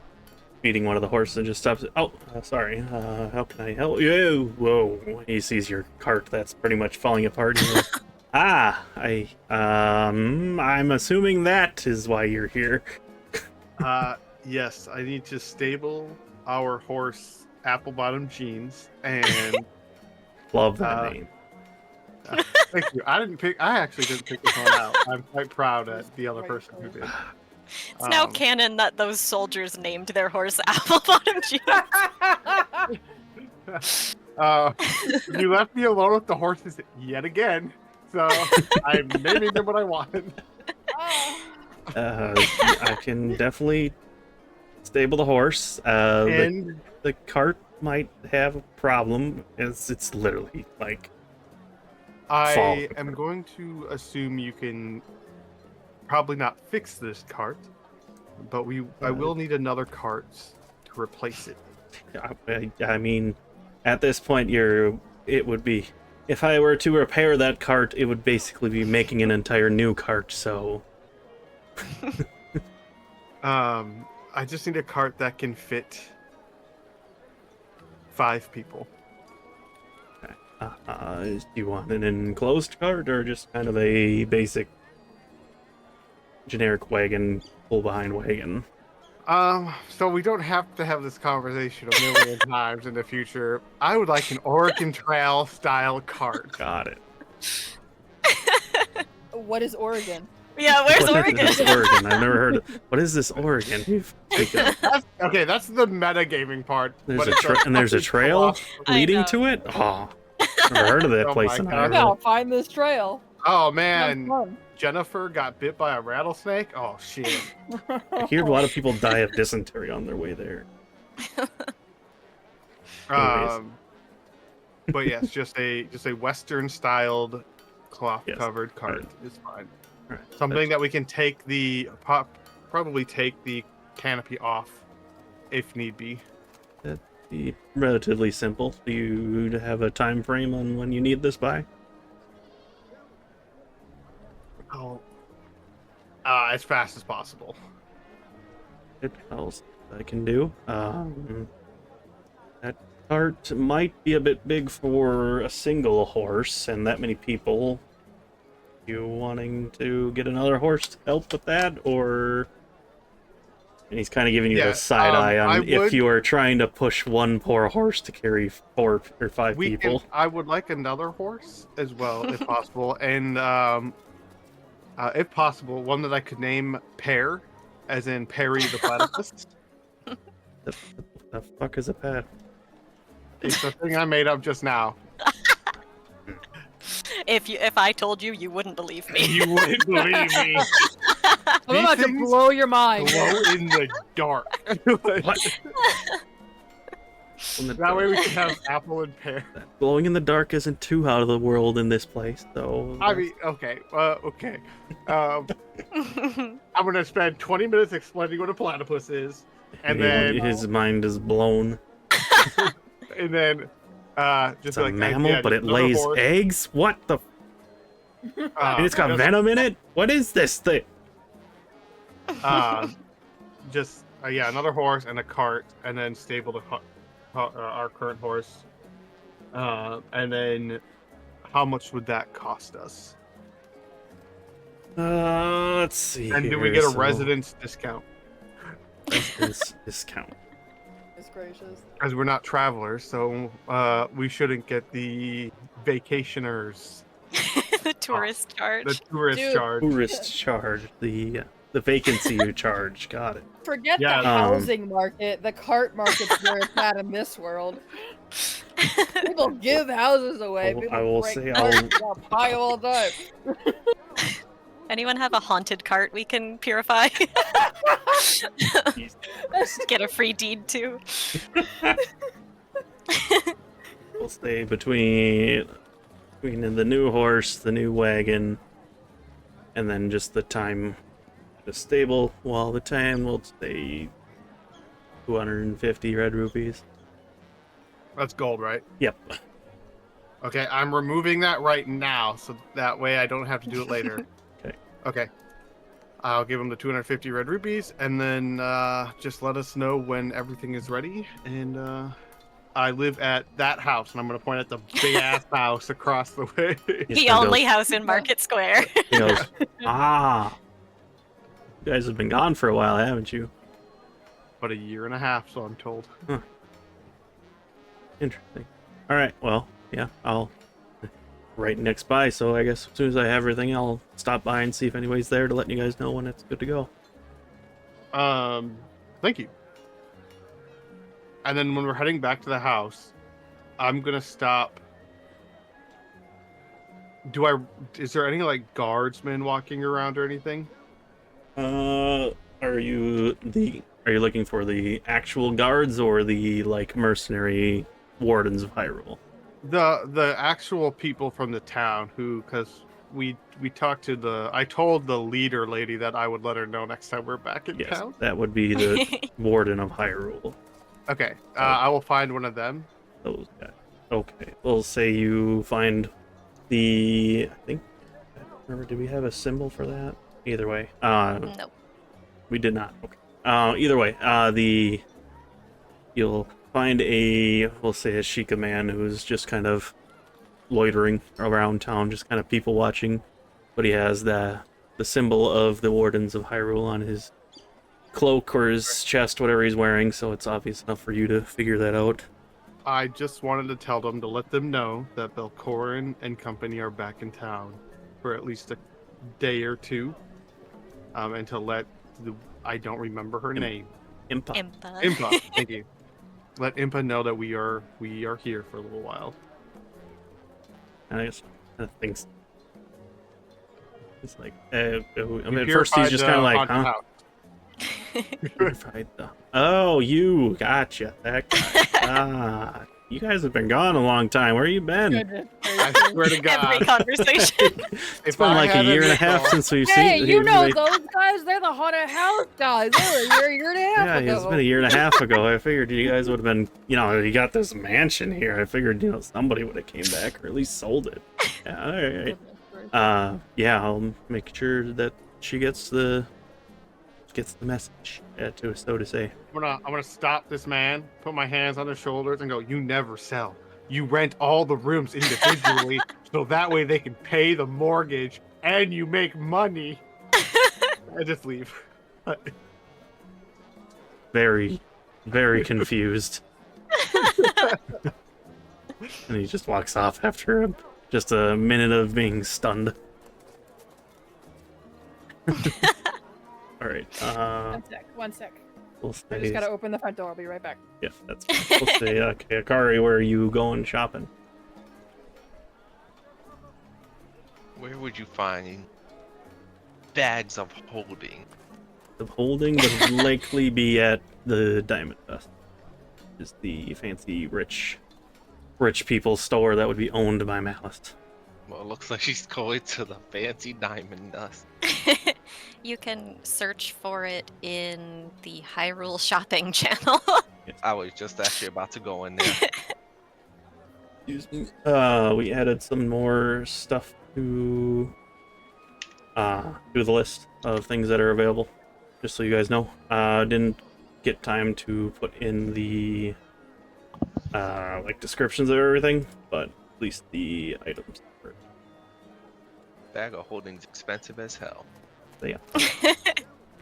A: feeding one of the horses and just stops. Oh, sorry. How can I help you? Whoa! He sees your cart that's pretty much falling apart. He goes, I'm assuming that is why you're here.
G: Yes, I need to stable our horse Apple Bottom Jeans, and
A: Love that name.
G: thank you. I actually didn't pick this one out. I'm quite proud at the other person who did.
C: It's now canon that those soldiers named their horse Apple Bottom Jeans.
G: You left me alone with the horses yet again, so I'm naming them what I wanted.
A: I can definitely stable the horse.
G: And
A: The cart might have a problem. It's literally like
G: I
A: falling
G: am
A: apart.
G: going to assume you can probably not fix this cart, but I will need another cart to replace it.
A: I mean, at this point, it would be, if I were to repair that cart, it would basically be making an entire new cart. So
G: I just need a cart that can fit 5 people.
A: do you want an enclosed cart or just kind of a basic generic wagon, pull behind wagon?
G: So we don't have to have this conversation a million times in the future. I would like an Oregon Trail style cart.
A: Got it.
B: What is Oregon?
C: Yeah, where's
A: What
C: Oregon?
A: is Oregon? I've never heard of. What is this Oregon?
G: That's the metagaming part.
A: There's
G: but
A: there's a trail
C: I
A: leading
C: know.
A: to it. Oh, never heard of that
G: Oh
A: place
G: my
A: in
G: God.
A: Ireland.
B: Now find this trail.
G: Oh
B: Have
G: man,
B: fun.
G: Jennifer got bit by a rattlesnake. Oh shit.
A: I hear a lot of people die of dysentery on their way there.
G: But yes, just a Western styled cloth covered cart is fine.
A: All right.
G: Something that we can take probably take the canopy off if need be.
A: That'd be relatively simple. Do you have a time frame on when you need this by?
G: Oh, as fast as possible.
A: What else I can do? That cart might be a bit big for a single horse and that many people. You wanting to get another horse to help with that, or? And he's kind of giving you the side eye on if you are trying to push one poor horse to carry 4 or 5 people.
G: I would like another horse as well, if possible, and if possible, one that I could name Pear, as in Perry the Platypus.
A: The fuck is a pet?
G: It's the thing I made up just now.
C: If I told you, you wouldn't believe me.
G: You wouldn't believe me.
B: I'm about to blow your mind.
G: Glow in the dark.
A: What?
G: That way we can have apple and pear.
A: Glowing in the dark isn't too out of the world in this place, though.
G: I mean, okay, okay. I'm gonna spend 20 minutes explaining what a platypus is, and then
A: his mind is blown.
G: and then just
A: It's a
G: like
A: mammal, but it lays eggs. What the? And it's got venom in it. What is this thing?
G: Yeah, another horse and a cart, and then stable our current horse. And then, how much would that cost us?
A: Let's see.
G: And do we get a residence discount?
A: Residence discount.
B: It's gracious.
G: Because we're not travelers, so we shouldn't get the vacationers.
C: The tourist charge.
G: The tourist
B: Dude.
G: charge.
A: Tourist charge. The vacancy you charge. Got it.
B: Forget
G: Yeah,
B: the housing market. The cart market's where it's at in this world. People give houses away. People
A: I will
B: break
A: say
B: carts without pile all the time.
C: Anyone have a haunted cart we can purify? Get a free deed to.
A: We'll stay between the new horse, the new wagon, and then just the time, the stable. Well, the time will stay 250 red rupees.
G: That's gold, right?
A: Yep.
G: Okay, I'm removing that right now, so that way I don't have to do it later. Okay. I'll give him the 250 red rupees, and then just let us know when everything is ready. And I live at that house, and I'm going to point at the big-ass house across the way.
C: The only house in Market Square.
A: He goes, ah. You guys have been gone for a while, haven't you?
G: About a year and a half, so I'm told.
A: Huh. Interesting. All right, well, yeah, I'll right next by, so I guess as soon as I have everything, I'll stop by and see if anybody's there to let you guys know when it's good to go.
G: Thank you. And then when we're heading back to the house, I'm gonna stop. Is there any like guardsmen walking around or anything?
A: Are you looking for the actual guards or the like mercenary wardens of Hyrule?
G: The actual people from the town because we talked to I told the leader lady that I would let her know next time we're back in town.
A: That would be the warden of Hyrule.
G: Okay, I will find one of them.
A: Those guys. Okay, we'll say you find I don't remember, did we have a symbol for that? Either way.
C: Nope.
A: We did not. Okay. Either way, you'll find we'll say a Shiekah man who's just kind of loitering around town, just kind of people watching, but he has the symbol of the Wardens of Hyrule on his cloak or his chest, whatever he's wearing, so it's obvious enough for you to figure that out.
G: I just wanted to tell them to let them know that Velkorin and company are back in town for at least a day or two, and to let I don't remember her name.
A: Impa.
G: Impa, thank you. Let Impa know that we are here for a little while.
A: And I guess things. It's like, I mean, at first he's just kind of like, huh? Purified the... Oh, you gotcha, that guy. You guys have been gone a long time. Where you been?
G: I swear to God.
C: Every conversation.
A: It's been like a year and a half since we've seen.
B: Hey, you know those guys? They're the haunted house guys. They were a year and a half ago.
A: Yeah, it's been a year and a half ago. I figured you guys would have been, you got this mansion here. I figured, somebody would have came back or at least sold it. Yeah, all right. Yeah, I'll make sure that she gets the gets the message, so to say.
G: I'm gonna stop this man, put my hands on his shoulders, and go, "You never sell. You rent all the rooms individually, so that way they can pay the mortgage and you make money." I just leave.
A: Very, very confused. And he just walks off after just a minute of being stunned. All right.
B: One sec.
A: We'll
B: I
A: stay.
B: just gotta open the front door. I'll be right back.
A: Yeah, that's fine. We'll stay. Okay, Akari, where are you going shopping?
D: Where would you find bags of holding?
A: The holding would likely be at the Diamond Dust. Is the fancy rich people's store that would be owned by Malice.
D: Well, it looks like she's going to the fancy Diamond Dust.
C: You can search for it in the Hyrule shopping channel.
D: I was just actually about to go in there.
A: Excuse me. We added some more stuff to the list of things that are available, just so you guys know. Didn't get time to put in the like descriptions of everything, but at least the items.
D: Bag of holding's expensive as hell.
A: So yeah.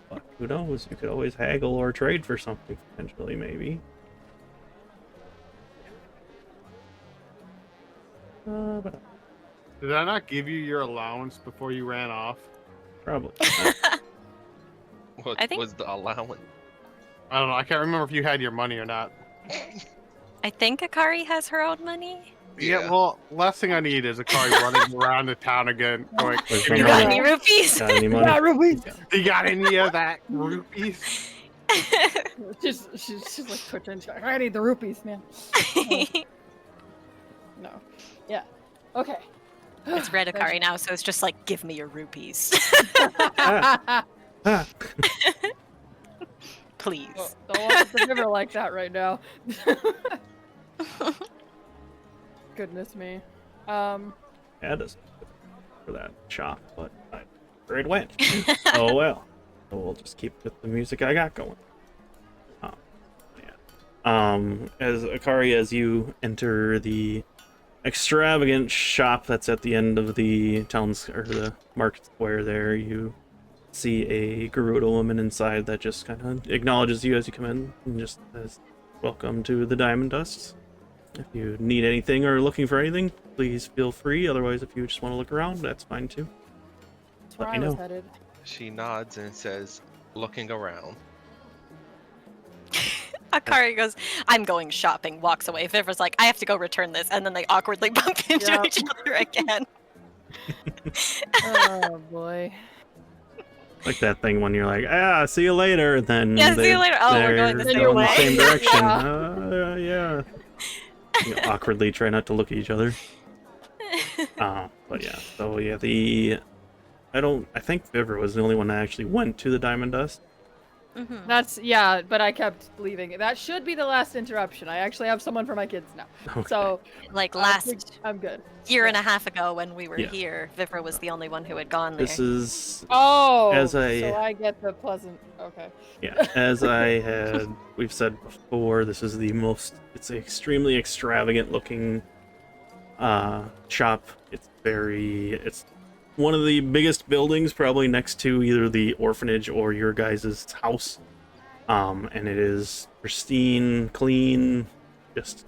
A: But who knows? You could always haggle or trade for something potentially, maybe. But
G: Did I not give you your allowance before you ran off?
A: probably.
D: What
C: I think-
D: was the allowance?
G: I don't know. I can't remember if you had your money or not.
C: I think Akari has her own money.
G: Yeah, well, last thing I need is Akari running around the town again going,
A: Where's
G: "Give
A: my
G: me
C: You
G: your
C: got
A: money?
C: any rupees?
A: Got any money?
B: rupees.
G: You got any of that rupees?"
B: She's like twitching. She's like, I need the rupees, man. No. Yeah. Okay.
C: It's red Akari now, so it's just like, give me your rupees.
A: Ah.
C: Please.
B: Don't want the river like that right now. Goodness me.
A: Had us for that shop, but where it went. Oh well. So we'll just keep with the music I got going. As Akari, as you enter the extravagant shop that's at the end of the town's or the market square, there you see a Gerudo woman inside that just kind of acknowledges you as you come in and just says, "Welcome to the Diamond Dust. If you need anything or looking for anything, please feel free. Otherwise, if you just want to look around, that's fine too."
B: That's where
A: Let
B: I
A: me
B: was
A: know.
B: headed.
D: She nods and says, looking around.
C: Akari goes, I'm going shopping, walks away. Vivra's like, I have to go return this. And then they awkwardly bump into
B: Yep.
C: each other again.
B: Oh boy.
A: Like that thing when you're like, see you later, and then
C: Yeah, see you later. Oh, we're going the
A: they're
C: same
A: going
C: way.
A: the same direction.
B: Yeah.
A: Yeah. You awkwardly try not to look at each other. But yeah, so yeah, I think Vivra was the only one that actually went to the Diamond Dust.
C: Mhm.
B: That's but I kept leaving. That should be the last interruption. I actually have someone for my kids now.
A: Okay.
B: So
C: Like
B: I
C: last
B: think I'm good.
C: year and a half ago when we were
A: Yeah.
C: here, Vivra was the only one who had gone there.
A: This is
B: Oh,
A: As
B: so
A: I-
B: I get the pleasant. Okay.
A: yeah, as we've said before, this is it's an extremely extravagant looking shop. It's one of the biggest buildings, probably next to either the orphanage or your guys' house. And it is pristine, clean, just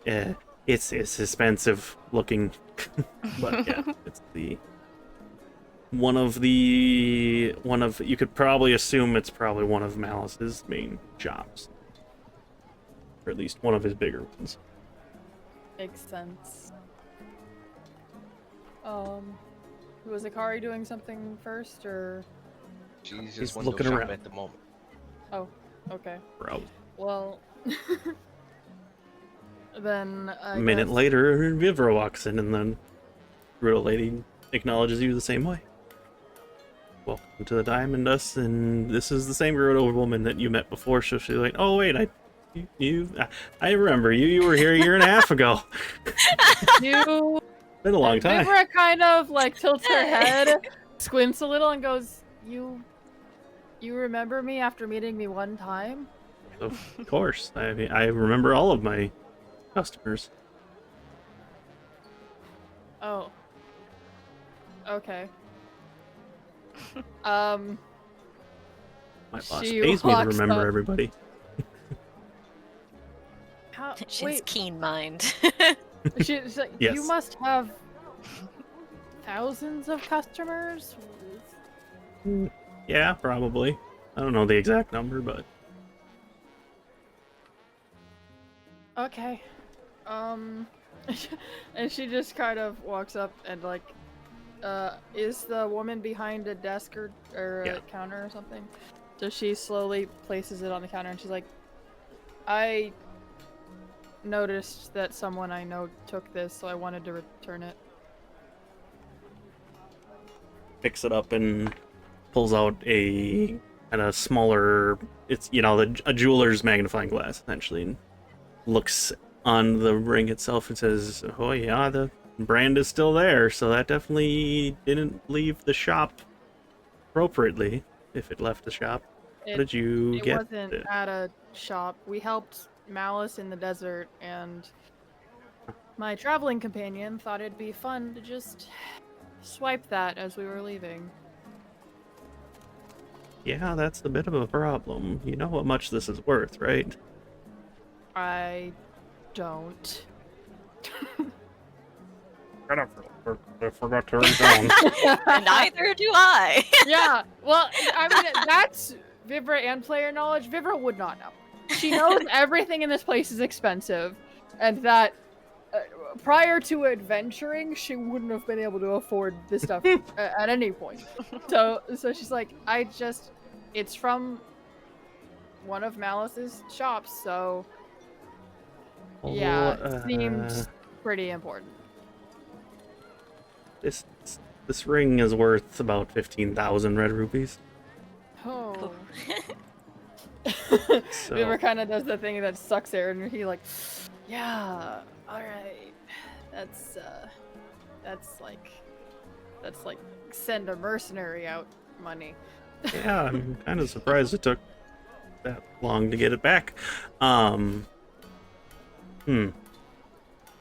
A: it's expensive looking. But yeah, it's you could probably assume it's probably one of Malice's main shops. Or at least one of his bigger ones.
B: Makes sense. Was Akari doing something first, or?
D: She's
A: He's
D: just window
A: looking
D: shopping
A: around.
D: at the moment.
B: Oh, okay.
A: Probably.
B: Well, then
A: A minute later, Vivra walks in, and then Riddle Lady acknowledges you the same way. Welcome to the Diamond Dust, and this is the same Gerudo woman that you met before. So she's like, "Oh wait, I remember you. You were here a year and a half ago.
B: You.
A: Been a long time."
B: Vivra kind of like tilts her head, squints a little, and goes, "You You remember me after meeting me one time?
A: Of course. I mean, I remember all of my customers.
B: Oh. Okay. Um.
A: My boss
B: She
A: pays me to
B: walks
A: remember
B: up-
A: everybody.
B: How?
C: She's
B: Wait.
C: keen mind.
B: She's like,
A: Yes.
B: you must have thousands of customers.
A: Yeah, probably. I don't know the exact number, but
B: Okay. And she just kind of walks up and like, is the woman behind a desk or a
A: Yeah.
B: counter or something? So she slowly places it on the counter and she's like, I noticed that someone I know took this, so I wanted to return it.
A: picks it up and pulls out a kind of smaller, it's, you know, a jeweler's magnifying glass, essentially, and looks on the ring itself and says, oh yeah, the brand is still there, so that definitely didn't leave the shop appropriately, if it left the shop. How did you
B: It
A: get
B: wasn't
A: it?
B: at a shop. We helped Malice in the desert, and my traveling companion thought it'd be fun to just swipe that as we were leaving.
A: Yeah, that's a bit of a problem. You know how much this is worth, right?
B: I don't.
A: I forgot to write down.
C: Neither do I.
B: Yeah, well, I mean, that's Vivra and player knowledge. Vivra would not know. She knows everything in this place is expensive, and that prior to adventuring, she wouldn't have been able to afford this stuff at any point. So she's like, it's from one of Malice's shops, so yeah, it seemed pretty important.
A: This ring is worth about 15,000 red rupees.
B: Oh.
A: So
B: Vivra kind of does the thing that sucks air, and he like, yeah, all right, that's like send a mercenary out money.
A: yeah, I'm kind of surprised it took that long to get it back. So,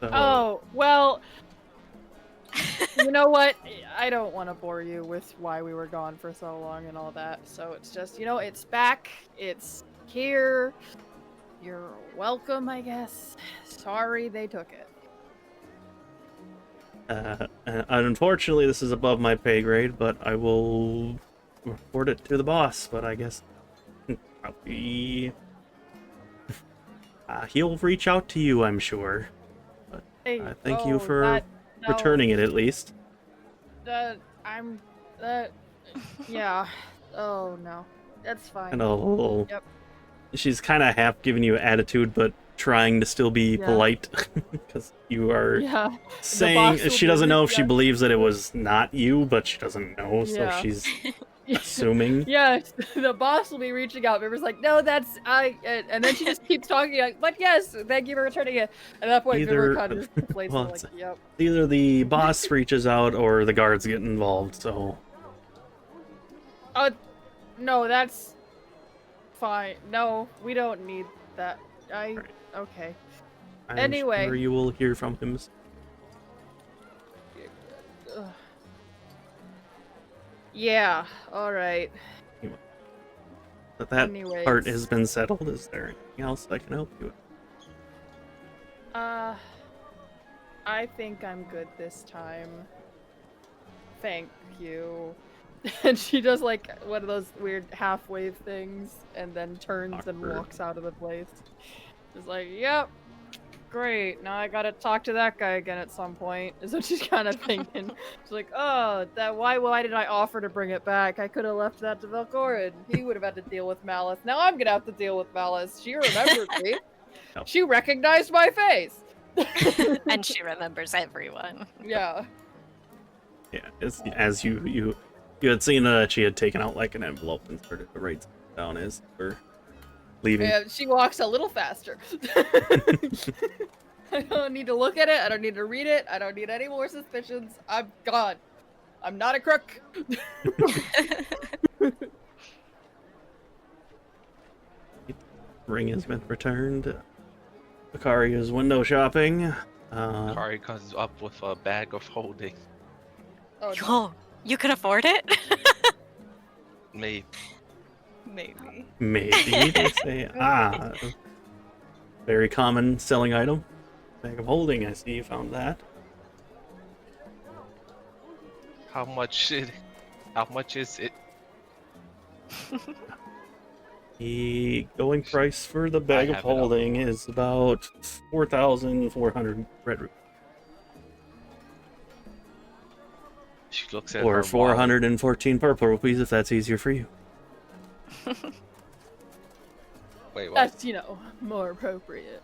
B: Oh, well, you know what? I don't want to bore you with why we were gone for so long and all that. So it's just, it's back. It's here. You're welcome, I guess. Sorry they took it.
A: unfortunately, this is above my pay grade, but I will report it to the boss. But I guess probably he'll reach out to you, I'm sure. But
B: Hey,
A: thank you for returning it, at least.
B: Yeah. Oh no, that's fine.
A: And a little.
B: Yep.
A: She's kind of half giving you attitude, but trying to still be polite, because you are
B: Yeah.
A: saying she doesn't know if she
B: reaching out.
A: believes that it was not you, but she doesn't know, so
B: Yeah.
A: she's assuming.
B: Yeah, the boss will be reaching out. Vivra's like, no, that's and then she just keeps talking like, but yes, thank you for returning it. At that point, Vivra kind of just complains
A: well,
B: like, yep.
A: Either the boss reaches out or the guards get involved. So
B: No, that's fine. No, we don't need that. Okay.
A: I'm
B: Anyway.
A: sure you will hear from him.
B: Ugh. Yeah. All right.
A: But that
B: Anyways.
A: part has been settled. Is there anything else I can help you with?
B: I think I'm good this time. Thank you. And she does like one of those weird half wave things and then turns and
A: Awkward.
B: walks out of the place. Just like, yep, great. Now I gotta talk to that guy again at some point. Is what she's kind of thinking. She's like, oh, why did I offer to bring it back? I could have left that to Velkorin. He would have had to deal with Malice. Now I'm gonna have to deal with Malice. She remembered me.
A: No.
B: She recognized my face.
C: And she remembers everyone.
B: Yeah.
A: Yeah, as you had seen that she had taken out like an envelope and started to write down as we're leaving.
B: Yeah, she walks a little faster. I don't need to look at it. I don't need to read it. I don't need any more suspicions. I'm gone. I'm not a crook.
A: ring has been returned. Akari is window shopping.
D: Akari comes up with a bag of holding.
B: Oh, no.
C: Oh, you can afford it?
D: Maybe.
C: Maybe.
A: Maybe they say, very common selling item. Bag of holding. I see you found that.
D: How much is it?
A: The going price for the bag of
D: have it up.
A: holding is about 4,400 red rupees.
D: She looks at
A: Or
D: her
A: 414 purple rupees if that's easier for you.
D: wallet. Wait, what?
B: That's, more appropriate.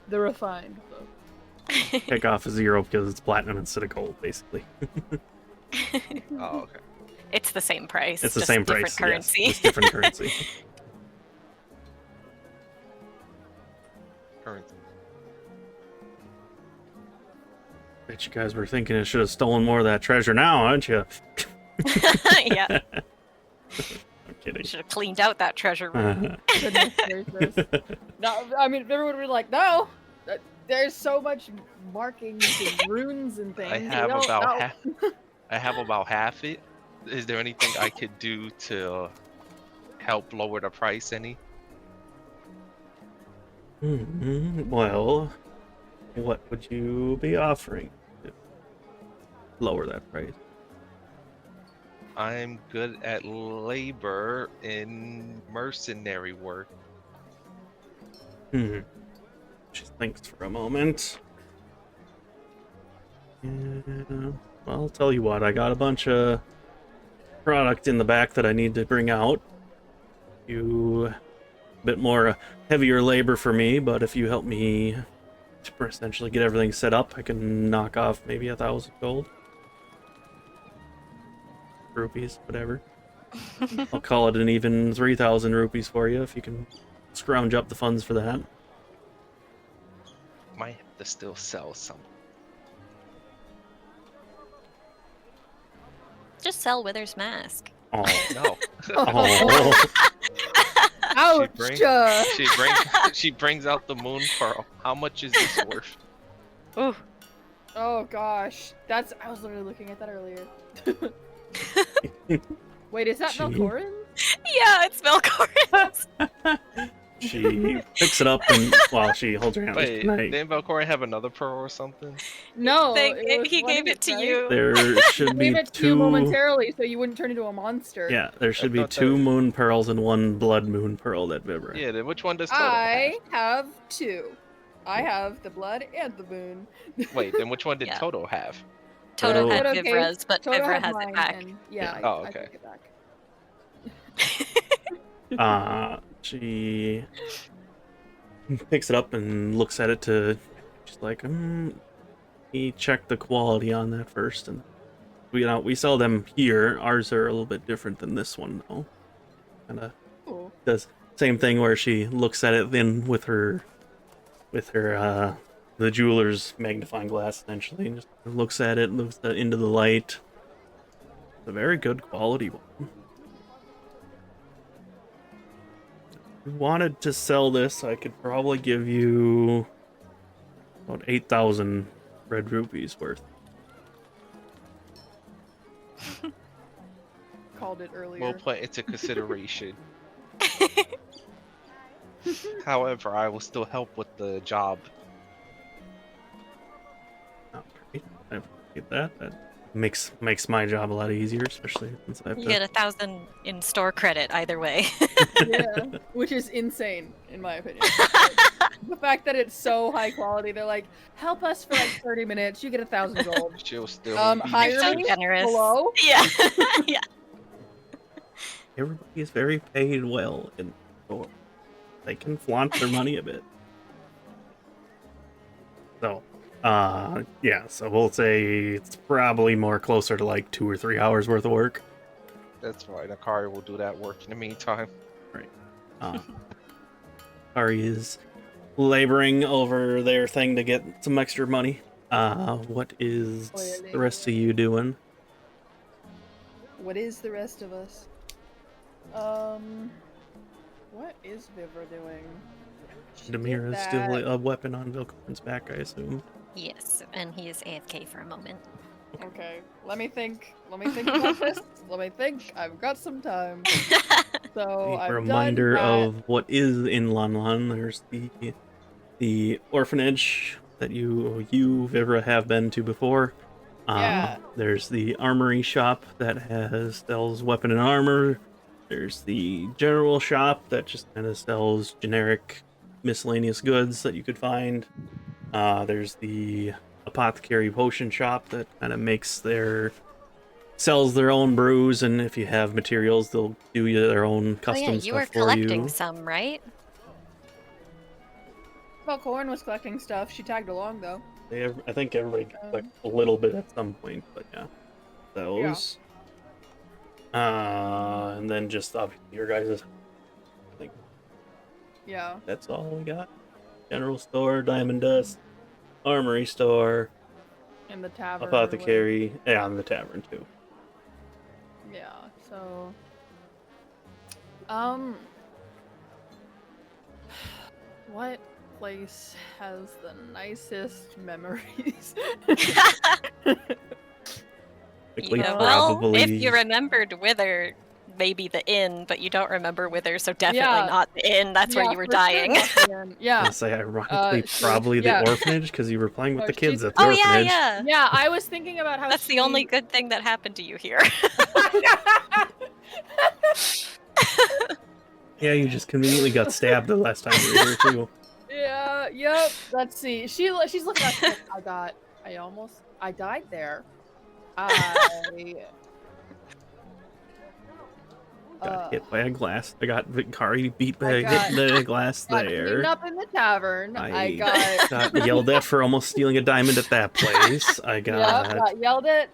B: The refined folk.
A: Take off a 0 because it's platinum instead of gold, basically.
D: Oh, okay.
C: It's the same price.
A: It's the
C: just
A: same
C: different
A: price.
C: currency.
A: Yes, it's different currency.
D: Currency.
A: Bet you guys were thinking I should have stolen more of that treasure now, aren't you?
C: Yeah,
A: I'm kidding.
C: should have cleaned out that treasure room.
B: Goodness gracious. No, I mean, everyone would be like, no! There's so much markings and runes and things.
D: I have about half it. Is there anything I could do to help lower the price any?
A: Well, what would you be offering to lower that price?
D: I'm good at labor in mercenary work.
A: She thinks for a moment. Yeah, well, I'll tell you what, I got a bunch of product in the back that I need to bring out. A bit more heavier labor for me, but if you help me to essentially get everything set up, I can knock off maybe 1,000 gold. Rupees, whatever. I'll call it an even 3,000 rupees for you if you can scrounge up the funds for that.
D: Might have to still sell some.
C: Just sell Wither's mask.
A: Oh,
D: No.
A: oh.
B: Ouch!
D: She brings out the moon pearl. How much is this worth?
C: Ooh.
B: Oh gosh, I was literally looking at that earlier. Wait, is that
A: Gee.
B: Velkorin?
C: Yeah, it's Velkorin.
A: She picks it up and while she holds her hand.
D: Wait,
A: Night.
D: didn't Velkorin have another pearl or something?
B: No,
C: He gave it to you.
A: There should
B: He
A: be
B: gave it to you
A: two.
B: momentarily so you wouldn't turn into a monster.
A: Yeah, there should
D: I
A: be
D: thought
A: 2
D: that-
A: moon pearls and 1 blood moon pearl that Vivra.
D: Yeah, then which one does Toto
B: I have 2. I have the blood and the moon.
D: have? Wait, then which one did
C: Yeah.
D: Toto have?
C: Toto had
B: Toto
C: Vivra's, but
B: Toto
C: Vivra
B: had
C: has
B: mine,
C: it back.
B: and yeah,
D: Oh,
B: I
D: okay.
B: take it back.
A: She picks it up and looks at it she's like, he checked the quality on that first, and we sell them here. Ours are a little bit different than this one though. Kinda
B: Cool.
A: does same thing where she looks at it then with her the jeweler's magnifying glass essentially, and just looks at it, looks into the light. It's a very good quality one. If you wanted to sell this, I could probably give you about 8,000 red rupees worth.
B: Called it earlier.
D: We'll put into consideration. However, I will still help with the job.
A: Oh, great. I appreciate that. That makes my job a lot easier, especially since I have
C: You
A: to.
C: get 1,000 in store credit either way.
B: Yeah, which is insane in my opinion. The fact that it's so high quality, they're like, help us for like 30 minutes, you get 1,000 gold.
D: She'll still be
B: Hire
C: so
B: me
C: generous.
B: below.
C: Yeah. Yeah.
A: Everybody is very paid well in the store. They can flaunt their money a bit. So, yeah, so we'll say it's probably more closer to like 2 or 3 hours worth of work.
D: That's fine. Akari will do that work in the meantime.
A: Akari is laboring over their thing to get some extra money. What is
B: Clearly.
A: the rest of you doing?
B: What is the rest of us? What is Vivra doing? She did
A: Demira is
B: that.
A: still a weapon on Velkorin's back, I assume.
C: Yes, and he is AFK for a moment.
B: Okay, let me think. Let me think about this. Let me think. I've got some time. So
A: A
B: I've
A: reminder
B: done
A: of what is in Lanlan. There's the orphanage that you Vivra have been to before.
B: Yeah.
A: There's the armory shop that sells weapon and armor. There's the general shop that just kind of sells generic miscellaneous goods that you could find. There's the apothecary potion shop that kind of sells their own brews, and if you have materials, they'll do you their own
C: Oh
A: custom
C: yeah, you
A: stuff
C: were
A: for
C: collecting
A: you.
C: some, right?
B: Velkorin was collecting stuff. She tagged along though.
A: I think everybody collects a little bit at some point, but yeah, those. And then just obviously your guys'. I think
B: Yeah.
A: that's all we got. General store, diamond dust, armory store,
B: In the tavern.
A: apothecary, yeah, and the tavern too.
B: Yeah. So. What place has the nicest memories?
C: Yeah, well, if you remembered Wither, maybe the inn, but you don't remember Wither, so definitely not the inn. That's where you were dying.
B: Sure, yeah.
A: I say ironically, probably the orphanage because you were playing with the kids at the
C: oh
A: orphanage.
C: yeah.
B: Yeah, I was thinking about how
C: that's the only good thing that happened to you here.
A: Yeah, you just conveniently got stabbed the last time you were here too.
B: Yeah, yep. Let's see. She's looking at me. I died there.
A: Got hit by a glass. I got Akari beat by the glass there.
B: Up in the tavern.
A: I got yelled at for almost stealing a diamond at that place. I got
B: yelled at.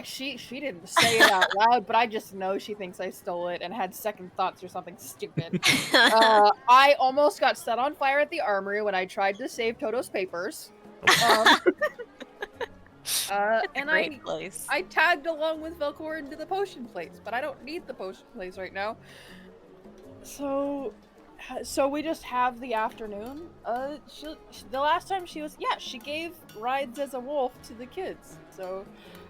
B: She didn't say it out loud, but I just know she thinks I stole it and had second thoughts or something stupid. I almost got set on fire at the armory when I tried to save Toto's papers. And I tagged along with Velkorin to the potion place, but I don't need the potion place right now. So we just have the afternoon. The last time she gave rides as a wolf to the kids. So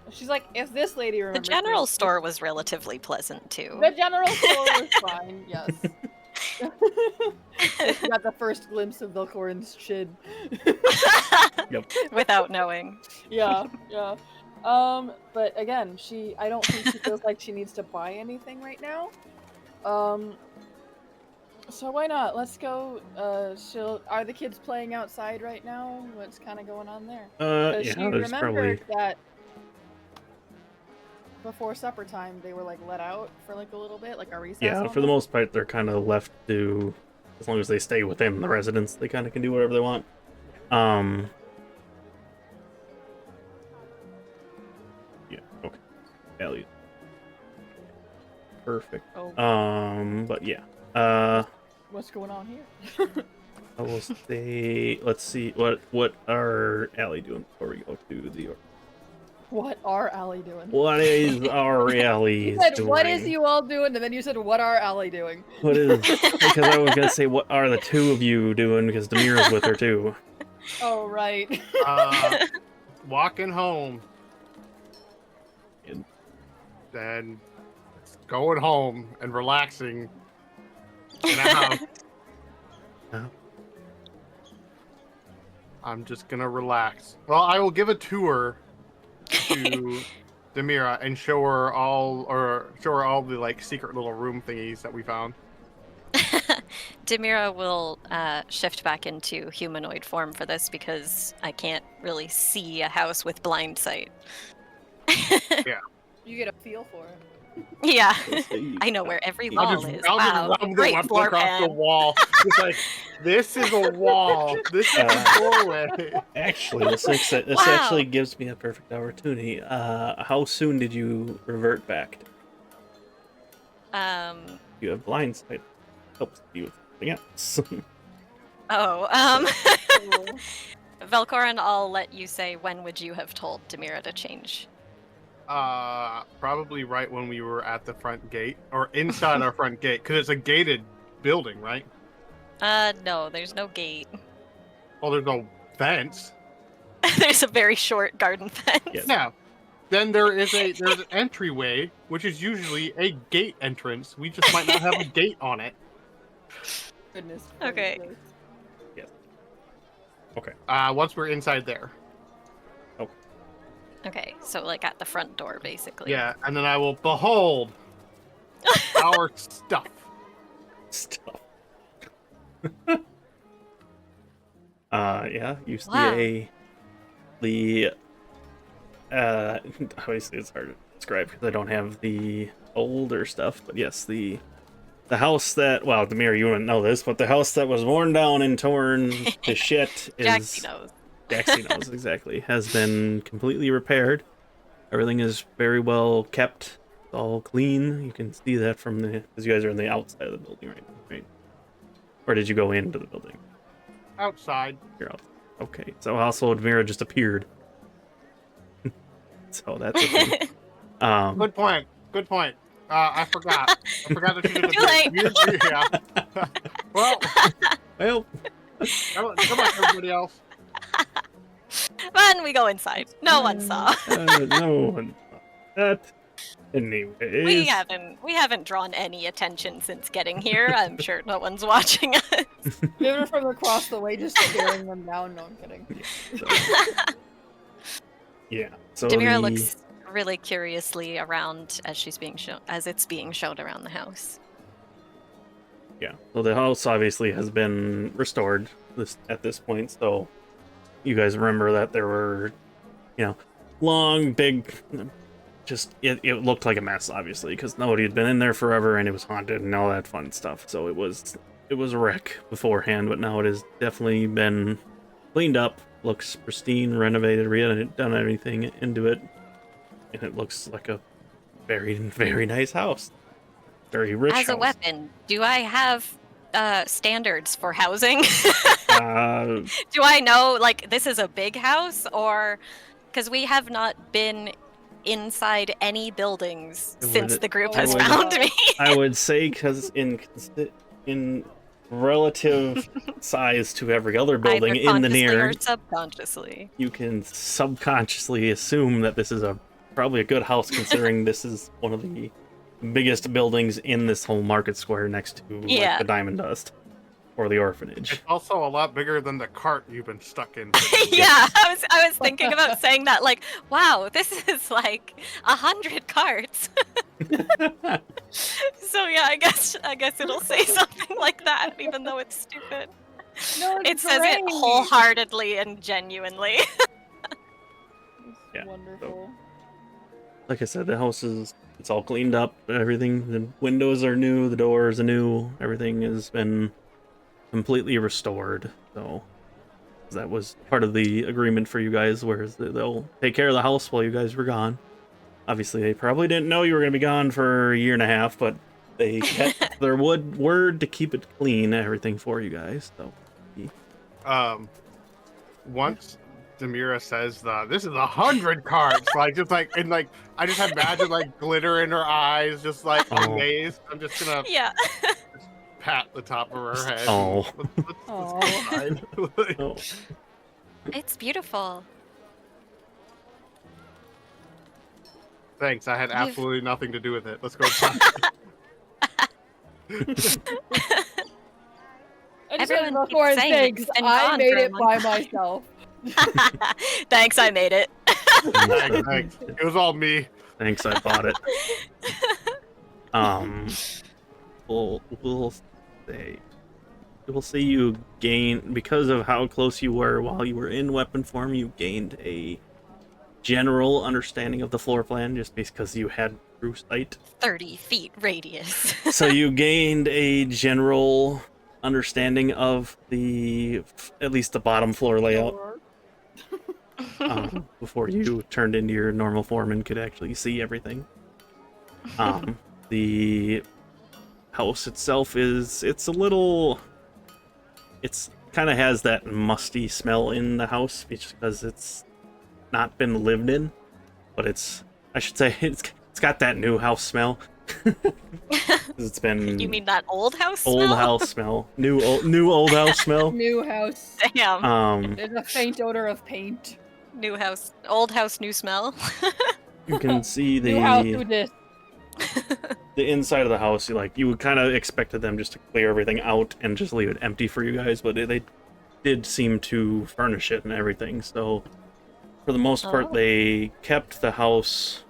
B: she's like, if this lady remembers.
C: The general store was relatively pleasant too.
B: The general store was fine, yes. You got the first glimpse of Velkorin's chin.
A: Yep.
C: Without knowing.
B: Yeah. But again, I don't think she feels like she needs to buy anything right now. So why not? Let's go. Are the kids playing outside right now? What's kind of going on there?
A: Yeah,
B: she
A: there's
B: remembered
A: probably
B: that before supper time they were like let out for like a little bit, like a recess.
A: Yeah, for the most part, they're kind of left to, as long as they stay within the residence, they kind of can do whatever they want. Yeah. Okay. Elliot. Perfect.
B: Oh.
A: But yeah.
B: What's going on here?
A: I will say. Let's see. What are Allie doing before we go to the?
B: What are Allie doing?
A: What is our Allie
B: You said,
A: doing?
B: what is you all doing? And then you said, what are Allie doing?
A: What is? Because I was gonna say, what are the two of you doing? Because Demira's with her too.
B: Oh right.
G: Walking home.
A: And
G: then going home and relaxing in a house. I'm just gonna relax. Well, I will give a tour to Demira and show her all the like secret little room thingies that we found.
C: Demira will shift back into humanoid form for this because I can't really see a house with blind sight.
G: Yeah.
B: You get a feel for it.
C: Yeah. I know where every wall is. Wow. Great floor
G: across the
C: plan.
G: wall. It's like, this is a wall. This is a doorway.
A: actually, this actually gives me a perfect opportunity. How soon did you revert back? You have blind sight. Helps you with something else.
C: Velkorin, I'll let you say when would you have told Demira to change.
G: Probably right when we were at the front gate, or inside our front gate, because it's a gated building, right?
C: No, there's no gate.
G: Well, there's no fence.
C: There's a very short garden fence.
A: Yes.
G: Yeah. Then there's an entryway, which is usually a gate entrance. We just might not have a gate on it.
B: Goodness.
C: Okay.
B: gracious.
A: Yes. Okay.
G: Once we're inside there.
C: Okay, so like at the front door, basically.
G: Yeah, and then I will behold our stuff.
A: Stuff. Yeah, you see
C: Wow.
A: obviously it's hard to describe because I don't have the older stuff, but yes, the house that, well, Demira, you wouldn't know this, but the house that was worn down and torn to shit is...
C: Jaxi knows.
A: Jaxi knows, exactly. Has been completely repaired. Everything is very well kept, all clean. You can see that from the... because you guys are on the outside of the building, right? Or did you go into the building?
G: Outside.
A: You're out. Okay, so also Demira just appeared. So that's a thing.
G: Good point. Good point. I forgot. I forgot that you did
C: Too late.
G: Yeah. Well,
A: Well,
G: come on, everybody else.
C: Then we go inside. No one saw.
A: no one saw that. Anyways,
C: We haven't drawn any attention since getting here. I'm sure no one's watching us.
B: Vivra from across the way just staring them down. No, I'm kidding.
A: Yeah. So
C: Demira looks really curiously around as it's being shown around the house.
A: Yeah. So the house obviously has been restored at this point. So you guys remember that there were, long, big. Just it looked like a mess, obviously, because nobody had been in there forever, and it was haunted and all that fun stuff. So it was a wreck beforehand, but now it has definitely been cleaned up, looks pristine, renovated, done everything into it, and it looks like a very, very nice house, very rich.
C: As a
A: house.
C: weapon, do I have standards for housing? Do I know like this is a big house, or because we have not been inside any buildings since the group has found me?
A: I would say because in relative size to every other building
C: Either
A: in the near,
C: or subconsciously.
A: you can subconsciously assume that this is probably a good house, considering this is one of the biggest buildings in this whole market square next to like, the Diamond Dust or the orphanage.
G: It's also a lot bigger than the cart you've been stuck in.
C: Yeah, I was thinking about saying that, like, wow, this is like 100 carts. So yeah, I guess it'll say something like that, even though it's stupid.
B: No,
C: It says it wholeheartedly and genuinely.
A: Yeah,
B: Wonderful.
A: Like I said, the house it's all cleaned up, everything. The windows are new, the doors are new, everything has been completely restored. So that was part of the agreement for you guys, where they'll take care of the house while you guys were gone. Obviously, they probably didn't know you were going to be gone for a year and a half, but they kept their word to keep it clean, everything for you guys. So,
G: once Demira says this is 100 carts, I just imagine like glitter in her eyes, just like amazed. I'm just gonna pat the top of her head.
A: Oh.
G: Let's go inside.
C: It's beautiful.
G: Thanks, I had absolutely nothing to do with it. Let's go inside.
B: I just
C: Everyone
B: wanted before
C: keeps saying that
B: thanks.
C: you've been
B: I
C: gone
B: made
C: for a
B: it
C: long
B: by
C: time.
B: myself.
C: Thanks, I made it.
G: Thanks. It was all me.
A: Thanks, I bought it. We'll say you gain, because of how close you were while you were in weapon form, you gained a general understanding of the floor plan, just because you had true sight.
C: 30 feet radius.
A: So you gained a general understanding of at least the bottom floor layout, before you turned into your normal form and could actually see everything. The house itself it's kind of has that musty smell in the house, because it's not been lived in, but it's I should say it's got that new house smell. It's been
C: You mean that old house smell?
A: old house smell, new old house smell.
B: New house.
C: Damn.
B: There's a faint odor of paint.
C: New house, old house, new smell.
A: You can see
B: New house,
A: the
B: new this.
A: inside of the house. You would kind of expected them just to clear everything out and just leave it empty for you guys, but they did seem to furnish it and everything. So for the most part, they kept the house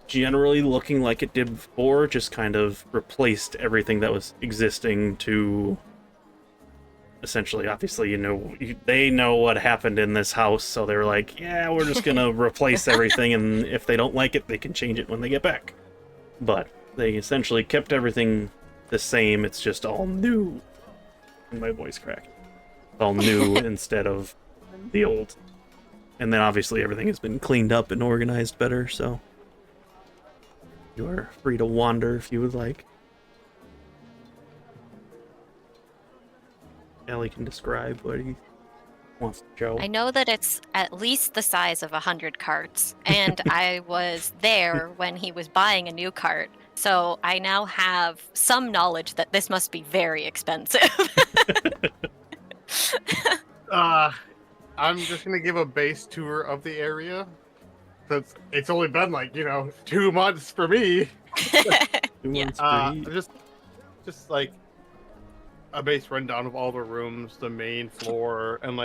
A: generally looking like it did before, just kind of replaced everything that was existing to essentially, obviously, they know what happened in this house, so they were like, yeah, we're just gonna replace everything, and if they don't like it, they can change it when they get back. But they essentially kept everything the same, it's just all new. And my voice cracked. All new instead of the old. And then obviously everything has been cleaned up and organized better, so you are free to wander if you would like. Ellie can describe what he wants to show.
C: I know that it's at least the size of 100 carts, and I was there when he was buying a new cart, so I now have some knowledge that this must be very expensive.
G: I'm just gonna give a base tour of the area. Since it's only been 2 months for me.
A: 2 months for you.
G: Just like a base rundown of all the rooms, the main floor, and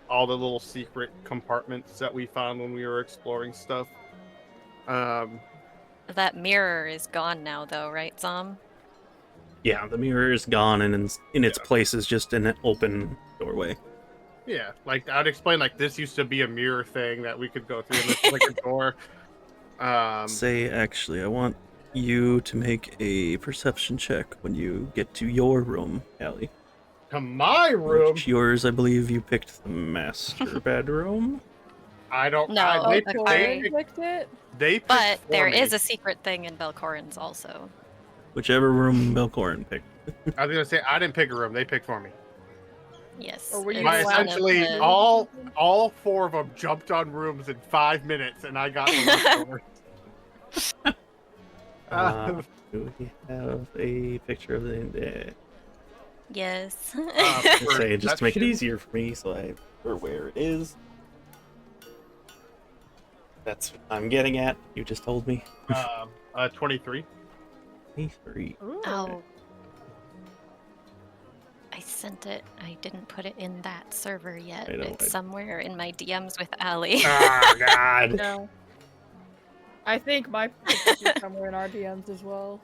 G: all the little secret compartments that we found when we were exploring stuff.
C: That mirror is gone now, though, right, Zom?
A: Yeah, the mirror is gone, and in its place is just an open doorway.
G: Yeah, I'd explain this used to be a mirror thing that we could go through, and this is a door.
A: Actually, I want you to make a perception check when you get to your room, Allie.
G: To my room?
A: Which yours, I believe you picked the master bedroom.
G: I don't
C: know.
B: They picked it?
G: They picked
C: But there
G: me.
C: is a secret thing in Velkorin's also.
A: Whichever room Velkorin picked.
G: I was gonna say I didn't pick a room; they picked for me.
C: Yes.
B: Or were you
C: it's
G: My
B: allowed
C: one of
G: essentially
C: the-
G: all 4 of them jumped on rooms in 5 minutes, and I got the leftovers.
A: Do we have a picture of the...
C: Yes.
A: Say just to make it easier for me, so I remember where it is. That's what I'm getting at. You just told me.
G: 23.
A: 23.
C: Oh. I sent it. I didn't put it in that server yet.
A: I know,
C: It's somewhere in my DMs with Ali.
G: Oh God.
B: No. I think my picture's somewhere in our DMs as well.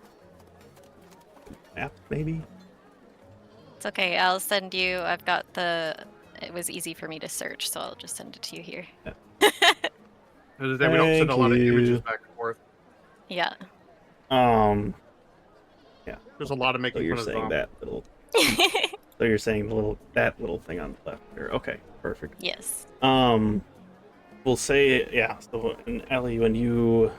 A: Map, maybe?
C: It's okay. I'll send you. I've got the. It was easy for me to search, so I'll just send it to you here.
G: We don't send a lot of
A: Thank you.
G: images back and forth.
C: Yeah.
A: Yeah.
G: There's a lot of
A: So
G: making
A: you're
G: fun of
A: saying
G: Zom.
A: that little... So you're saying that little thing on the left there. Okay, perfect.
C: Yes.
A: We'll say, yeah, so, and Ellie, when you...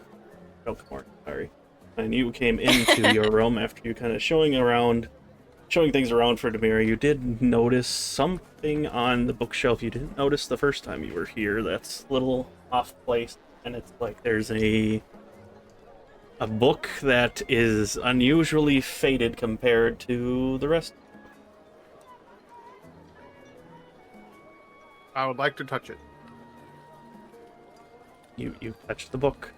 A: Oh, come on, sorry. When you came into your room after you kind of showing things around for Demira, you did notice something on the bookshelf you didn't notice the first time you were here that's a little off place, and it's there's a book that is unusually faded compared to the rest.
G: I would like to touch it.
A: You touch the book.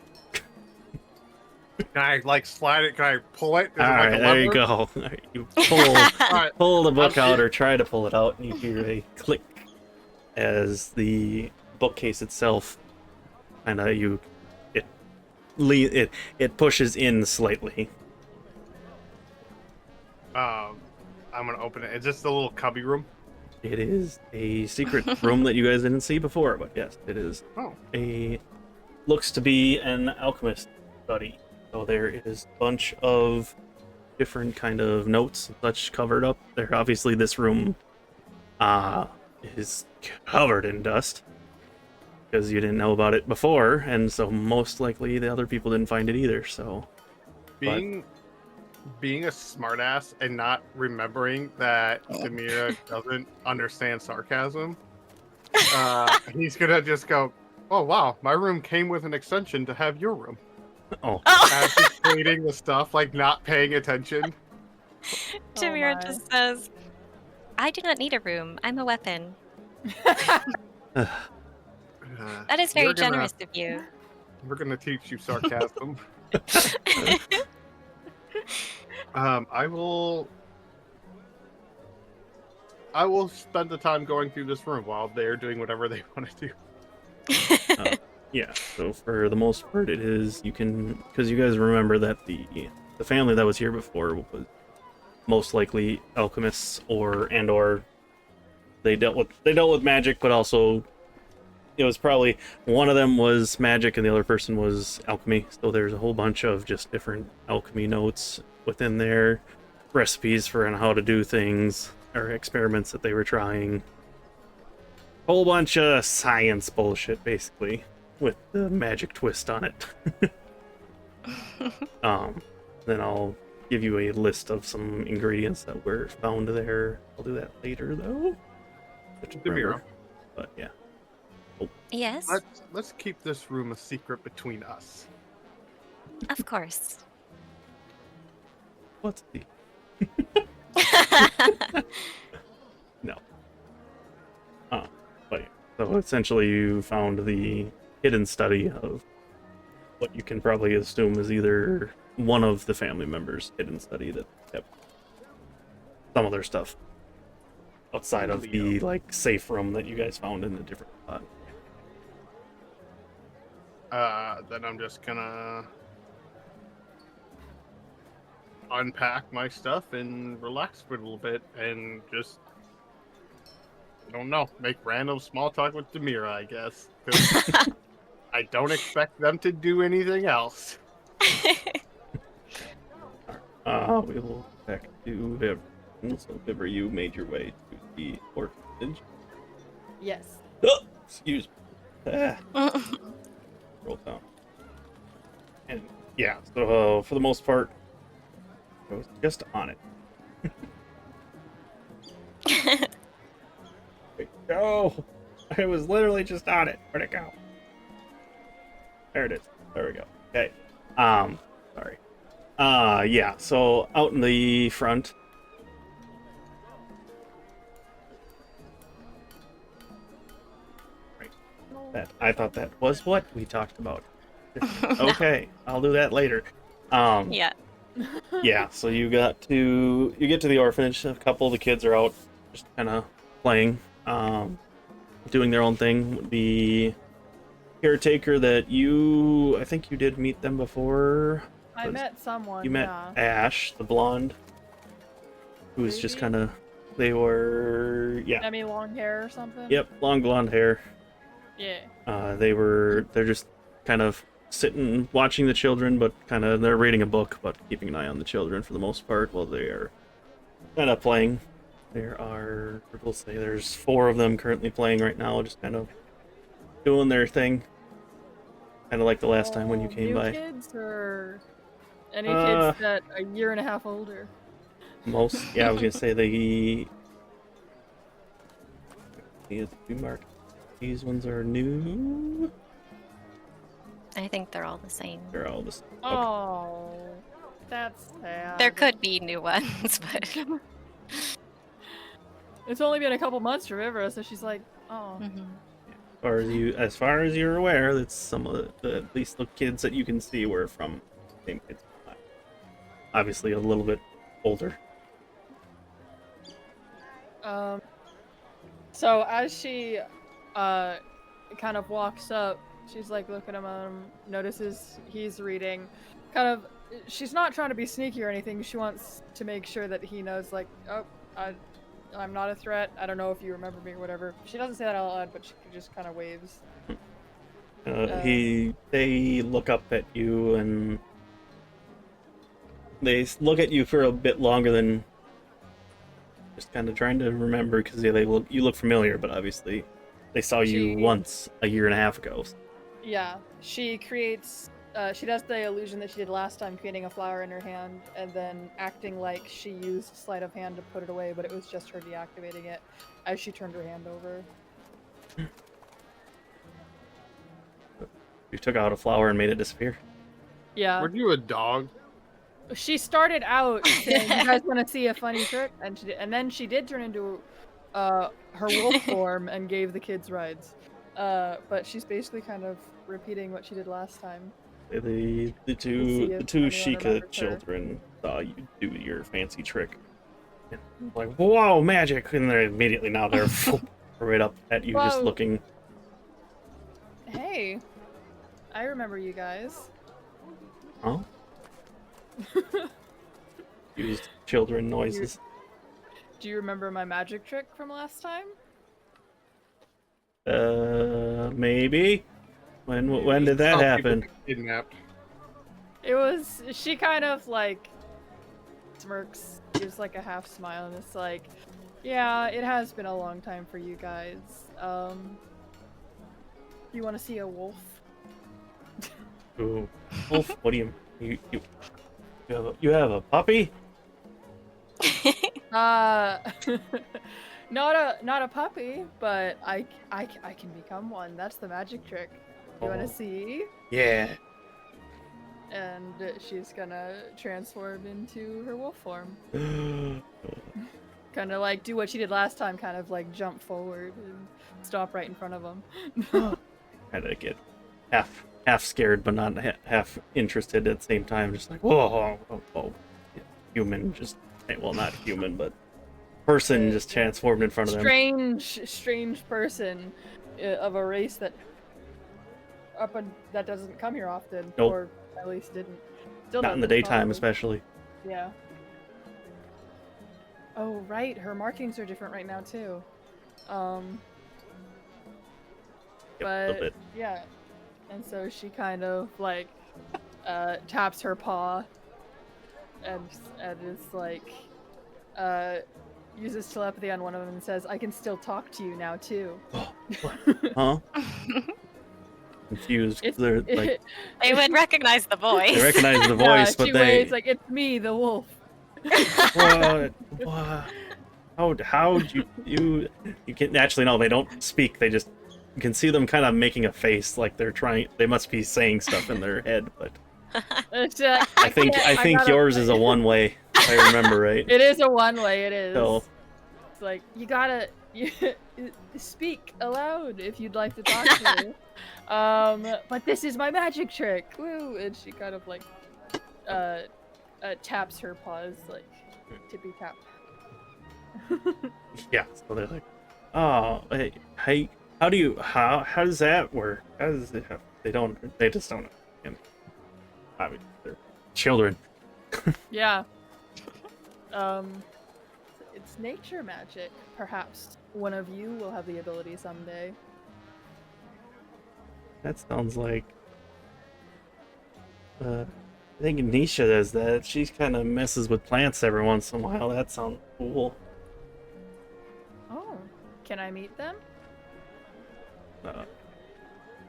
G: Can I slide it? Can I pull it? Is it
A: Alright,
G: a
A: there you
G: lever?
A: go. All right, you
G: Alright.
A: pull the book
G: I'm
A: out or try to pull it out, and you hear a click as the bookcase itself kind of it pushes in slightly.
G: I'm gonna open it. Is this the little cubby room?
A: It is a secret room that you guys didn't see before, but yes, it is
G: Oh.
A: looks to be an alchemist study. So there is a bunch of different kind of notes and such covered up there. Obviously, this room is covered in dust because you didn't know about it before, and so most likely the other people didn't find it either. So
G: Being a smartass and not remembering that Demira doesn't understand sarcasm, he's gonna just go, Oh wow, my room came with an extension to have your room.
A: Oh,
G: As just reading the stuff, like not paying attention.
C: Demira
B: my.
C: just says, I do not need a room. I'm a weapon. That is very generous of you.
G: We're gonna teach you sarcasm. I will spend the time going through this room while they're doing whatever they want to do.
A: yeah. So for the most part, it is because you guys remember that the family that was here before was most likely alchemists or they dealt with magic, but also it was probably one of them was magic and the other person was alchemy. So there's a whole bunch of just different alchemy notes within their recipes for how to do things or experiments that they were trying. Whole bunch of science bullshit, basically, with the magic twist on it. Then I'll give you a list of some ingredients that were found there. I'll do that later, though.
G: Demira,
A: but yeah.
C: Yes,
G: let's keep this room a secret between us.
C: of course.
A: What's the... No. But yeah. So essentially you found the hidden study of what you can probably assume is either one of the family members' hidden study that kept some of their stuff outside of the safe room that you guys found in a different spot.
G: Then I'm just gonna unpack my stuff and relax for a little bit and just, I don't know, make random small talk with Demira, I guess. 'Cause I don't expect them to do anything else.
A: We will go back to Vivra. So Vivra, you made your way to the orphanage.
B: Yes.
A: Oh, excuse me. Roll down. And yeah, so for the most part, I was just on it. Where'd it go? I was literally just on it. Where'd it go? There it is. There we go. Okay. Sorry. Yeah, so out in the front. I thought that was what we talked about. Okay, I'll do that later.
C: Yeah.
A: Yeah, so you get to the orphanage. A couple of the kids are out just kind of playing, doing their own thing. The caretaker that I think you did meet them before.
B: I met someone.
A: You met
B: yeah.
A: Ash, the blonde, who was just kind of, they were, yeah.
B: Semi long hair or something?
A: Yep, long blonde hair.
B: Yeah.
A: They're just kind of sitting watching the children, but they're reading a book, but keeping an eye on the children for the most part while they are kind of playing. We'll say there's 4 of them currently playing right now, just kind of doing their thing. Kind of like the last time when you came
B: new
A: by.
B: Kids or any kids that a year and a half older?
A: Yeah, I was gonna say these ones are new.
C: I think they're all the same.
A: They're all the same. Okay.
B: Oh, that's sad.
C: There could be new ones, but
B: It's only been a couple months for Vivra, so she's like, oh.
A: As far as you're aware, that's some of at least the kids that you can see were from the same kids. Obviously, a little bit older.
B: So as she kind of walks up, she's like looking at him, notices he's reading. She's not trying to be sneaky or anything. She wants to make sure that he knows, like, oh, I'm not a threat. I don't know if you remember me or whatever. She doesn't say that out loud, but she just kind of waves.
A: They look up at you and they look at you for a bit longer than just kind of trying to remember, because you look familiar, but obviously they saw you once a year and a half ago.
B: Yeah, she creates. She does the illusion that she did last time, creating a flower in her hand and then acting like she used sleight of hand to put it away, but it was just her deactivating it as she turned her hand over.
A: You took out a flower and made it disappear.
B: Yeah.
G: Were you a dog?
B: She started out saying, "You guys want to see a funny trick?" And then she did turn into her wolf form and gave the kids rides. But she's basically kind of repeating what she did last time.
A: The two Shiekah
B: remembers her.
A: children saw you do your fancy trick. And like, whoa, magic! And they're immediately now they're right up at you, just
B: Whoa.
A: looking.
B: Hey, I remember you guys.
A: Huh? Used children noises.
B: Do you remember my magic trick from last time?
A: Maybe. When did that
G: Some people
A: happen?
G: get Kidnapped.
B: It was, she kind of like smirks, gives like a half smile, and it's like, yeah, it has been a long time for you guys. You want to see a wolf?
A: Ooh, wolf? What do you have a puppy?
B: Not a puppy, but I can become one. That's the magic trick. You want
A: Oh.
B: to see?
A: Yeah.
B: And she's gonna transform into her wolf form. Kind of like do what she did last time, kind of like jump forward and stop right in front of him.
A: Kind of get half scared, but not half interested at the same time. Just like, whoa, human, just, well, not human, but person just transformed in front of them.
B: Strange person of a race that that doesn't come here often,
A: Nope.
B: or at least didn't. Still
A: Not in the
B: doesn't,
A: daytime,
B: probably.
A: especially.
B: Yeah. Oh right, her markings are different right now too.
A: Yep, a little
B: But
A: bit.
B: yeah, and so she kind of like taps her paw and is like uses telepathy on one of them and says, "I can still talk to you now too."
A: Huh? Confused. 'Cause they're like,
C: They would recognize the voice.
A: they recognize the voice, but
B: she
A: they.
B: waves like, "It's me, the wolf."
A: What? How you can actually, no, they don't speak. They just, you can see them kind of making a face like they're trying. They must be saying stuff in their head, but
B: It's,
A: I think yours is a one-way. If I remember right.
B: It is a one-way. It is.
A: So
B: It's like you gotta speak aloud if you'd like to talk to me. But this is my magic trick. Woo! And she kind of like taps her paws like tippy tap.
A: yeah, so they're like, oh, hey, how does that work? How does it? They just don't know. I mean, they're children.
B: Yeah. It's nature magic. Perhaps one of you will have the ability someday.
A: That sounds like. I think Nisha does that. She kind of messes with plants every once in a while. That sounds cool.
B: Oh, can I meet them?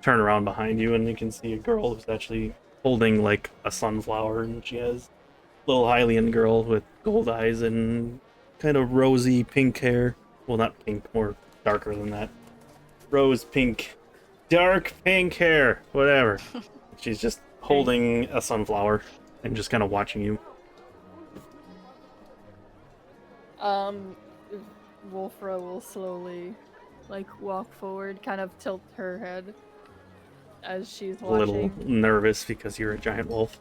A: Turn around behind you, and you can see a girl who's actually holding like a sunflower, and she has a little Hylian girl with gold eyes and kind of rosy pink hair. Well, not pink, more darker than that. Rose pink, dark pink hair, whatever. She's just holding a sunflower and just kind of watching you.
B: Wolfra will slowly, like, walk forward, kind of tilt her head as she's
A: A
B: watching.
A: little nervous because you're a giant wolf.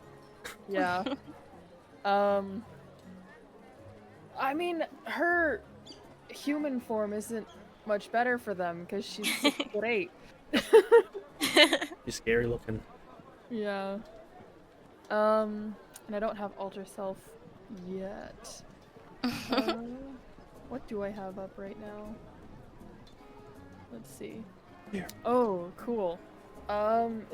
B: Yeah. I mean, her human form isn't much better for them because she's 6'8".
A: She's scary looking.
B: Yeah. And I don't have alter self yet. What do I have up right now? Let's see.
A: Here.
B: Oh, cool.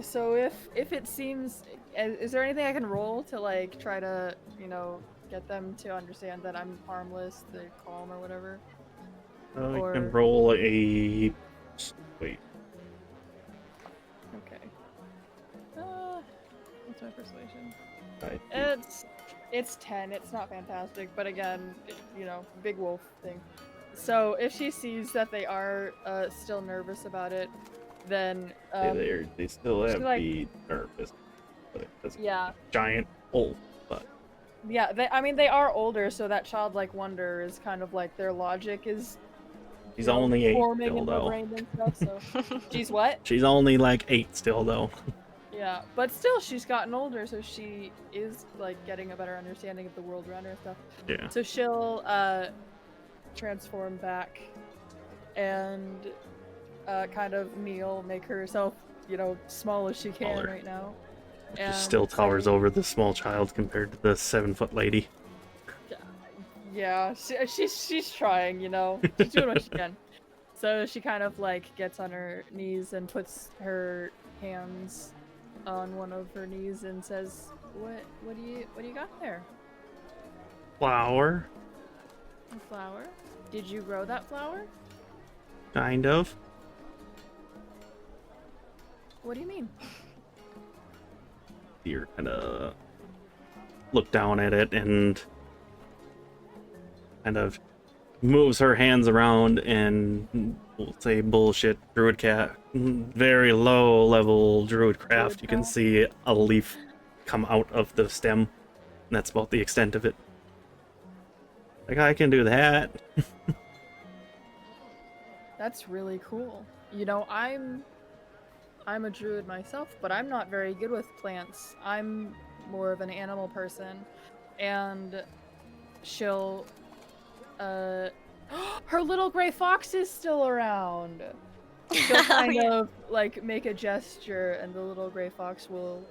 B: So if it seems, is there anything I can roll to like try to, you know, get them to understand that I'm harmless, they're calm or whatever?
A: You can roll a. Wait.
B: Okay. What's my persuasion?
A: I
B: It's 10. It's not fantastic, but again, you know, big wolf thing. So if she sees that they are still nervous about it, then
A: They still
B: she,
A: have
B: like-
A: the therapist, but it's
B: yeah,
A: giant hole. But
B: yeah. They are older, so that childlike wonder is kind of like their logic is.
A: she's
B: you know,
A: only 8
B: forming
A: still,
B: in their
A: though.
B: brain and stuff. So she's what?
A: She's only like 8 still, though.
B: Yeah, but still, she's gotten older, so she is like getting a better understanding of the world around her and stuff.
A: Yeah.
B: So she'll transform back and kind of kneel, make herself, small as she can
A: Smaller.
B: right now.
A: She
B: And
A: still towers
B: say-
A: over the small child compared to the 7-foot lady.
B: Yeah, she's trying, she's doing what she can. So she kind of like gets on her knees and puts her hands on one of her knees and says, "What do you got there?
A: Flower,
B: A flower? Did you grow that flower?
A: kind of.
B: What do you mean?"
A: You're gonna look down at it and kind of moves her hands around and we'll say bullshit druid cat, very low level druid craft. You can
B: craft.
A: see a leaf come out of the stem, and that's about the extent of it. Like, I can do that.
B: That's really cool. I'm a druid myself, but I'm not very good with plants. I'm more of an animal person, and she'll her little gray fox is still around. She'll kind of like make a gesture, and the little gray fox will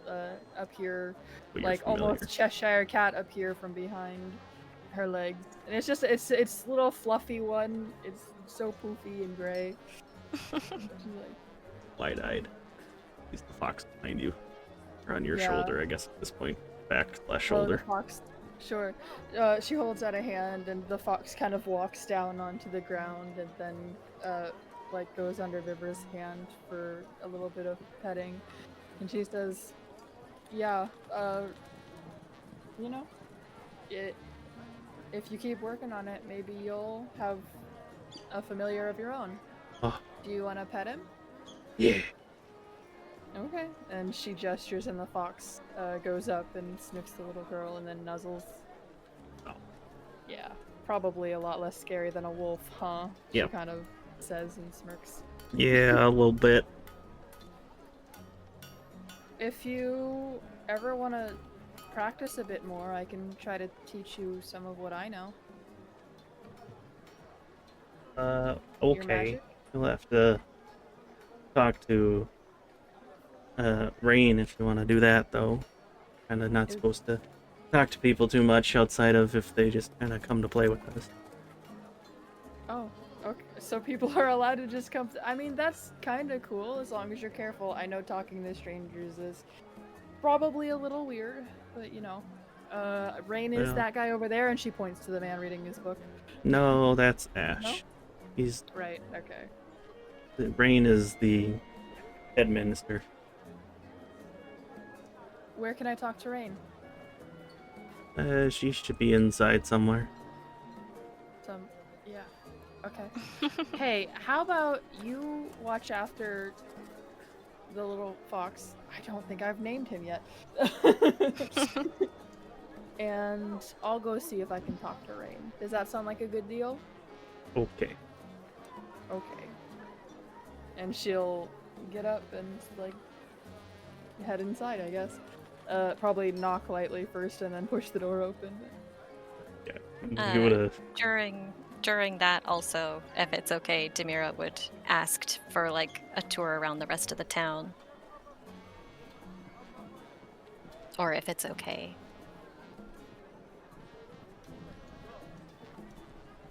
B: appear,
A: But you're
B: like
A: familiar.
B: almost Cheshire cat appear from behind her legs. And it's just it's little fluffy one. It's so poofy and gray. She's like,
A: Wide-eyed. He's the fox behind you, or on your
B: Yeah.
A: shoulder, I guess at this point. Back /
B: oh, the
A: shoulder.
B: fox. Sure. She holds out a hand, and the fox kind of walks down onto the ground, and then like goes under Vivra's hand for a little bit of petting, and she says, "Yeah, if you keep working on it, maybe you'll have a familiar of your own.
A: Oh.
B: Do you want to pet him?"
A: Yeah.
B: Okay. And she gestures, and the fox goes up and sniffs the little girl, and then nuzzles.
A: Oh.
B: Yeah, probably a lot less scary than a wolf, huh?
A: Yep.
B: She kind of says and smirks.
A: Yeah, a little bit.
B: If you ever want to practice a bit more, I can try to teach you some of what I know. Your
A: Okay.
B: magic?
A: You'll have to talk to Rain if you want to do that, though. Kind of not
B: Is-
A: supposed to talk to people too much outside of if they just kind of come to play with us.
B: Oh, okay. So people are allowed to just come. I mean, that's kind of cool as long as you're careful. I know talking to strangers is probably a little weird, but Rain is
A: Well-
B: that guy over there, and she points to the man reading his book.
A: No, that's Ash. He's
B: Right. Okay.
A: Rain is the head minister.
B: Where can I talk to Rain?
A: She should be inside somewhere.
B: Yeah. Okay. Hey, how about you watch after the little fox? I don't think I've named him yet. And I'll go see if I can talk to Rain. Does that sound like a good deal?
A: Okay.
B: Okay. And she'll get up and like head inside, I guess. Probably knock lightly first and then push the door open.
A: You would have.
C: During that also, if it's okay, Demira would ask for like a tour around the rest of the town. Or if it's okay.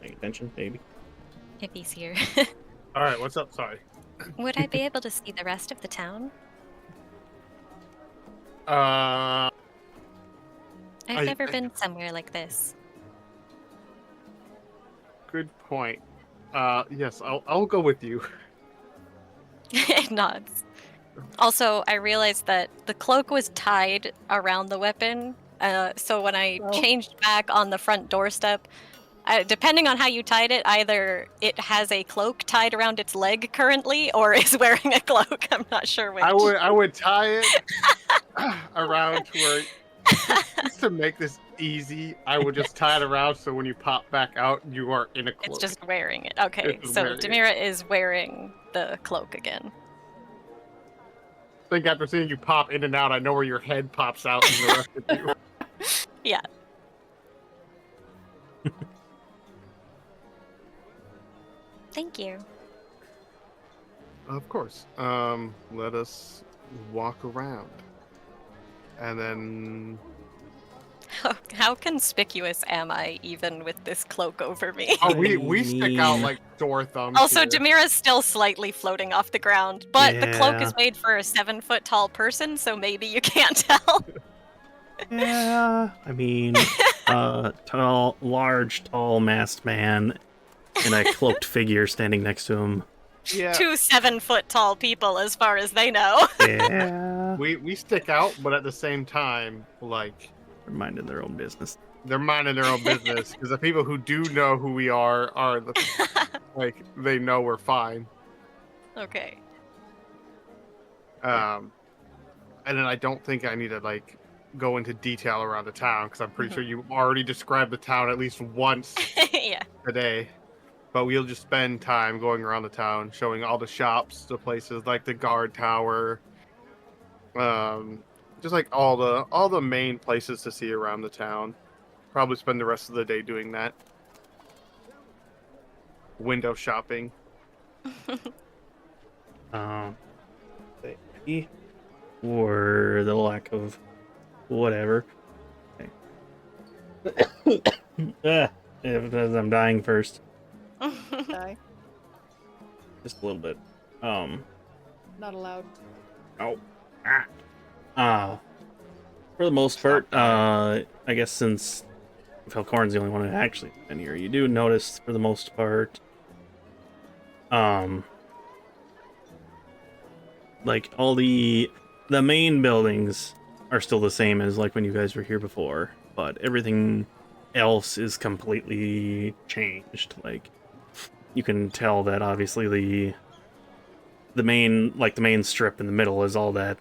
A: Paying attention, maybe.
C: If he's here.
G: All right, what's up? Sorry.
C: Would I be able to see the rest of the town?
G: Uh,
C: I've never been somewhere like this.
G: good point. Yes, I'll go with you.
C: It nods. Also, I realized that the cloak was tied around the weapon, so when I
B: Oh.
C: changed back on the front doorstep, depending on how you tied it, either it has a cloak tied around its leg currently, or is wearing a cloak. I'm not sure which.
G: I would tie it around to where, just to make this easy, I would just tie it around so when you pop back out, you are in a cloak.
C: It's just wearing it. Okay,
G: It's
C: so
G: wearing it.
C: Demira is wearing the cloak again.
G: I think after seeing you pop in and out, I know where your head pops out and the rest of you.
C: Yeah. Thank you.
G: Of course. Let us walk around. And then...
C: How conspicuous am I even with this cloak over me?
G: Oh, we stick out like sore thumbs.
C: Also,
G: here.
C: Demira's still slightly floating off the ground, but the cloak
A: Yeah.
C: is made for a 7-foot tall person, so maybe you can't tell.
A: Yeah, I mean, large, tall, masked man, and a cloaked figure standing next to him.
G: Yeah,
C: 2 7-foot tall people, as far as they know.
A: Yeah,
G: we stick out, but at the same time, like,
A: they're minding their own business.
G: they're minding their own business. Because the people who do know who we are the, like, they know we're fine.
C: Okay.
G: And then I don't think I need to, like, go into detail around the town, because I'm pretty sure you already described the town at least once
C: Yeah.
G: today. But we'll just spend time going around the town, showing all the shops, the places like the guard tower, just like all the main places to see around the town. Probably spend the rest of the day doing that. Window shopping.
A: Or the lack of whatever. As I'm dying first,
B: Die.
A: just a little bit.
B: Not allowed.
A: For the most part, I guess since Velkorin's the only one who actually been here, you do notice for the most part, like all the main buildings are still the same as like when you guys were here before, but everything else is completely changed. Like you can tell that obviously the main strip in the middle is all that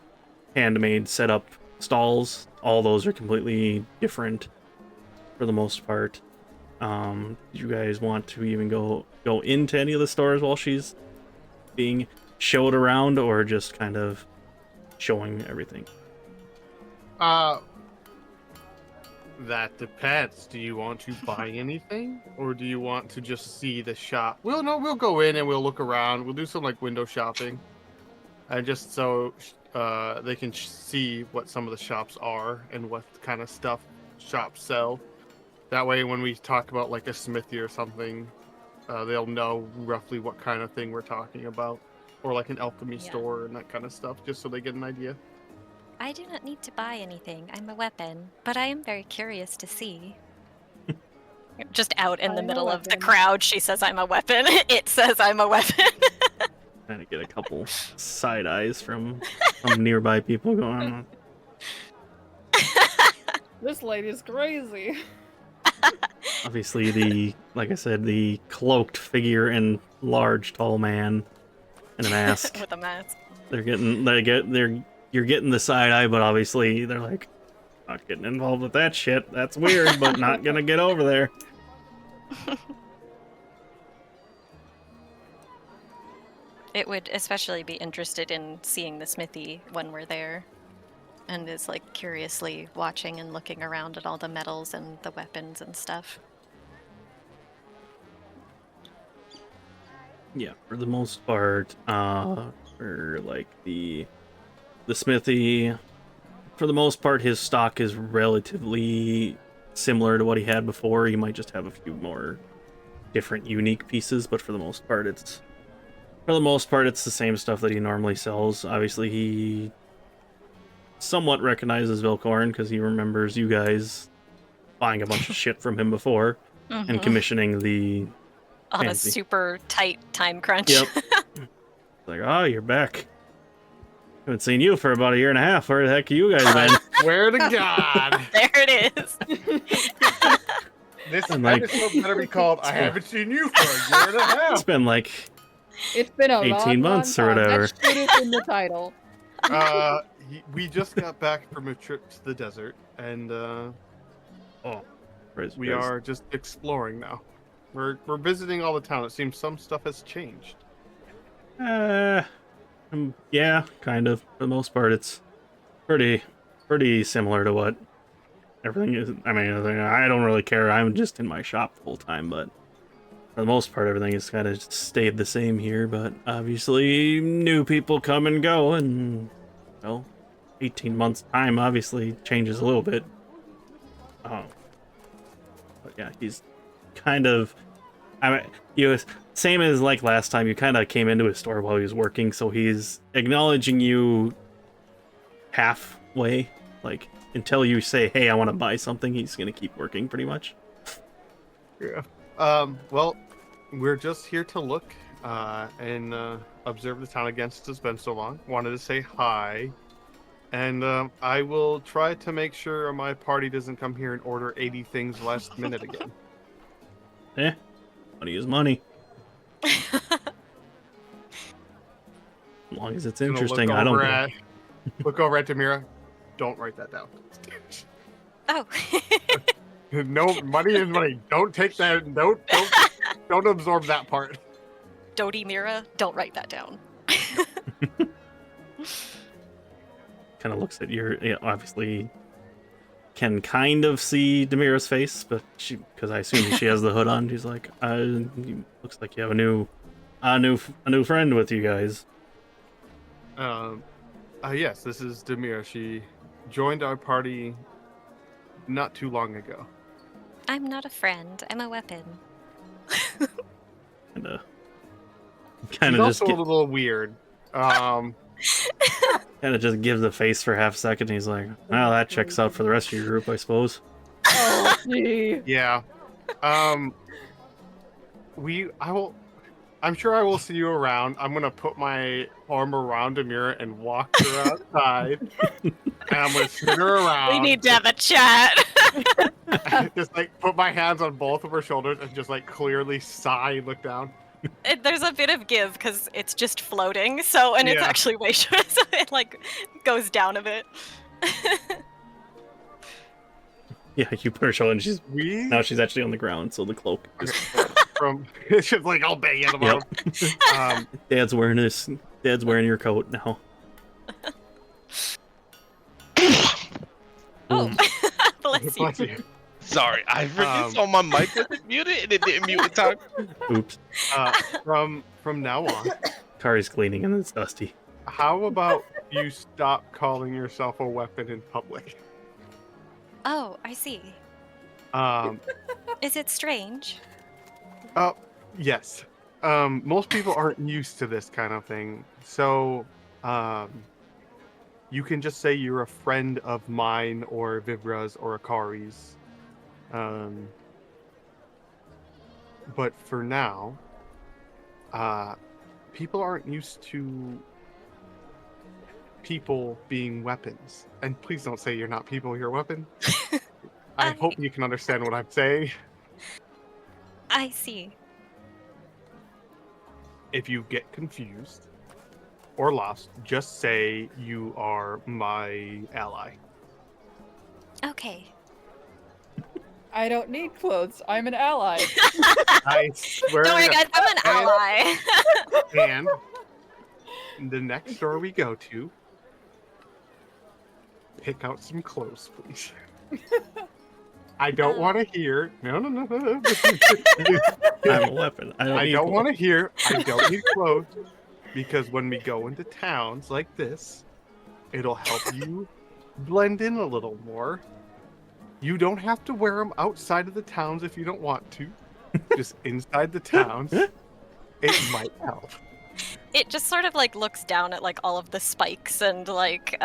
A: handmade setup stalls. All those are completely different for the most part. Do you guys want to even go into any of the stores while she's being showed around, or just kind of showing everything?
G: That depends. Do you want to buy anything, or do you want to just see the shop? We'll go in and we'll look around. We'll do some like window shopping, and just so they can see what some of the shops are and what kind of stuff shops sell. That way, when we talk about like a smithy or something, they'll know roughly what kind of thing we're talking about, or like an alchemy store and that kind of stuff, just so they get an idea.
C: I do not need to buy anything. I'm a weapon, but I am very curious to see. Just out in the
B: I'm a
C: middle of the
B: weapon.
C: crowd, she says I'm a weapon. It says I'm a weapon.
A: Trying to get a couple side eyes from nearby people going on.
B: This lady's crazy.
A: Obviously, like I said, the cloaked figure and large, tall man in a mask.
C: With a mask.
A: You're getting the side eye, but obviously they're like, not getting involved with that shit. That's weird, but not gonna get over there.
C: It would especially be interested in seeing the smithy when we're there, and is like curiously watching and looking around at all the metals and the weapons and stuff.
A: Yeah, for the most part, for like the smithy, for the most part, his stock is relatively similar to what he had before. He might just have a few more different, unique pieces, but for the most part, it's the same stuff that he normally sells. Obviously, he somewhat recognizes Velkorin because he remembers you guys buying a bunch of shit from him before and commissioning the
C: On
A: fancy.
C: a super tight time crunch.
A: Yep. Like, oh, you're back. Haven't seen you for about a year and a half. Where the heck are you guys been?
G: Swear to God.
C: There it is.
G: This
A: And, like-
G: episode better be called "I haven't seen you for a year and a half."
A: It's been like
B: It's been a
A: 18
B: long,
A: months
B: long
A: or
B: time.
A: whatever.
B: That should have been the title.
G: We just got back from a trip to the desert, and we are just exploring now. We're visiting all the town. It seems some stuff has changed.
A: Yeah, kind of. For the most part, it's pretty similar to what everything is. I mean, I don't really care. I'm just in my shop the whole time, but for the most part, everything has kind of stayed the same here. But obviously, new people come and go, and 18 months time obviously changes a little bit. But yeah, he's kind of. I mean, he was same as like last time. You kind of came into his store while he was working, so he's acknowledging you halfway. Like until you say, "Hey, I want to buy something," he's gonna keep working pretty much.
G: Yeah. Well, we're just here to look and observe the town again since it's been so long. Wanted to say hi, and I will try to make sure my party doesn't come here and order 80 things last minute again.
A: Money is money. As long as it's interesting, I don't care.
G: Look over at Demira. Don't write that down.
C: Oh.
G: No, money is money. Don't take that. Don't absorb that part.
C: Dodi Mira, don't write that down.
A: Kind of looks at obviously can kind of see Demira's face, but because I assume she has the hood on, she's like, looks like you have a new friend with you guys.
G: Yes, this is Demira. She joined our party not too long ago.
C: I'm not a friend. I'm a weapon.
A: Kind
G: She's
A: of just
G: also a little weird.
A: kind of just gives a face for half a second. He's like, "Well, that checks out for the rest of your group, I suppose."
B: Oh, gee.
G: Yeah. I'm sure I will see you around. I'm gonna put my arm around Demira and walk her outside. And I'm gonna spin her around.
C: We need to have a chat.
G: Just like put my hands on both of her shoulders and just like clearly sigh and look down.
C: There's a bit of give because it's just floating, it's actually way short, so it like goes down a bit.
A: Yeah, you put her shoulder, and now she's actually on the ground, so the cloak is
G: It's just like I'll bang at the bottom.
A: Dad's wearing your coat now.
C: Oh, bless you.
D: Sorry, I really saw my mic wasn't muted and it didn't mute in time.
A: Oops.
G: From now on,
A: Kari's cleaning and it's dusty.
G: how about you stop calling yourself a weapon in public?
C: Oh, I see. Is it strange?
G: Yes. Most people aren't used to this kind of thing, so you can just say you're a friend of mine or Vivra's or Akari's. But for now, people aren't used to people being weapons. And please don't say you're not people, you're a weapon. I hope you can understand what I'm saying.
C: I see.
G: If you get confused or lost, just say you are my ally.
C: Okay.
B: I don't need clothes. I'm an ally.
G: I swear.
C: Don't worry,
G: to
C: guys, I'm an ally.
G: God. And the next store we go to, pick out some clothes, please. I don't want to hear. No.
A: I'm a weapon. I don't
G: want to hear. I don't need clothes because when we go into towns like this, it'll help you blend in a little more. You don't have to wear them outside of the towns if you don't want to. Just inside the towns, it might help.
C: It just sort of like looks down at like all of the spikes and like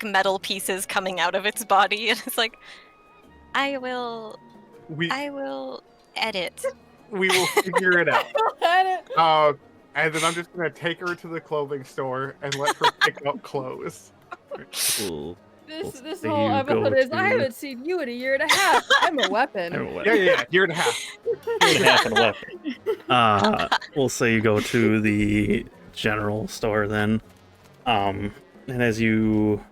C: metal pieces coming out of its body, and it's like, I will edit.
G: We will figure it out.
B: Edit.
G: And then I'm just gonna take her to the clothing store and let her pick up clothes.
A: Cool.
B: This
A: So
B: whole
A: you
B: episode
A: go
B: is I
A: to-
B: haven't seen you in a year and a half. I'm a weapon.
A: I don't know what-
G: Yeah, year and a half.
A: Year and a half and a weapon. We'll say you go to the general store then. And as you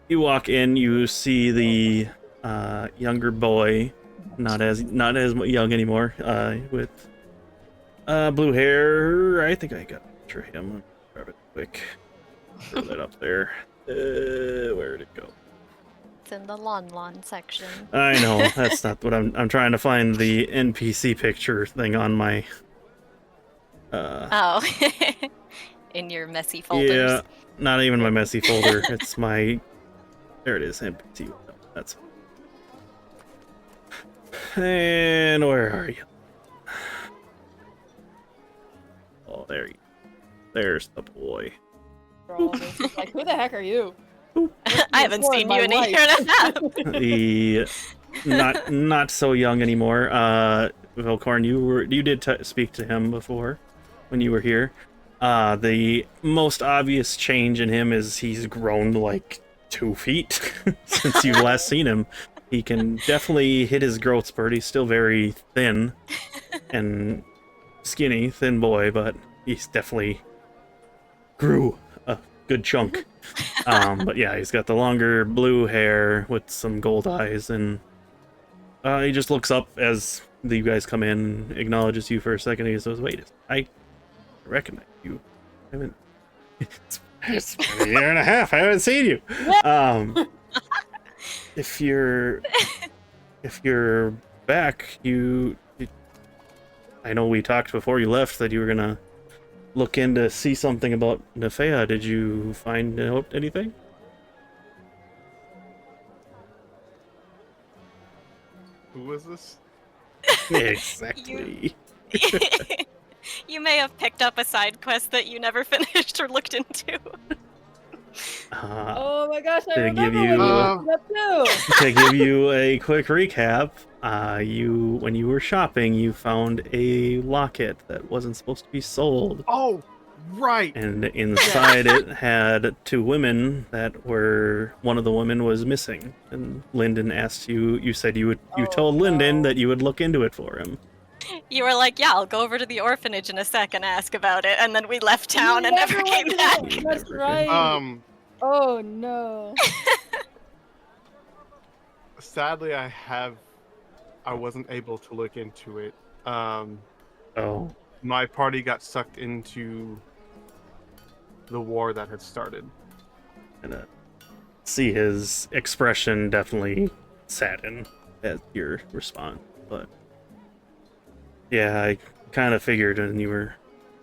A: walk in, you see the younger boy, not as young anymore, with blue hair. I think I got a picture of him. Let me grab it quick. Throw that up there. Where'd it go?
C: It's in the lawn section.
A: I know that's not what I'm trying to find the NPC picture thing on my.
C: Oh, in your messy folders.
A: Yeah, not even my messy folder. It's my. There it is. NPC. That's. And where are you? Oh, there you. There's the boy.
B: Like, who the heck are you?
C: I haven't seen you in a
B: my
C: year and a half.
A: The not so young anymore. Velkorin, you did speak to him before when you were here. The most obvious change in him is he's grown like 2 feet since you've last seen him. He can definitely hit his growth spurt. He's still very thin and skinny, thin boy, but he's definitely grew a good chunk. But yeah, he's got the longer blue hair with some gold eyes, and he just looks up as you guys come in, acknowledges you for a second, and he says, "Wait, I recognize you. I haven't. It's been a year and a half. I haven't seen you." If you're back, I know we talked before you left that you were gonna look in to see something about Nefea. Did you find out anything?
G: Who was this?
A: Exactly.
C: You may have picked up a side quest that you never finished or looked into.
B: Oh my gosh, I
A: To
B: remember
A: give you-
B: when you did that too.
A: To give you a quick recap, when you were shopping, you found a locket that wasn't supposed to be sold,
G: Oh, right.
A: and inside it had 2 women that were. One of the women was missing, and Lyndon asked you. You said you told Lyndon that you would look into it for him.
C: You were like, yeah, I'll go over to the orphanage in a sec and ask about it, and then we left town and never came
B: went
C: back.
B: to that. That's
A: Never
B: right. Oh no.
G: Sadly, I wasn't able to look into it.
A: Oh,
G: My party got sucked into the war that had started.
A: and see his expression definitely saddened at your response, but yeah, I kind of figured when you were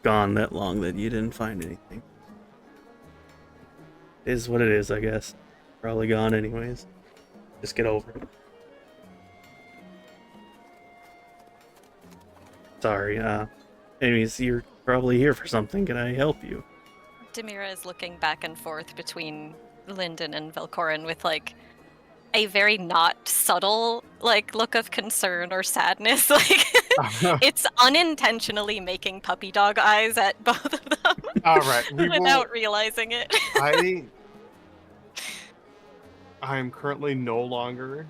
A: gone that long that you didn't find anything. Is what it is, I guess. Probably gone anyways. Just get over it. Sorry, anyways, you're probably here for something. Can I help you?
C: Demira is looking back and forth between Lyndon and Velkorin with like a very not subtle like look of concern or sadness. Like it's unintentionally making puppy dog eyes at both of them.
G: All right,
C: without realizing it.
G: I am currently no longer.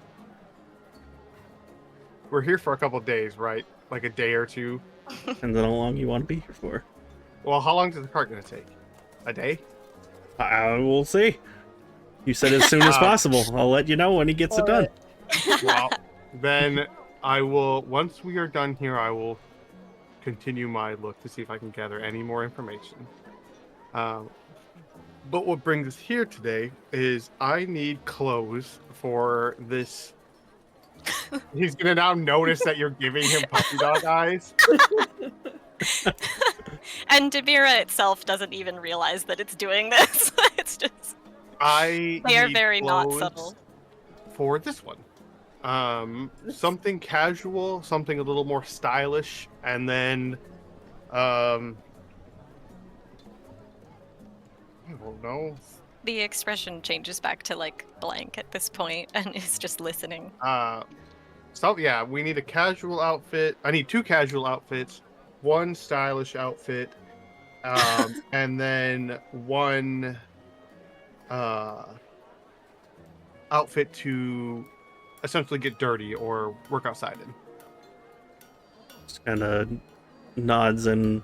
G: We're here for a couple of days, right? Like a day or two.
A: Depends on how long you want to be here for.
G: Well, how long is the cart gonna take? A day?
A: We'll see. You said as soon as possible. I'll let you know when he gets it done.
G: Well, then I will. Once we are done here, I will continue my look to see if I can gather any more information. But what brings us here today is I need clothes for this. He's gonna now notice that you're giving him puppy dog eyes.
C: And Demira itself doesn't even realize that it's doing this. It's just
G: They
C: are very not subtle.
G: For this one. Something casual, something a little more stylish, and then I don't know.
C: The expression changes back to like blank at this point and is just listening.
G: So yeah, we need a casual outfit. I need 2 casual outfits, 1 stylish outfit, and then 1 outfit to essentially get dirty or work outside in.
A: Just kind of nods and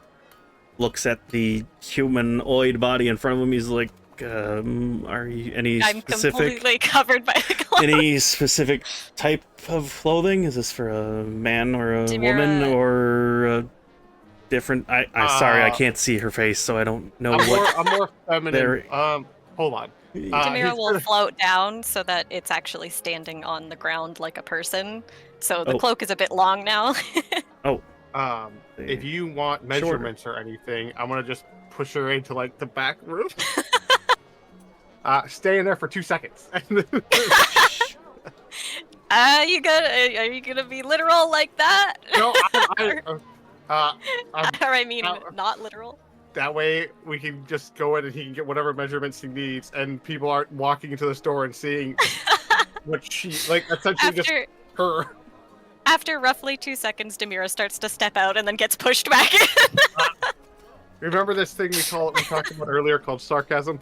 A: looks at the humanoid body in front of him. He's like, are you any
C: I'm
A: specific?
C: completely covered by the clothes.
A: Any specific type of clothing? Is this for a man or a woman
C: Demira.
A: or a different? I sorry, I can't see her face, so I don't know what.
G: I'm more feminine.
A: There-
G: Hold on.
C: Demira
G: he's
C: will
G: gonna-
C: float down so that it's actually standing on the ground like a person. So the
A: Oh.
C: cloak is a bit long now.
G: If you want measurements or anything, I'm gonna just push her into like the back room. Stay in there for 2 seconds.
C: Are you gonna be literal like that?
G: No,
C: Or I mean, not literal.
G: that way we can just go in and he can get whatever measurements he needs, and people aren't walking into the store and seeing what she like. Essentially, just her.
C: After roughly 2 seconds, Demira starts to step out and then gets pushed back in.
G: Remember this thing we talked about earlier called sarcasm?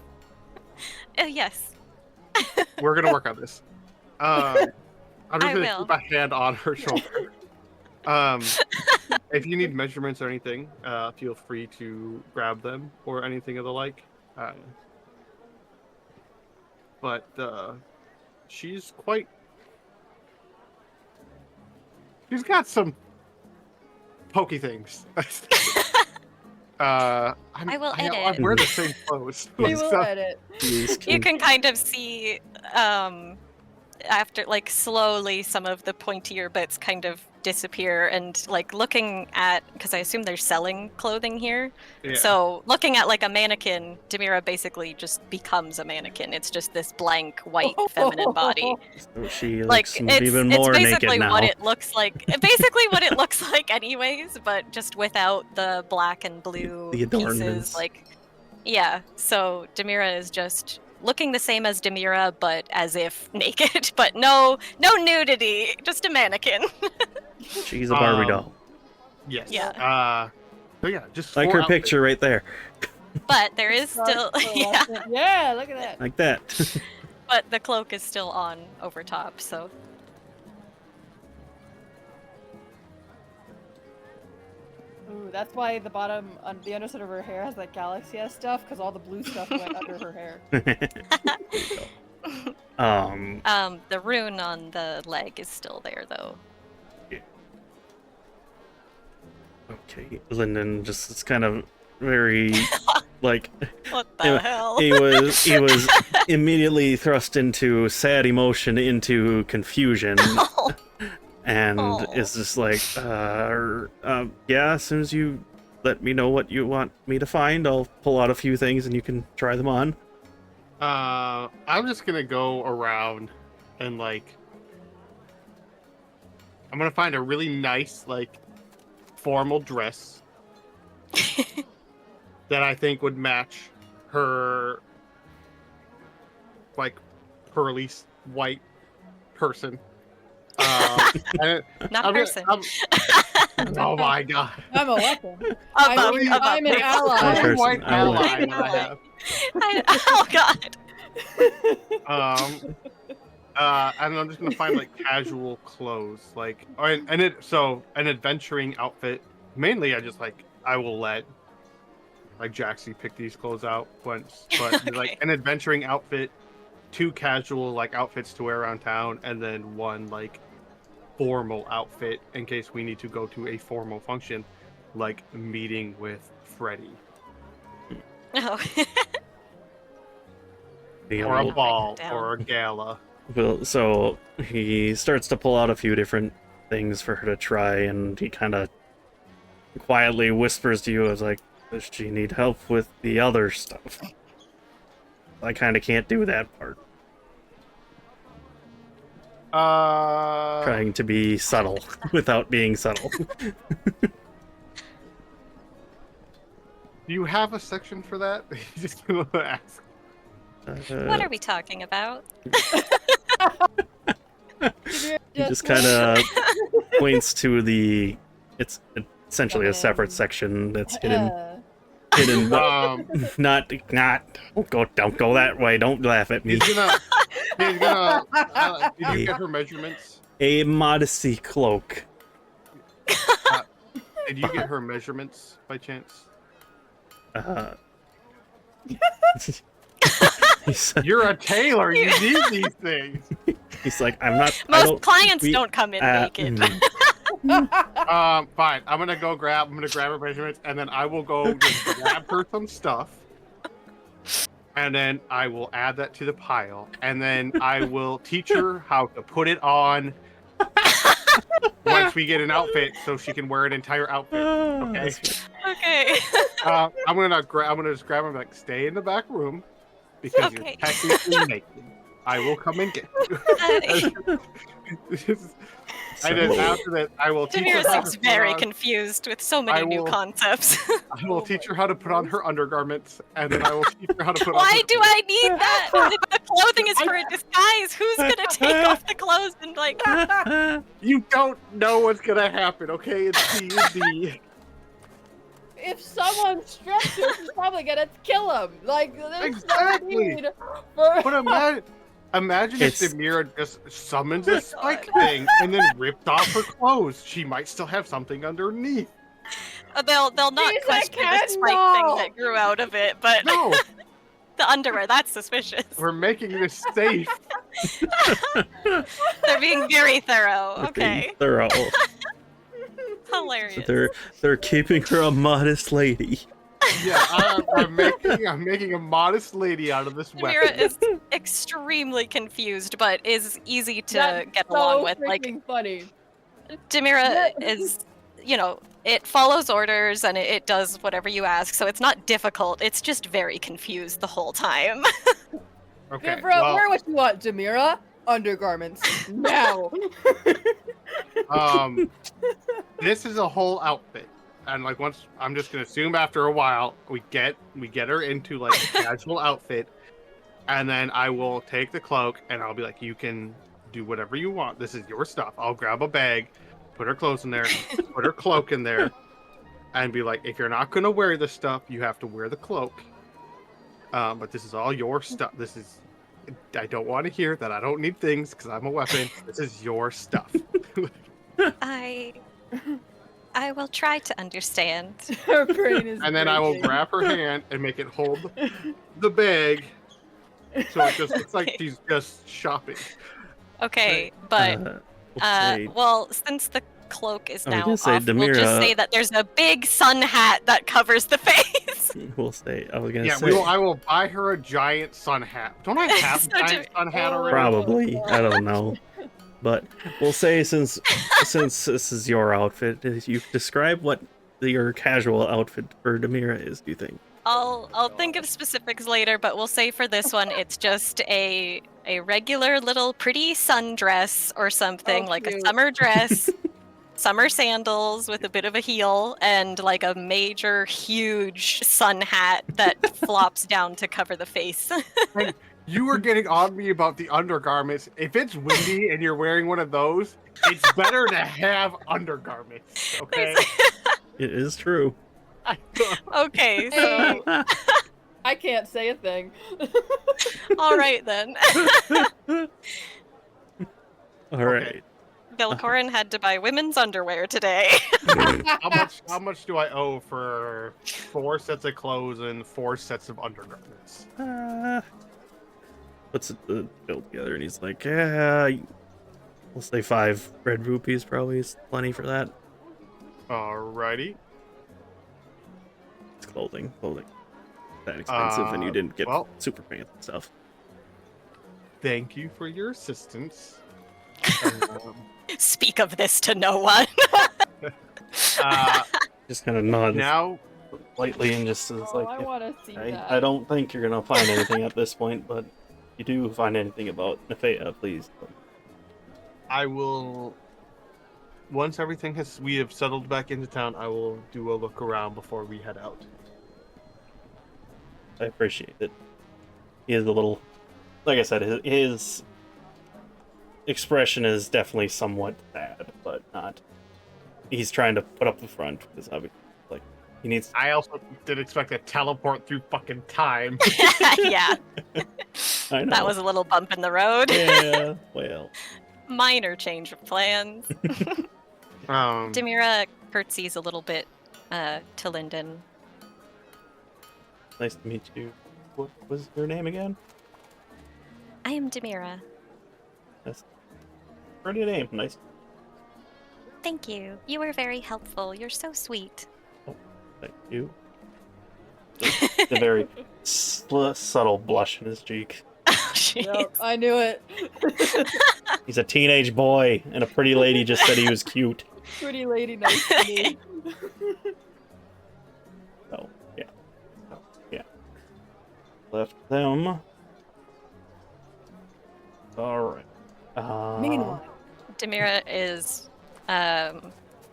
C: Yes.
G: We're gonna work on this. I'm just
C: I
G: gonna
C: will.
G: keep a hand on her shoulder. If you need measurements or anything, feel free to grab them or anything of the like. But she's got some pokey things. I
C: will edit.
G: I wear the same clothes.
B: We will edit.
C: You can kind of see after like slowly some of the pointier bits kind of disappear, and like looking at, because I assume they're selling clothing here,
G: Yeah.
C: so looking at like a mannequin, Demira basically just becomes a mannequin. It's just this blank white feminine body.
A: So she
C: Like
A: looks
C: it's
A: even more
C: basically
A: naked now.
C: what it looks like. Basically what it looks like anyways, but just without the black and blue
A: The adornments.
C: pieces. Like, yeah. So Demira is just looking the same as Demira, but as if naked. But no nudity, just a mannequin.
A: She's a Barbie doll.
G: Yes.
C: Yeah.
G: So yeah, just
A: Like
G: 4
A: her
G: outfits.
A: picture right there.
C: But there is still yeah.
B: Yeah, look at that.
A: Like that.
C: But the cloak is still on over top, so
B: Ooh, that's why the bottom, the underside of her hair has that galaxy S stuff, because all the blue stuff went under her hair.
C: the rune on the leg is still there though.
A: Okay, Lyndon just is kind of very like
C: What the hell?
A: he was immediately thrust into sad emotion, into confusion, and is just like, yeah, as soon as you let me know what you want me to find, I'll pull out a few things and you can try them on.
G: I'm just gonna go around and like I'm gonna find a really nice like formal dress that I think would match her like pearly white person.
C: Not person.
G: Oh my god!
B: I'm a weapon.
C: Above,
B: I'm an ally.
A: Person,
G: White
A: ally.
G: ally that I have.
C: Oh god.
G: And I'm just gonna find like casual clothes, like an adventuring outfit. Mainly, I will let like Jaxie pick these clothes out once, but
C: Okay.
G: like an adventuring outfit, 2 casual like outfits to wear around town, and then 1 like formal outfit in case we need to go to a formal function, like meeting with Freddy
C: Oh.
G: or a ball
C: down.
G: or a gala.
A: Well, so he starts to pull out a few different things for her to try, and he kind of quietly whispers to you, as like, does she need help with the other stuff? I kind of can't do that part. Trying to be subtle without being subtle.
G: Do you have a section for that? You just gonna ask.
C: What are we talking about?
A: He just kind of points to the. It's essentially a separate section that's hidden. Hidden. Not. Don't go that way. Don't laugh at me.
G: He's gonna He's gonna. Did you get her measurements?
A: A modesty cloak.
G: Did you get her measurements by chance? You're a tailor. You need these things.
A: He's like, I'm not.
C: Most clients don't come in naked.
G: Fine. I'm gonna grab her measurements, and then I will go just grab her some stuff, and then I will add that to the pile, and then I will teach her how to put it on. Once we get an outfit, so she can wear an entire outfit. Okay.
C: Okay.
G: I'm gonna just grab her and be like, stay in the back room because you're technically naked. I will come and get you. And then after that, I will teach her.
C: Demira seems very confused with so many new concepts.
G: I will teach her how to put on her undergarments, and then I will teach her how to put on.
C: Why do I need that? If the clothing is for a disguise, who's gonna take off the clothes and like?
G: You don't know what's gonna happen, okay? It's D&D.
B: If someone strips her, she's probably gonna kill him. Like, there's
G: Exactly.
B: no need for...
G: But imagine if Demira just summons a spike thing and then ripped off her clothes. She might still have something underneath.
C: They'll not question the spike thing that grew out of it, but
G: No,
C: the underwear, that's suspicious.
G: we're making this safe.
C: They're being very thorough. Okay.
A: Thorough.
C: Hilarious.
A: They're keeping her a modest lady.
G: Yeah, I'm making a modest lady out of this weapon.
C: Demira is extremely confused, but is easy to
B: That's
C: get
B: so
C: along with. Like,
B: funny.
C: Demira is, it follows orders and it does whatever you ask, so it's not difficult. It's just very confused the whole time.
G: Okay,
B: Vivra, wear what you want, Demira. Undergarments now.
G: This is a whole outfit. And like once, I'm just gonna assume after a while we get her into like a casual outfit, and then I will take the cloak and I'll be like, you can do whatever you want. This is your stuff. I'll grab a bag, put her clothes in there, put her cloak in there, and be like, if you're not gonna wear this stuff, you have to wear the cloak. But this is all your stuff. I don't want to hear that I don't need things because I'm a weapon. This is your stuff.
C: I will try to understand.
B: Her brain is
G: And then I will grab her hand and make it hold the bag, so it just looks like she's just shopping.
C: Okay, but well, since the cloak is now off, we'll just say that there's a big sun hat that covers the face.
A: We'll say. I was gonna
G: Yeah,
A: say.
G: I will buy her a giant sun hat. Don't I have a giant sun hat already?
A: Probably. I don't know. But we'll say since this is your outfit, you describe what your casual outfit for Demira is. Do you think?
C: I'll think of specifics later, but we'll say for this one, it's just a regular little pretty sundress or something, like a summer dress, summer sandals with a bit of a heel, and like a major, huge sun hat that flops down to cover the face.
G: You were getting on me about the undergarments. If it's windy and you're wearing one of those, it's better to have undergarments, okay?
A: It is true.
C: Okay, so...
B: I can't say a thing.
C: All right, then.
A: All right.
C: Velkorin had to buy women's underwear today.
G: How much do I owe for 4 sets of clothes and 4 sets of undergarments?
A: Puts the bill together and he's like, yeah, we'll say 5 red rupees probably is plenty for that.
G: Alrighty.
A: It's clothing. That expensive, and you didn't get super fancy stuff.
G: Thank you for your assistance.
C: Speak of this to no one.
A: Just kind of nods
G: now
A: lightly and just is like,
B: I want to see that.
A: I don't think you're gonna find anything at this point, but if you do find anything about Nefea, please.
G: I will. Once we have settled back into town, I will do a look around before we head out.
A: I appreciate it. He is a little, like I said, his expression is definitely somewhat sad, but not. He's trying to put up the front because obviously, like, he needs.
G: I also did expect to teleport through fucking time.
C: Yeah.
A: I know.
C: That was a little bump in the road.
A: Yeah, well.
C: Minor change of plans. Demira curtsies a little bit to Lyndon.
A: Nice to meet you. What was your name again?
C: I am Demira.
A: That's a pretty name. Nice.
C: Thank you. You were very helpful. You're so sweet.
A: Oh, thank you. A very subtle blush in his cheek.
B: Yep, I knew it.
A: He's a teenage boy, and a pretty lady just said he was cute.
B: Pretty lady, nice to me.
A: So, yeah. So, yeah. Left them. Alright.
B: Meanwhile,
C: Demira is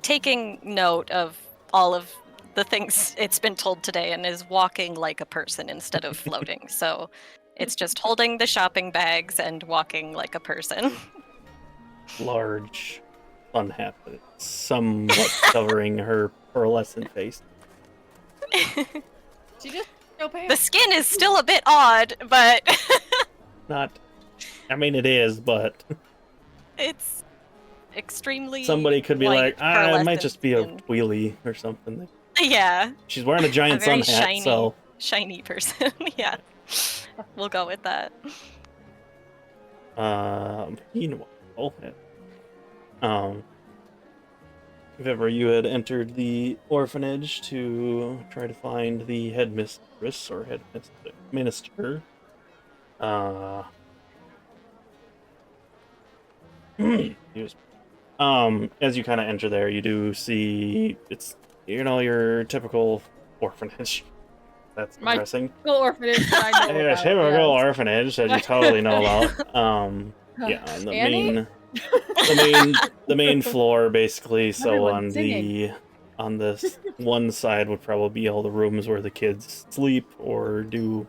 C: taking note of all of the things it's been told today and is walking like a person instead of floating. So it's just holding the shopping bags and walking like a person.
A: Large sun hat that is somewhat covering her pearlescent face.
B: she just no pants.
C: The skin is still a bit odd, but
A: Not. I mean, it is, but
C: it's extremely.
A: somebody could be
C: white,
A: like, it might
C: pearlescent
A: just be a
C: skin.
A: Twili or something.
C: Yeah,
A: She's wearing a
C: a
A: giant
C: very
A: sun hat, so.
C: shiny person. Yeah, we'll go with that.
A: Meanwhile, if ever you had entered the orphanage to try to find the headmistress or headminister, excuse me. As you kind of enter there, you do see it's your typical orphanage. That's
B: My
A: depressing.
B: Little orphanage that I know
A: Yeah,
B: about,
A: typical
B: yes.
A: orphanage that you totally know about. Yeah, on the
B: Annie?
A: the main floor basically. So
B: Everyone's singing.
A: on this one side would probably be all the rooms where the kids sleep or do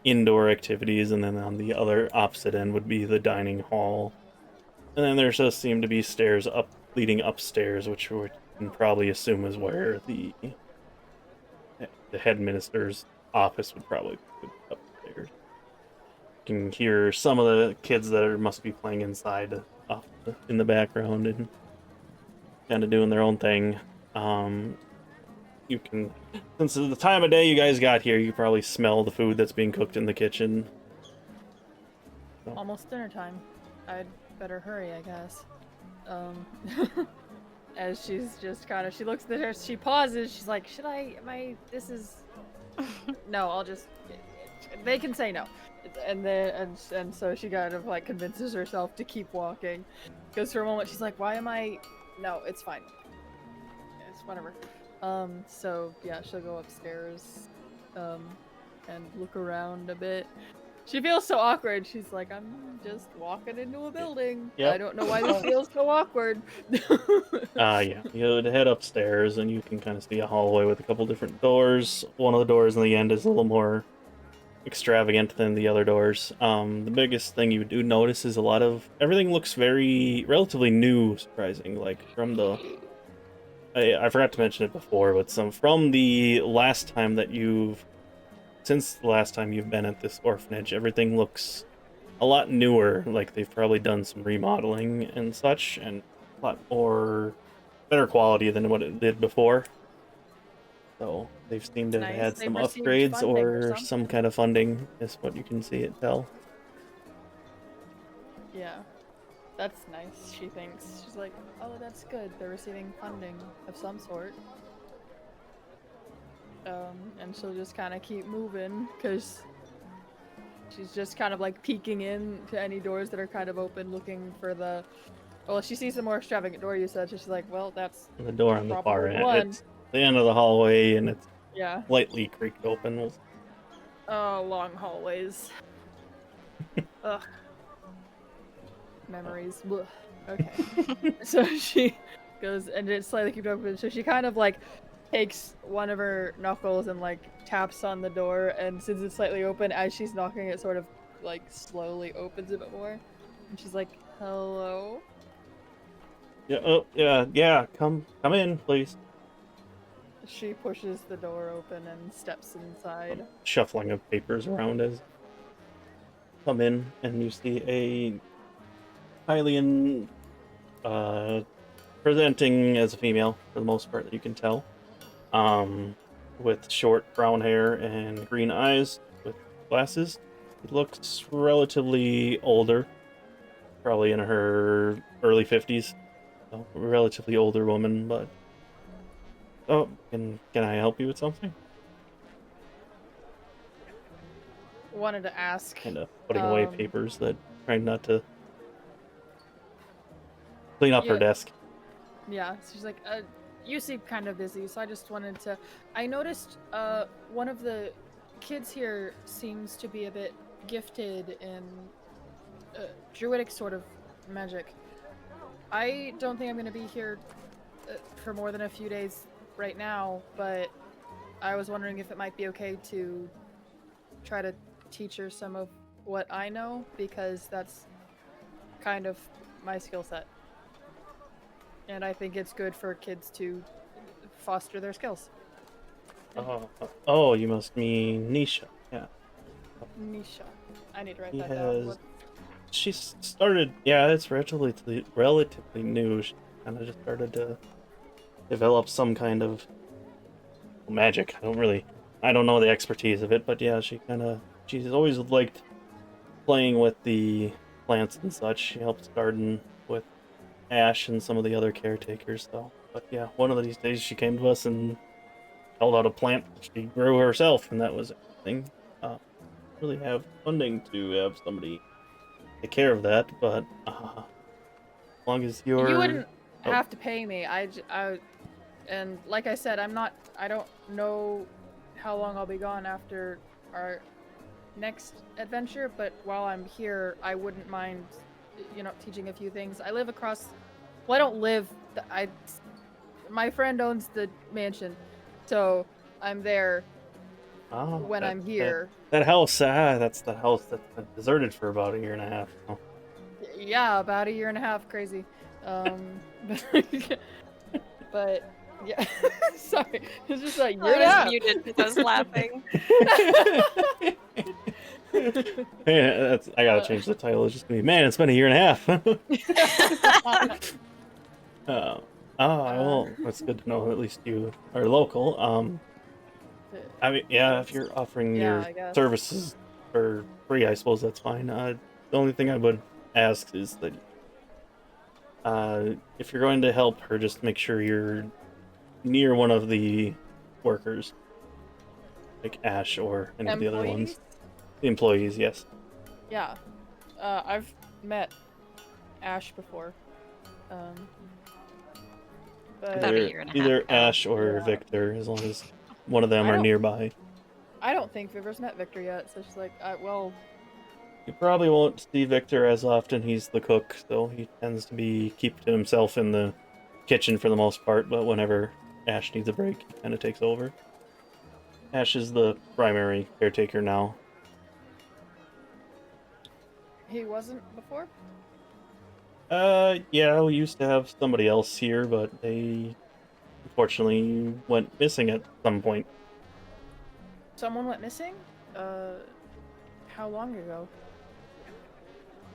A: indoor activities, and then on the other opposite end would be the dining hall. And then there does seem to be stairs leading upstairs, which we can probably assume is where the headminister's office would probably be upstairs. You can hear some of the kids that must be playing inside in the background and kind of doing their own thing. You can, since the time of day you guys got here, you probably smell the food that's being cooked in the kitchen.
B: Almost dinner time. I'd better hurry, I guess. As she's just kind of, she looks at her, she pauses, she's like, this is, no, I'll just, they can say no. And so she kind of like convinces herself to keep walking. Because for a moment she's like, no, it's fine. It's whatever. So yeah, she'll go upstairs, and look around a bit. She feels so awkward. She's like, I'm just walking into a building.
A: Yep.
B: I don't know why this feels so awkward.
A: Yeah, you would head upstairs and you can kind of see a hallway with a couple different doors. One of the doors in the end is a little more extravagant than the other doors. The biggest thing you do notice is everything looks relatively new, surprising. Like from I forgot to mention it before, but from the last time since the last time you've been at this orphanage, everything looks a lot newer. Like they've probably done some remodeling and such, and a lot more better quality than what it did before. So they've seemed to have
B: Nice.
A: had
B: They've
A: some
B: received
A: upgrades
B: funding or
A: or some
B: something.
A: kind of funding, is what you can see it tell.
B: Yeah. That's nice, she thinks. She's like, oh, that's good. They're receiving funding of some sort. And she'll just kind of keep moving, because she's just kind of like peeking in to any doors that are kind of open, looking for well, she sees the more extravagant door you said, so she's like, well, that's
A: The door on the far
B: probably
A: end.
B: one.
A: It's the end of the hallway, and it's
B: Yeah.
A: slightly creaked open.
B: Oh, long hallways. Ugh. Memories. Blech. Okay. So she goes, and it's slightly kept open, so she kind of like takes one of her knuckles and like taps on the door, and since it's slightly open, as she's knocking, it sort of like slowly opens a bit more. And she's like, hello?
A: Yeah, oh, yeah, come in, please.
B: She pushes the door open and steps inside.
A: Shuffling of papers around as come in and you see a Hylian presenting as a female for the most part that you can tell, with short brown hair and green eyes with glasses. It looks relatively older, probably in her early 50s. So, a relatively older woman, but oh, can I help you with something?
B: Wanted to ask.
A: Kind of putting away papers, that trying not to clean up her desk.
B: Yeah, she's like, you seem kind of busy, so I just wanted to. I noticed one of the kids here seems to be a bit gifted in druidic sort of magic. I don't think I'm going to be here for more than a few days right now, but I was wondering if it might be okay to try to teach her some of what I know, because that's kind of my skill set. And I think it's good for kids to foster their skills.
A: Oh, you must mean Nisha. Yeah.
B: Nisha. I need to write
A: She
B: that down.
A: has. She started. Yeah, it's relatively new. She kind of just started to develop some kind of magic. I don't know the expertise of it, but yeah, she's always liked playing with the plants and such. She helps garden with Ash and some of the other caretakers, though. But yeah, one of these days she came to us and held out a plant she grew herself, and that was everything. Really have funding to have somebody take care of that, but as long as you
B: wouldn't have to pay me. And like I said, I don't know how long I'll be gone after our next adventure, but while I'm here, I wouldn't mind, teaching a few things. I live across. Well, I don't live. My friend owns the mansion, so I'm there when I'm here.
A: That house, that's the house that's been deserted for about a year and a half. So.
B: Yeah, about a year and a half. Crazy. But yeah, sorry. It's just like
C: I was muted because I was laughing.
A: Man, I gotta change the title. It's just gonna be, man, it's been a year and a half. Well, that's good to know. At least you are local. I mean, yeah, if you're offering your services for free, I suppose that's fine. The only thing I would ask is that if you're going to help her, just make sure you're near one of the workers, like Ash or any of the other ones. The employees, yes.
B: Yeah, I've met Ash before. But
A: either Ash or Victor, as long as one of them are nearby.
B: I don't think Vibra's met Victor yet, so she's like, well...
A: You probably won't see Victor as often. He's the cook, so he tends to keep to himself in the kitchen for the most part, but whenever Ash needs a break, he kind of takes over. Ash is the primary caretaker now.
B: He wasn't before?
A: Yeah, we used to have somebody else here, but they unfortunately went missing at some point.
B: Someone went missing? How long ago?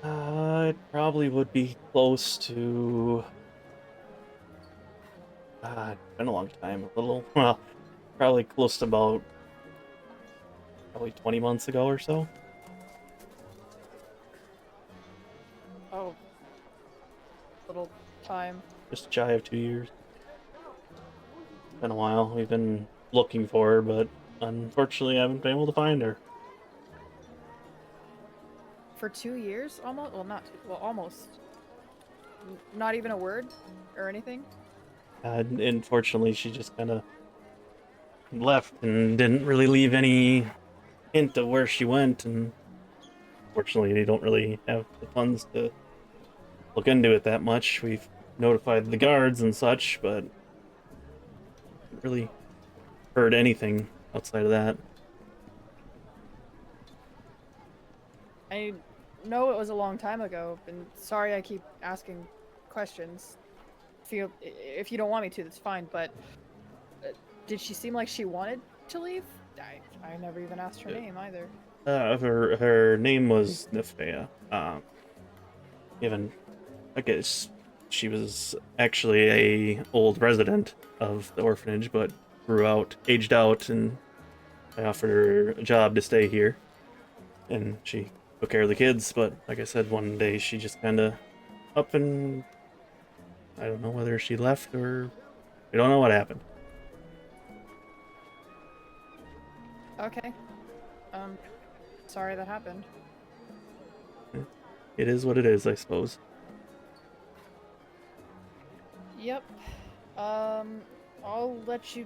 A: It probably would be close to... it's been a long time. Probably close to about... Probably 20 months ago or so.
B: Oh. Little time.
A: Just shy of 2 years. It's been a while. We've been looking for her, but unfortunately I haven't been able to find her.
B: For 2 years? Almost? Well, not 2. Well, almost. Not even a word? Or anything?
A: Unfortunately, she just kind of left and didn't really leave any hint of where she went, and unfortunately they don't really have the funds to look into it that much. We've notified the guards and such, but haven't really heard anything outside of that.
B: I know it was a long time ago, and sorry I keep asking questions. If you don't want me to, that's fine, but did she seem like she wanted to leave I never even asked her name either.
A: Her name was Nifea. Even I guess she was actually a old resident of the orphanage, but aged out, and I offered her a job to stay here, and she took care of the kids. But like I said, one day she just kind of up and I don't know whether she left or we don't know what happened.
B: Okay. Sorry that happened.
A: It is what it is, I suppose.
B: Yep. I'll let you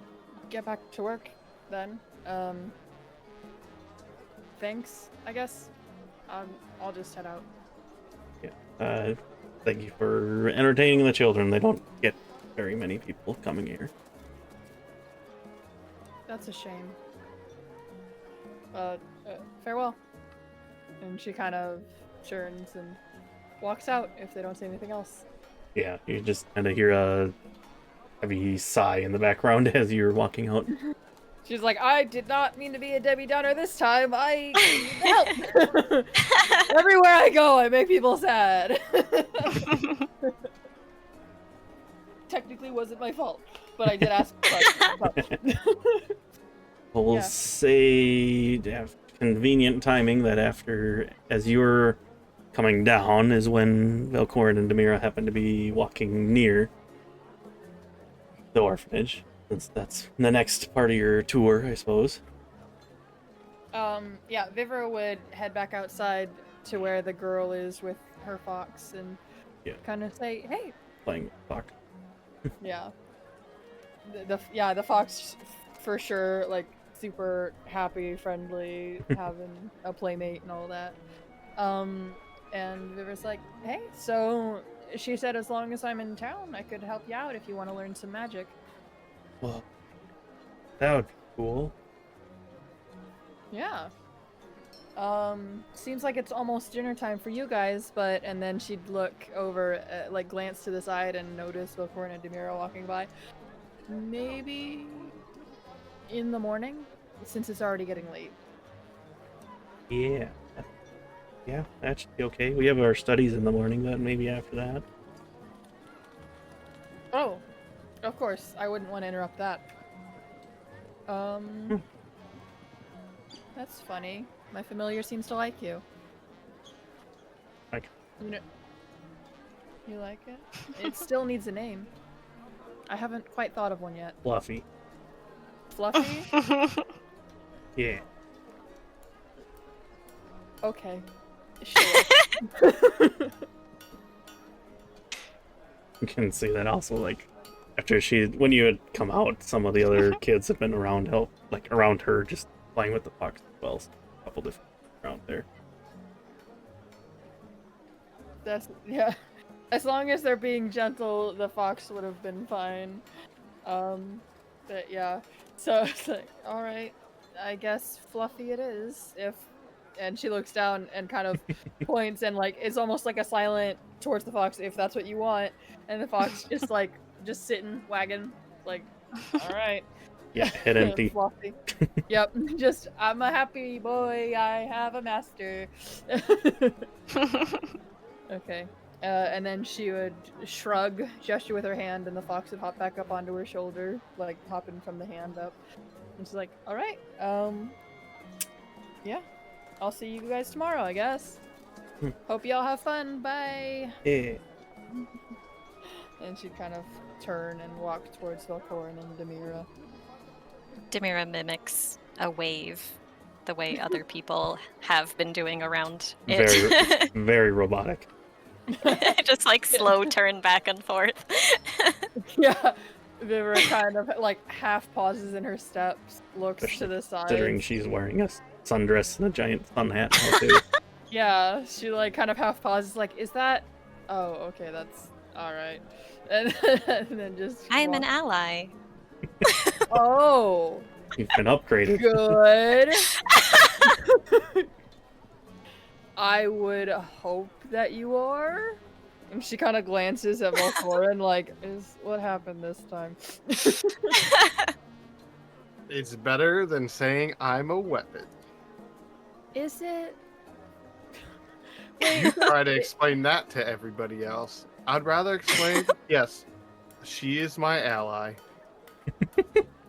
B: get back to work then. Thanks, I guess. I'll just head out.
A: Yeah. Thank you for entertaining the children. They don't get very many people coming here.
B: That's a shame. Farewell. And she kind of turns and walks out if they don't say anything else.
A: Yeah, you just kind of hear a heavy sigh in the background as you're walking out.
B: She's like, I did not mean to be a Debbie Downer this time. I need help. Everywhere I go, I make people sad. Technically wasn't my fault, but I did ask for questions.
A: We'll say convenient timing that as you're coming down is when Velkorin and Demira happen to be walking near the orphanage. Since that's the next part of your tour, I suppose.
B: Yeah, Vivra would head back outside to where the girl is with her fox and kind of say, hey.
A: Playing fox.
B: Yeah. The fox for sure, like, super happy, friendly, having a playmate and all that. And Vivra's like, hey, so she said as long as I'm in town, I could help you out if you want to learn some magic.
A: Well, that would be cool.
B: Yeah. Seems like it's almost dinner time for you guys, and then she'd look over, like glance to the side and notice Velkorin and Demira walking by. Maybe in the morning, since it's already getting late.
A: Yeah. Yeah, that should be okay. We have our studies in the morning, but maybe after that.
B: Oh, of course. I wouldn't want to interrupt that. That's funny. My familiar seems to like you.
A: Like.
B: You like it? It still needs a name. I haven't quite thought of one yet.
A: Fluffy.
B: Fluffy?
A: Yeah.
B: Okay. Sure.
A: You can see that also, like, when you had come out, some of the other kids have been around her, just playing with the fox as well. So a couple different around there.
B: Yeah. As long as they're being gentle, the fox would have been fine. But yeah. So it's like, alright, I guess Fluffy it is. And she looks down and kind of points and like it's almost like a silent towards the fox if that's what you want. And the fox just sitting, wagging, like, alright.
A: Yeah, head empty.
B: Fluffy. Yep. Just I'm a happy boy, I have a master. Okay. And then she would shrug, gesture with her hand, and the fox would hop back up onto her shoulder, like hopping from the hand up. And she's like, alright, yeah. I'll see you guys tomorrow, I guess. Hope y'all have fun. Bye.
A: Yeah.
B: And she'd kind of turn and walk towards Velkorin and Demira.
C: Demira mimics a wave the way other people have been doing around it.
A: Very robotic.
C: Just like slow turn back and forth.
B: Yeah. Vivra kind of like half pauses in her steps, looks to the side.
A: Considering she's wearing a sundress and a giant sun hat now too.
B: Yeah, she like kind of half pauses, like, is that? Oh, okay, that's all right. And then just.
C: I'm an ally.
B: Oh.
A: You've been upgraded.
B: Good. I would hope that you are. And she kind of glances at Velkorin, like, what happened this time?
G: It's better than saying I'm a weapon.
B: Is it?
G: You try to explain that to everybody else. I'd rather explain, yes, she is my ally.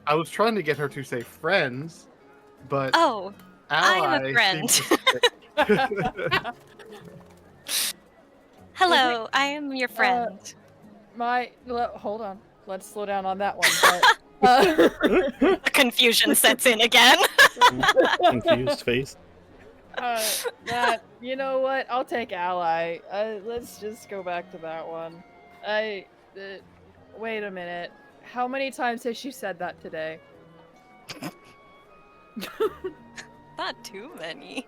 G: I was trying to get her to say friends, but
C: Oh,
G: ally
C: I'm a friend.
G: seems to stick.
C: Hello, I am your friend.
B: Hold on. Let's slow down on that one. But,
C: Confusion sets in again.
A: Confused face.
B: you know what? I'll take ally. Let's just go back to that one. Wait a minute. How many times has she said that today?
C: Not too many.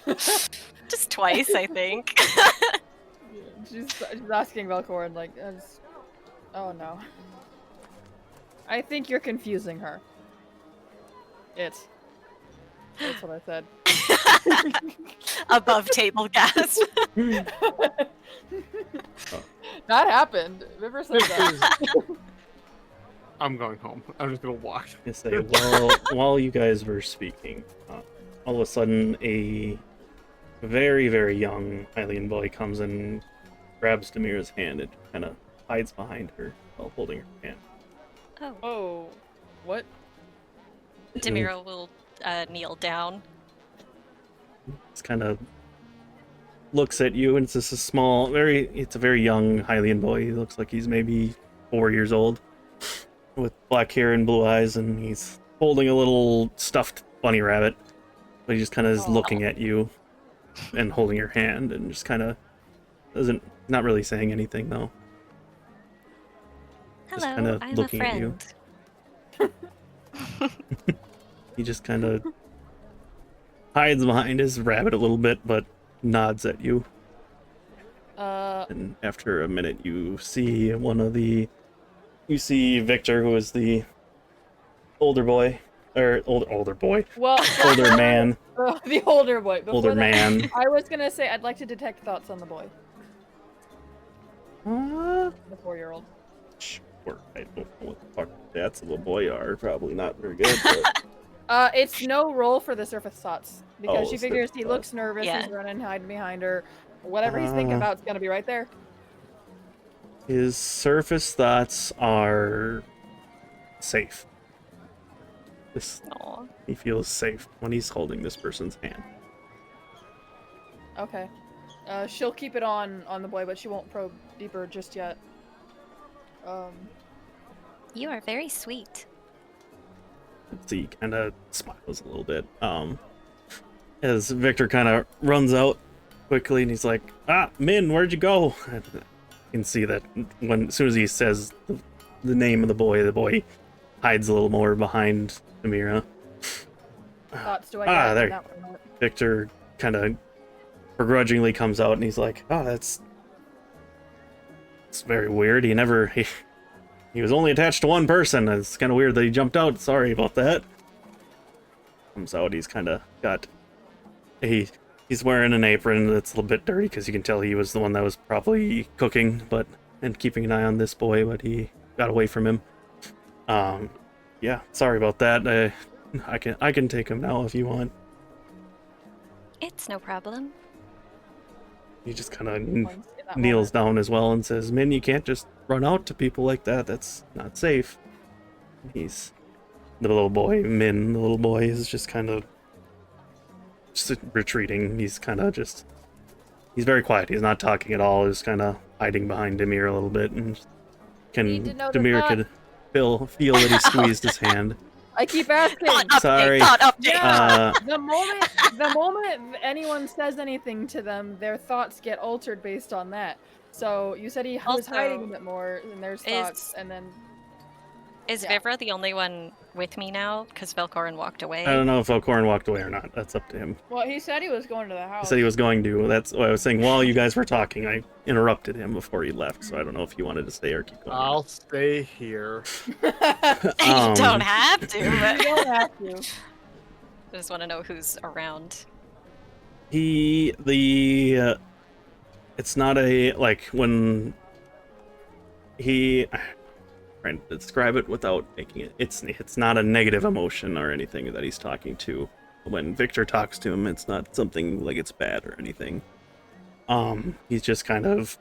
C: Just twice, I think.
B: She's asking Velkorin, like, oh no. I think you're confusing her. That's what I said.
C: Above table gasp.
B: That happened. Vivra said that.
G: I'm going home. I'm just gonna walk.
A: I say, while you guys were speaking, all of a sudden a very, very young Hylian boy comes and grabs Demira's hand and kind of hides behind her while holding her hand.
B: Oh, what?
C: Demira will kneel down.
A: Just kind of looks at you, and it's just it's a very young Hylian boy. He looks like he's maybe 4 years old, with black hair and blue eyes, and he's holding a little stuffed bunny rabbit. But he just kind of is looking at you and holding your hand, and just kind of not really saying anything though.
C: Hello,
A: Just kind of
C: I'm
A: looking
C: a
A: at you.
C: friend.
A: He just kind of hides behind his rabbit a little bit, but nods at you. And after a minute, you see Victor, who is the older boy, or older boy,
B: Well,
A: older man,
B: the older boy. Before
A: older
B: that,
A: man.
B: I was gonna say I'd like to detect thoughts on the boy, the 4-year-old.
A: Sure, I don't know what the fuck that's little boy are. Probably not very good. But...
B: It's no roll for the surface thoughts because
A: Oh,
B: she figures he
A: surface
B: looks nervous,
C: Yeah.
B: he's running, hiding behind her. Whatever he's thinking about is gonna be right there.
A: His surface thoughts are safe.
C: Aw.
A: He feels safe when he's holding this person's hand.
B: Okay. She'll keep it on the boy, but she won't probe deeper just yet.
C: You are very sweet.
A: So he kind of smiles a little bit. As Victor kind of runs out quickly, and he's like, Min, where'd you go? And you can see that as soon as he says the name of the boy hides a little more behind Demira.
B: Thoughts do I get?
A: There.
B: That one?
A: Victor kind of begrudgingly comes out, and he's like, it's very weird. He was only attached to one person. It's kind of weird that he jumped out. Sorry about that. Comes out, he's kind of got... He's wearing an apron that's a little bit dirty because you can tell he was the one that was probably cooking and keeping an eye on this boy, but he got away from him. Yeah, sorry about that. I can take him now if you want.
C: It's no problem.
A: He just kind of kneels down as well and says, Min, you can't just run out to people like that. That's not safe. He's the little boy, Min, the little boy is just kind of retreating. He's kind of he's very quiet. He's not talking at all. He's kind of hiding behind Demira a little bit, and Demira could feel that he squeezed his hand.
B: I keep asking.
A: Sorry.
B: Yeah. The moment anyone says anything to them, their thoughts get altered based on that. So you said he was hiding a bit more, and there's thoughts, and then.
C: Is Vivra the only one with me now? Because Velkorin walked away.
A: I don't know if Velkorin walked away or not. That's up to him.
B: Well, he said he was going to the house.
A: He said he was going to. That's what I was saying. While you guys were talking, I interrupted him before he left, so I don't know if you wanted to stay or keep going.
G: I'll stay here.
C: You don't have to. But...
B: You don't have to.
C: I just want to know who's around.
A: It's not when he... trying to describe it without making it. It's not a negative emotion or anything that he's talking to. When Victor talks to him, it's not something like it's bad or anything. He's just kind of.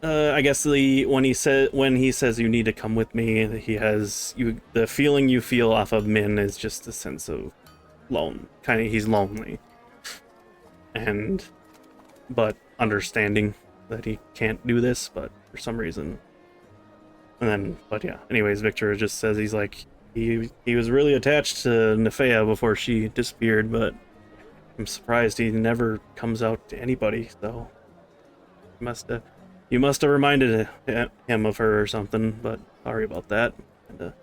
A: I guess when he says you need to come with me, the feeling you feel off of Min is just a sense of he's lonely, but understanding that he can't do this, but for some reason. But yeah. Anyways, Victor just says he's like he was really attached to Nefea before she disappeared, but I'm surprised he never comes out to anybody. So you must have reminded him of her or something. But sorry about that. And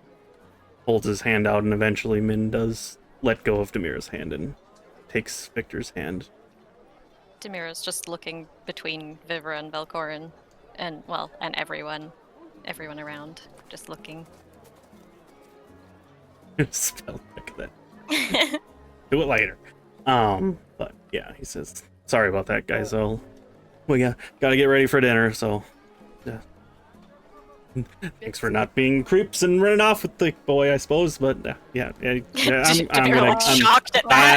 A: holds his hand out, and eventually Min does let go of Demira's hand and takes Victor's hand.
C: Demira's just looking between Vivra and Velkorin, and everyone around, just looking.
A: Spell check that. Do it later. But yeah, he says, sorry about that, guys. We gotta get ready for dinner, so thanks for not being creeps and running off with the boy, I suppose. But yeah, I'm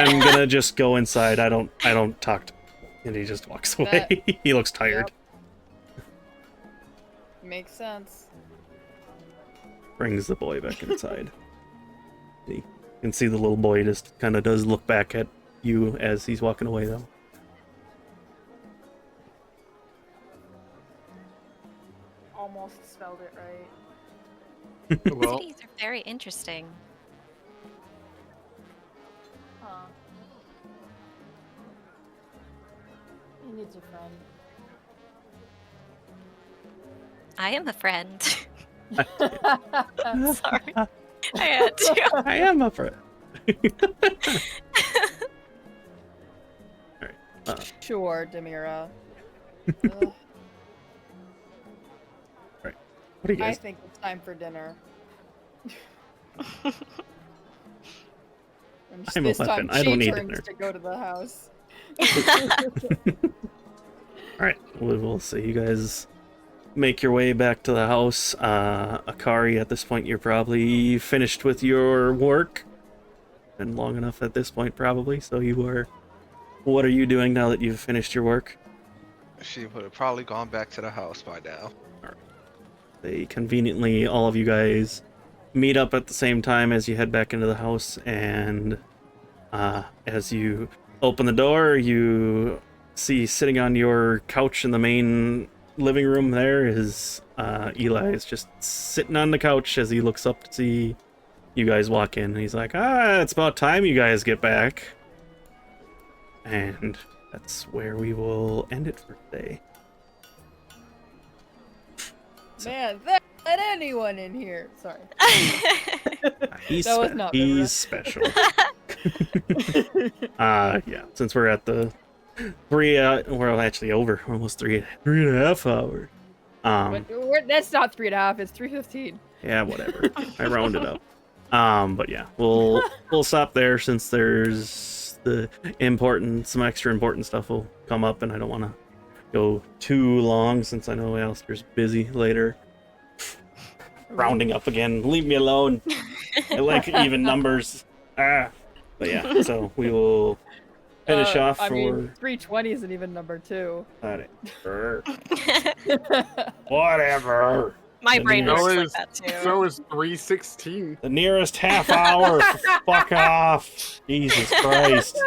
A: gonna just go inside. I don't talk to him. And he just walks away. He looks tired.
B: Yep. Makes sense.
A: Brings the boy back inside. You can see the little boy just kind of does look back at you as he's walking away, though.
B: Almost spelled it right.
G: Well,
C: Cities are very interesting.
B: Huh. He needs a friend.
C: I am a friend.
B: Sorry.
C: Sorry. I had to.
A: I am a friend. Alright.
B: Sure, Demira.
A: What do you
B: I
A: guys?
B: think it's time for dinner. And
A: I'm a
B: this time
A: weapon. I don't
B: she
A: need
B: turns
A: dinner.
B: to go to the house.
A: Alright, we'll see you guys make your way back to the house. Akari, at this point, you're probably finished with your work. Been long enough at this point, probably. So you are. What are you doing now that you've finished your work?
D: She would have probably gone back to the house by now.
A: They conveniently, all of you guys, meet up at the same time as you head back into the house, and as you open the door, you see sitting on your couch in the main living room there is Eli is just sitting on the couch as he looks up to see you guys walk in. He's like, it's about time you guys get back. And that's where we will end it for today.
B: Man, let anyone in here. Sorry.
A: He's
B: That was not
A: he's special. Yeah, since we're at the we're actually over almost 3.5 hours.
B: That's not 3.5, it's 3:15.
A: Yeah, whatever. I rounded up. But yeah, we'll stop there since there's some extra important stuff will come up, and I don't want to go too long since I know Alistair's busy later. Rounding up again. Leave me alone. I like even numbers. But yeah, so we will finish off
B: I
A: for.
B: mean, 320 is an even number too.
A: Whatever.
C: My brain
A: nearest-
C: works like that too.
G: so is 3:16.
A: The nearest half hour. Fuck off. Jesus Christ.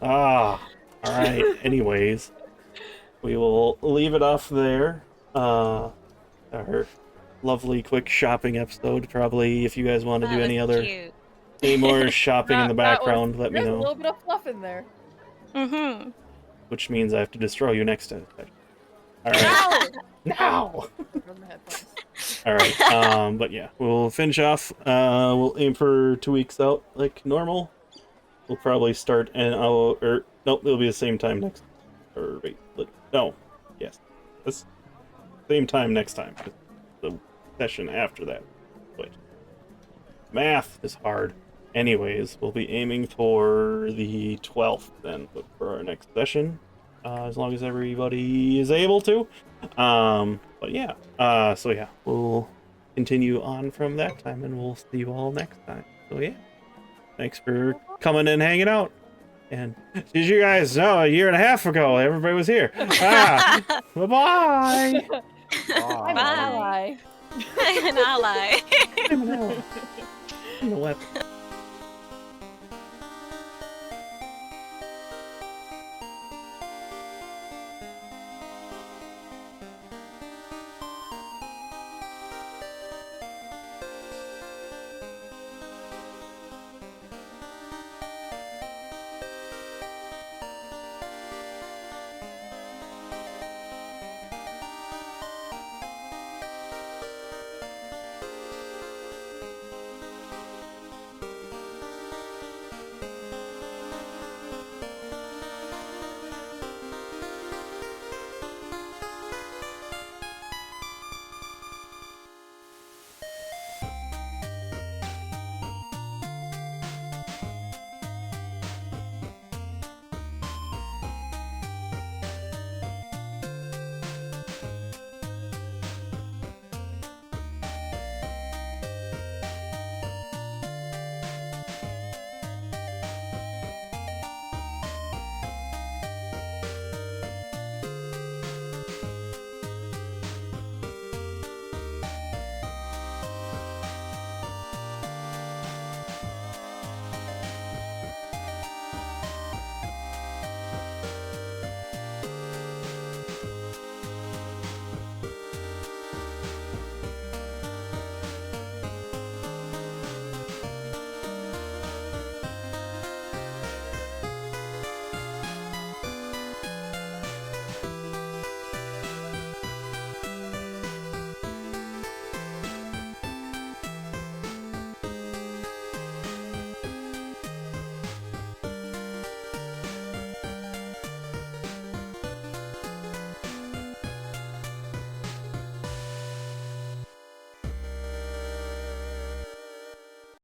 A: All right. Anyways, we will leave it off there. Our lovely quick shopping episode. Probably if you guys want to do any more shopping in the background, let me
B: There's a
A: know.
B: little bit of fluff in there.
C: Mm-hmm.
A: Which means I have to destroy you next time. All right. Now.
B: From the headphones.
A: All right. But yeah, we'll finish off. We'll aim for 2 weeks out like normal. We'll probably start nope, it'll be the same time next. Or wait, no, yes, this same time next time. The session after that. But math is hard. Anyways, we'll be aiming for the 12th then for our next session, as long as everybody is able to. But yeah, so yeah, we'll continue on from that time, and we'll see you all next time. So yeah, thanks for coming and hanging out. And did you guys know a year and a half ago everybody was here? Bye bye.
B: I'm an ally.
C: An ally.
A: I'm an ally. I'm a weapon.